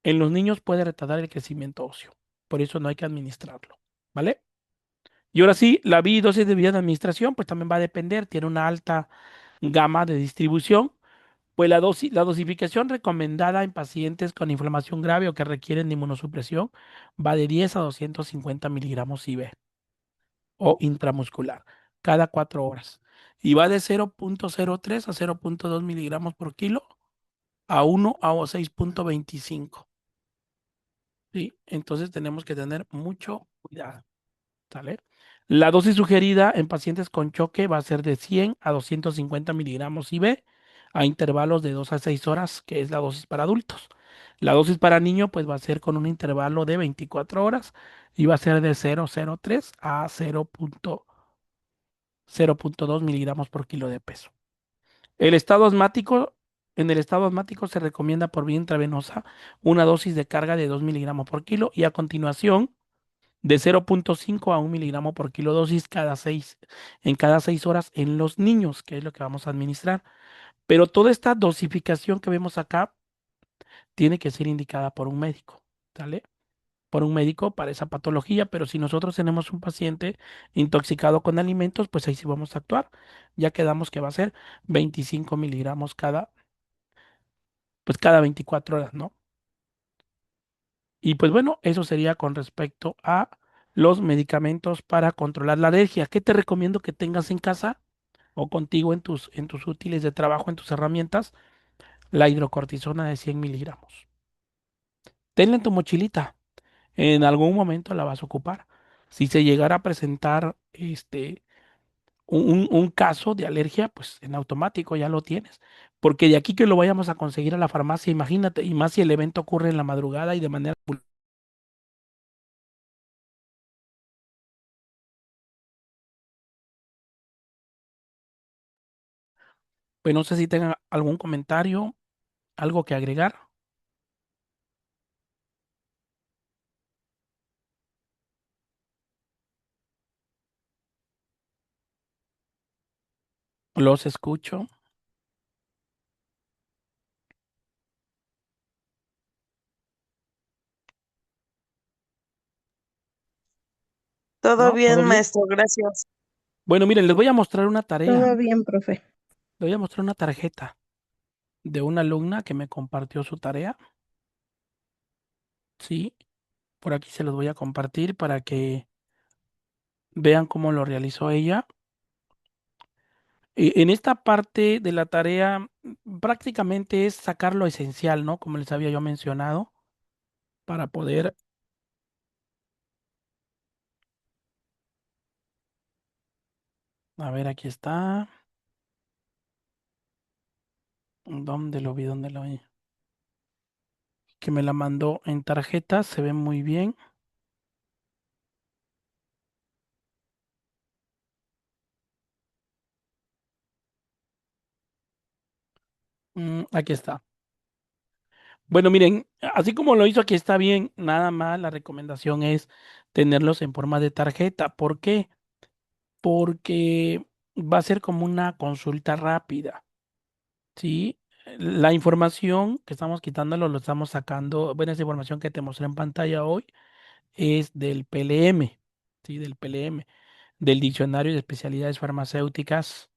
En los niños puede retardar el crecimiento óseo, por eso no hay que administrarlo, ¿vale? Y ahora sí, la dosis de vía de administración, pues también va a depender, tiene una alta gama de distribución, pues la dosificación recomendada en pacientes con inflamación grave o que requieren de inmunosupresión va de 10 a 250 miligramos IV o intramuscular cada 4 horas. Y va de 0,03 a 0,2 miligramos por kilo a 1 a 6,25. ¿Sí? Entonces tenemos que tener mucho cuidado. ¿Sale? La dosis sugerida en pacientes con choque va a ser de 100 a 250 miligramos IV a intervalos de 2 a 6 horas, que es la dosis para adultos. La dosis para niños pues va a ser con un intervalo de 24 horas y va a ser de 0,03 a 0,2 miligramos por kilo de peso. El estado asmático, en el estado asmático se recomienda por vía intravenosa una dosis de carga de 2 miligramos por kilo y a continuación de 0,5 a 1 miligramo por kilo dosis en cada 6 horas en los niños, que es lo que vamos a administrar. Pero toda esta dosificación que vemos acá tiene que ser indicada por un médico, ¿sale? Por un médico para esa patología, pero si nosotros tenemos un paciente intoxicado con alimentos, pues ahí sí vamos a actuar. Ya quedamos que va a ser 25 miligramos pues cada 24 horas, ¿no? Y pues bueno, eso sería con respecto a los medicamentos para controlar la alergia. ¿Qué te recomiendo que tengas en casa o contigo en tus útiles de trabajo, en tus herramientas? La hidrocortisona de 100 miligramos. Tenla en tu mochilita. En algún momento la vas a ocupar. Si se llegara a presentar un caso de alergia, pues en automático ya lo tienes. Porque de aquí que lo vayamos a conseguir a la farmacia, imagínate, y más si el evento ocurre en la madrugada y de manera... Pues no sé si tengan algún comentario, algo que agregar. Los escucho. Todo ¿No? bien, ¿Todo bien? maestro, gracias. Bueno, miren, les voy a mostrar una tarea. Todo bien, profe. Les voy a mostrar una tarjeta de una alumna que me compartió su tarea. Sí, por aquí se los voy a compartir para que vean cómo lo realizó ella. En esta parte de la tarea, prácticamente es sacar lo esencial, ¿no? Como les había yo mencionado, para poder, a ver, aquí está. ¿Dónde lo vi? ¿Dónde lo vi? Que me la mandó en tarjeta, se ve muy bien. Aquí está. Bueno, miren, así como lo hizo aquí está bien, nada más la recomendación es tenerlos en forma de tarjeta. ¿Por qué? Porque va a ser como una consulta rápida, ¿sí? La información que estamos quitándolo lo estamos sacando, bueno, esa información que te mostré en pantalla hoy es del PLM, ¿sí? Del PLM, del Diccionario de Especialidades Farmacéuticas,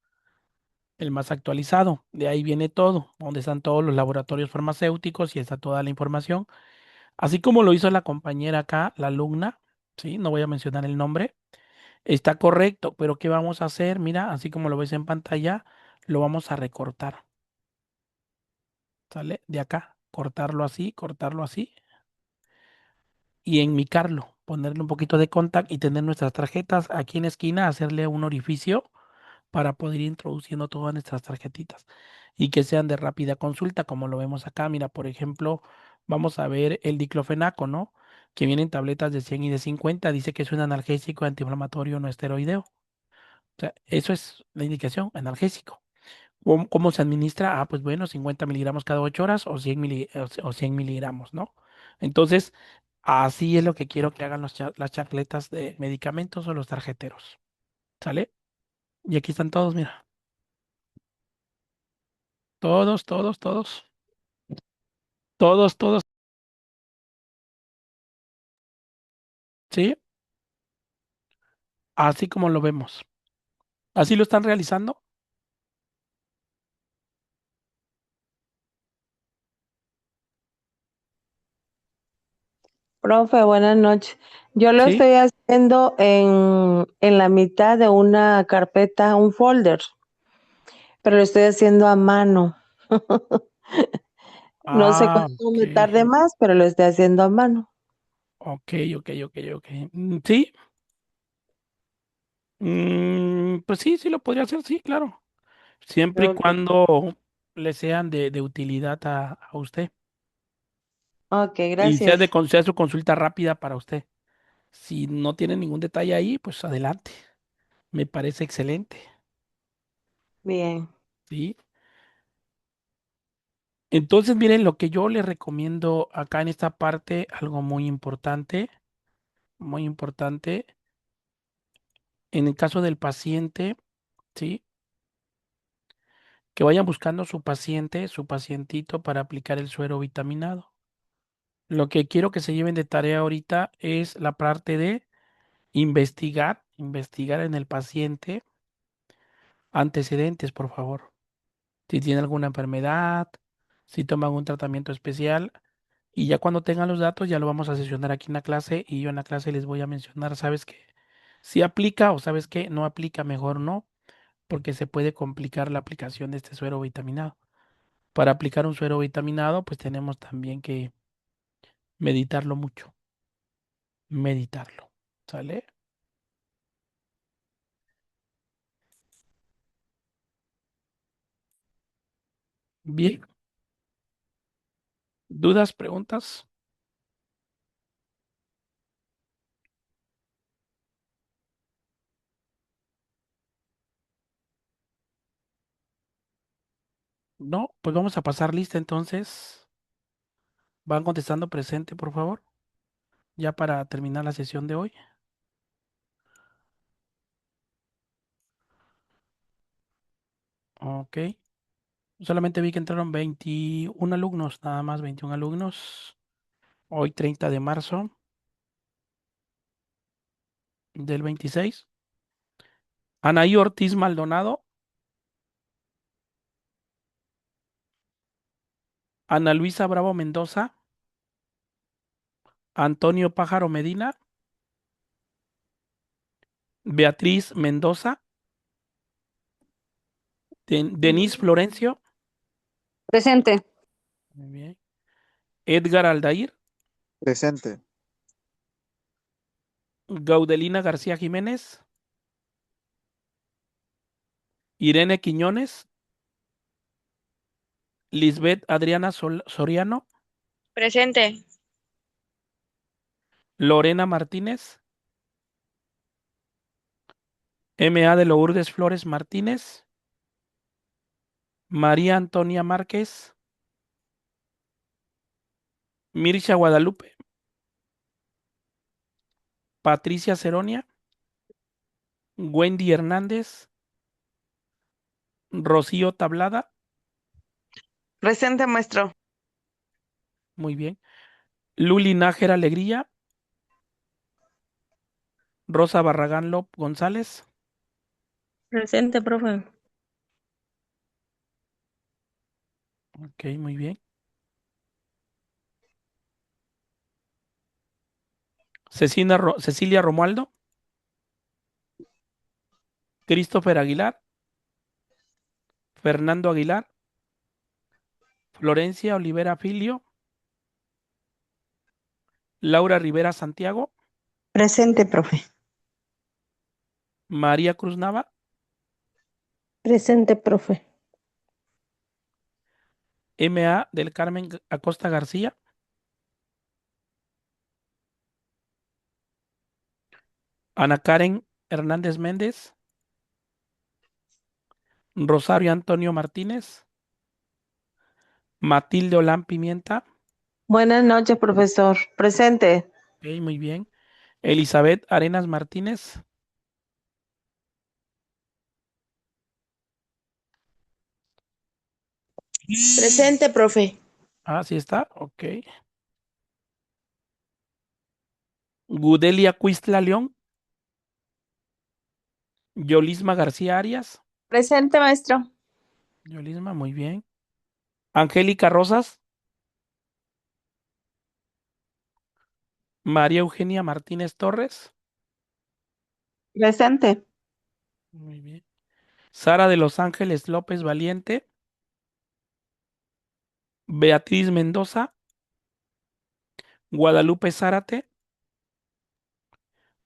el más actualizado. De ahí viene todo, donde están todos los laboratorios farmacéuticos y está toda la información. Así como lo hizo la compañera acá, la alumna, ¿sí? No voy a mencionar el nombre. Está correcto, pero ¿qué vamos a hacer? Mira, así como lo ves en pantalla, lo vamos a recortar, ¿sale? De acá, cortarlo así y enmicarlo, ponerle un poquito de contact y tener nuestras tarjetas aquí en la esquina, hacerle un orificio para poder ir introduciendo todas nuestras tarjetitas y que sean de rápida consulta, como lo vemos acá. Mira, por ejemplo, vamos a ver el diclofenaco, ¿no? Que viene en tabletas de 100 y de 50. Dice que es un analgésico antiinflamatorio no esteroideo. O sea, eso es la indicación, analgésico. ¿Cómo se administra? Ah, pues bueno, 50 miligramos cada 8 horas o 100 miligramos, ¿no? Entonces, así es lo que quiero que hagan las chacletas de medicamentos o los tarjeteros. ¿Sale? Y aquí están todos, mira. Todos, todos, todos. Todos, todos. ¿sí? Así como lo vemos. ¿Así lo están realizando? Profe, buenas noches. Yo lo ¿Sí? estoy haciendo en la mitad de una carpeta, un folder, pero lo estoy haciendo a mano. No sé Ah, cuánto ok. me tarde más, pero lo estoy haciendo a mano. Ok, ok, ok, ok. Sí, pues sí, sí lo podría hacer, sí, claro. Siempre y Ok, cuando le sean de utilidad a usted. ok, Y sea gracias. sea su consulta rápida para usted. Si no tiene ningún detalle ahí, pues adelante. Me parece excelente. Bien. ¿Sí? Entonces, miren, lo que yo le recomiendo acá en esta parte, algo muy importante, en el caso del paciente, ¿sí? Que vayan buscando su paciente, su pacientito para aplicar el suero vitaminado. Lo que quiero que se lleven de tarea ahorita es la parte de investigar en el paciente antecedentes, por favor. Si tiene alguna enfermedad, si toma algún tratamiento especial. Y ya cuando tengan los datos, ya lo vamos a sesionar aquí en la clase y yo en la clase les voy a mencionar, ¿sabes qué? Si aplica o sabes qué, no aplica, mejor no, porque se puede complicar la aplicación de este suero vitaminado. Para aplicar un suero vitaminado, pues tenemos también que meditarlo mucho, meditarlo, ¿sale? Bien, ¿dudas, preguntas? No, pues vamos a pasar lista entonces. Van contestando presente, por favor, ya para terminar la sesión de hoy. Ok. Solamente vi que entraron 21 alumnos, nada más 21 alumnos. Hoy 30 de marzo del 26. Anaí Ortiz Maldonado, Ana Luisa Bravo Mendoza, Antonio Pájaro Medina, Beatriz Mendoza, Denise Florencio, Presente. muy bien, Edgar Aldair, Presente. Gaudelina García Jiménez, Irene Quiñones, Lisbeth Adriana Soriano, Presente. Lorena Martínez, MA de Lourdes Flores Martínez, María Antonia Márquez, Mircha Guadalupe, Patricia Ceronia, Wendy Hernández, Rocío Tablada, Presente, maestro. muy bien, Luli Nájera Alegría, Rosa Barragán González, Presente, profe. ok, muy bien, Cecilia Romualdo, Christopher Aguilar, Fernando Aguilar, Florencia Olivera Filio, Laura Rivera Santiago, Presente, profe. María Cruz Nava, Presente, profe. MA del Carmen Acosta García, Ana Karen Hernández Méndez, Rosario Antonio Martínez, Matilde Olán Pimienta, Buenas noches, profesor. Presente. ok, muy bien, Elizabeth Arenas Martínez, Presente, profe. ah, sí está, ok, Gudelia Cuistla León. Yolisma García Arias. Presente, maestro. Yolisma, muy bien. Angélica Rosas. María Eugenia Martínez Torres. Presente. Muy bien. Sara de Los Ángeles López Valiente. Beatriz Mendoza. Guadalupe Zárate.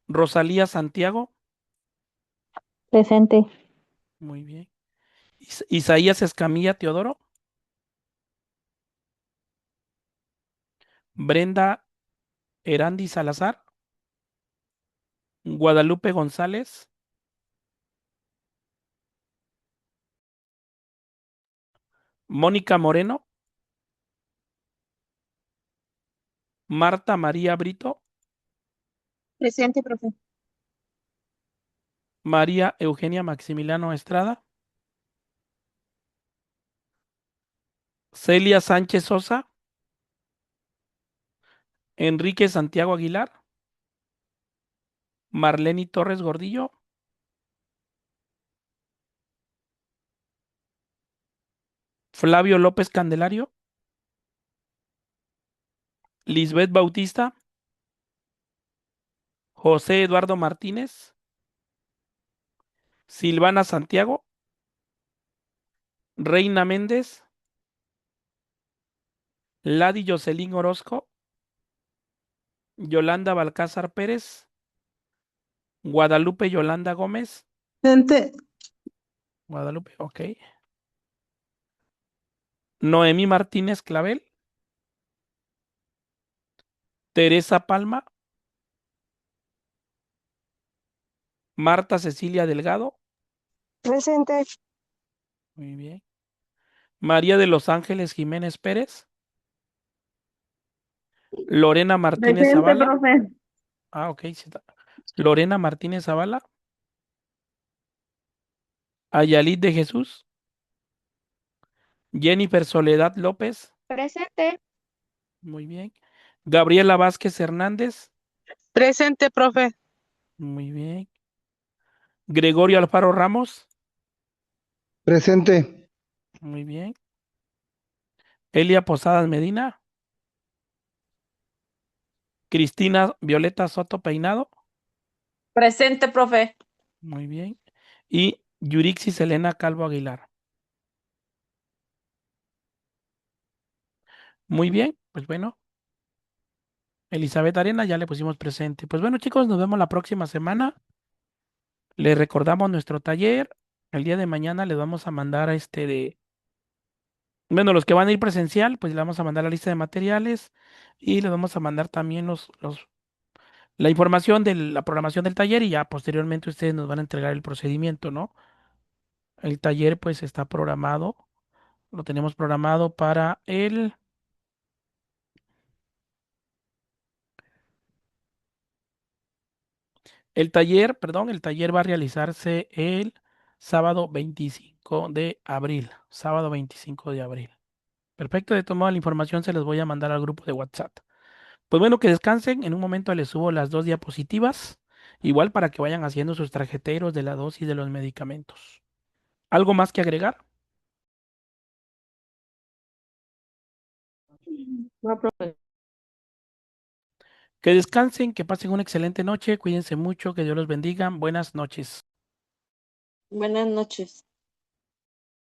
Rosalía Santiago. Presente. Muy bien. Isaías Escamilla Teodoro. Brenda Erandi Salazar. Guadalupe González. Mónica Moreno. Marta María Brito. Presente, profe. María Eugenia Maximiliano Estrada. Celia Sánchez Sosa. Enrique Santiago Aguilar. Marleni Torres Gordillo. Flavio López Candelario. Lisbeth Bautista. José Eduardo Martínez. Silvana Santiago. Reina Méndez. Ladi Jocelyn Orozco. Yolanda Balcázar Pérez. Guadalupe Yolanda Gómez. Presente. Guadalupe, ok. Noemí Martínez Clavel. Teresa Palma. Marta Cecilia Delgado. Presente. Muy bien. María de Los Ángeles Jiménez Pérez. Lorena Martínez Presente, Zavala. profe. Ah, ok. Sí está. Lorena Martínez Zavala. Ayalit de Jesús. Jennifer Soledad López. Presente. Muy bien. Gabriela Vázquez Hernández. Presente, profe. Muy bien. Gregorio Alfaro Ramos. Presente. Muy bien. Elia Posadas Medina. Cristina Violeta Soto Peinado. Presente, profe. Muy bien. Y Yurixis Elena Calvo Aguilar. Muy bien. Pues bueno. Elizabeth Arena ya le pusimos presente. Pues bueno, chicos, nos vemos la próxima semana. Les recordamos nuestro taller. El día de mañana les vamos a mandar a bueno, los que van a ir presencial, pues les vamos a mandar la lista de materiales y les vamos a mandar también la información de la programación del taller y ya posteriormente ustedes nos van a entregar el procedimiento, ¿no? El taller pues está programado, lo tenemos programado para el taller va a realizarse el sábado 25 de abril, sábado 25 de abril. Perfecto, de toda la información se les voy a mandar al grupo de WhatsApp. Pues bueno, que descansen. En un momento les subo las dos diapositivas, igual para que vayan haciendo sus tarjeteros de la dosis de los medicamentos. ¿Algo más que agregar? No, profe. Que descansen, que pasen una excelente noche, cuídense mucho, que Dios los bendiga. Buenas noches. Buenas noches.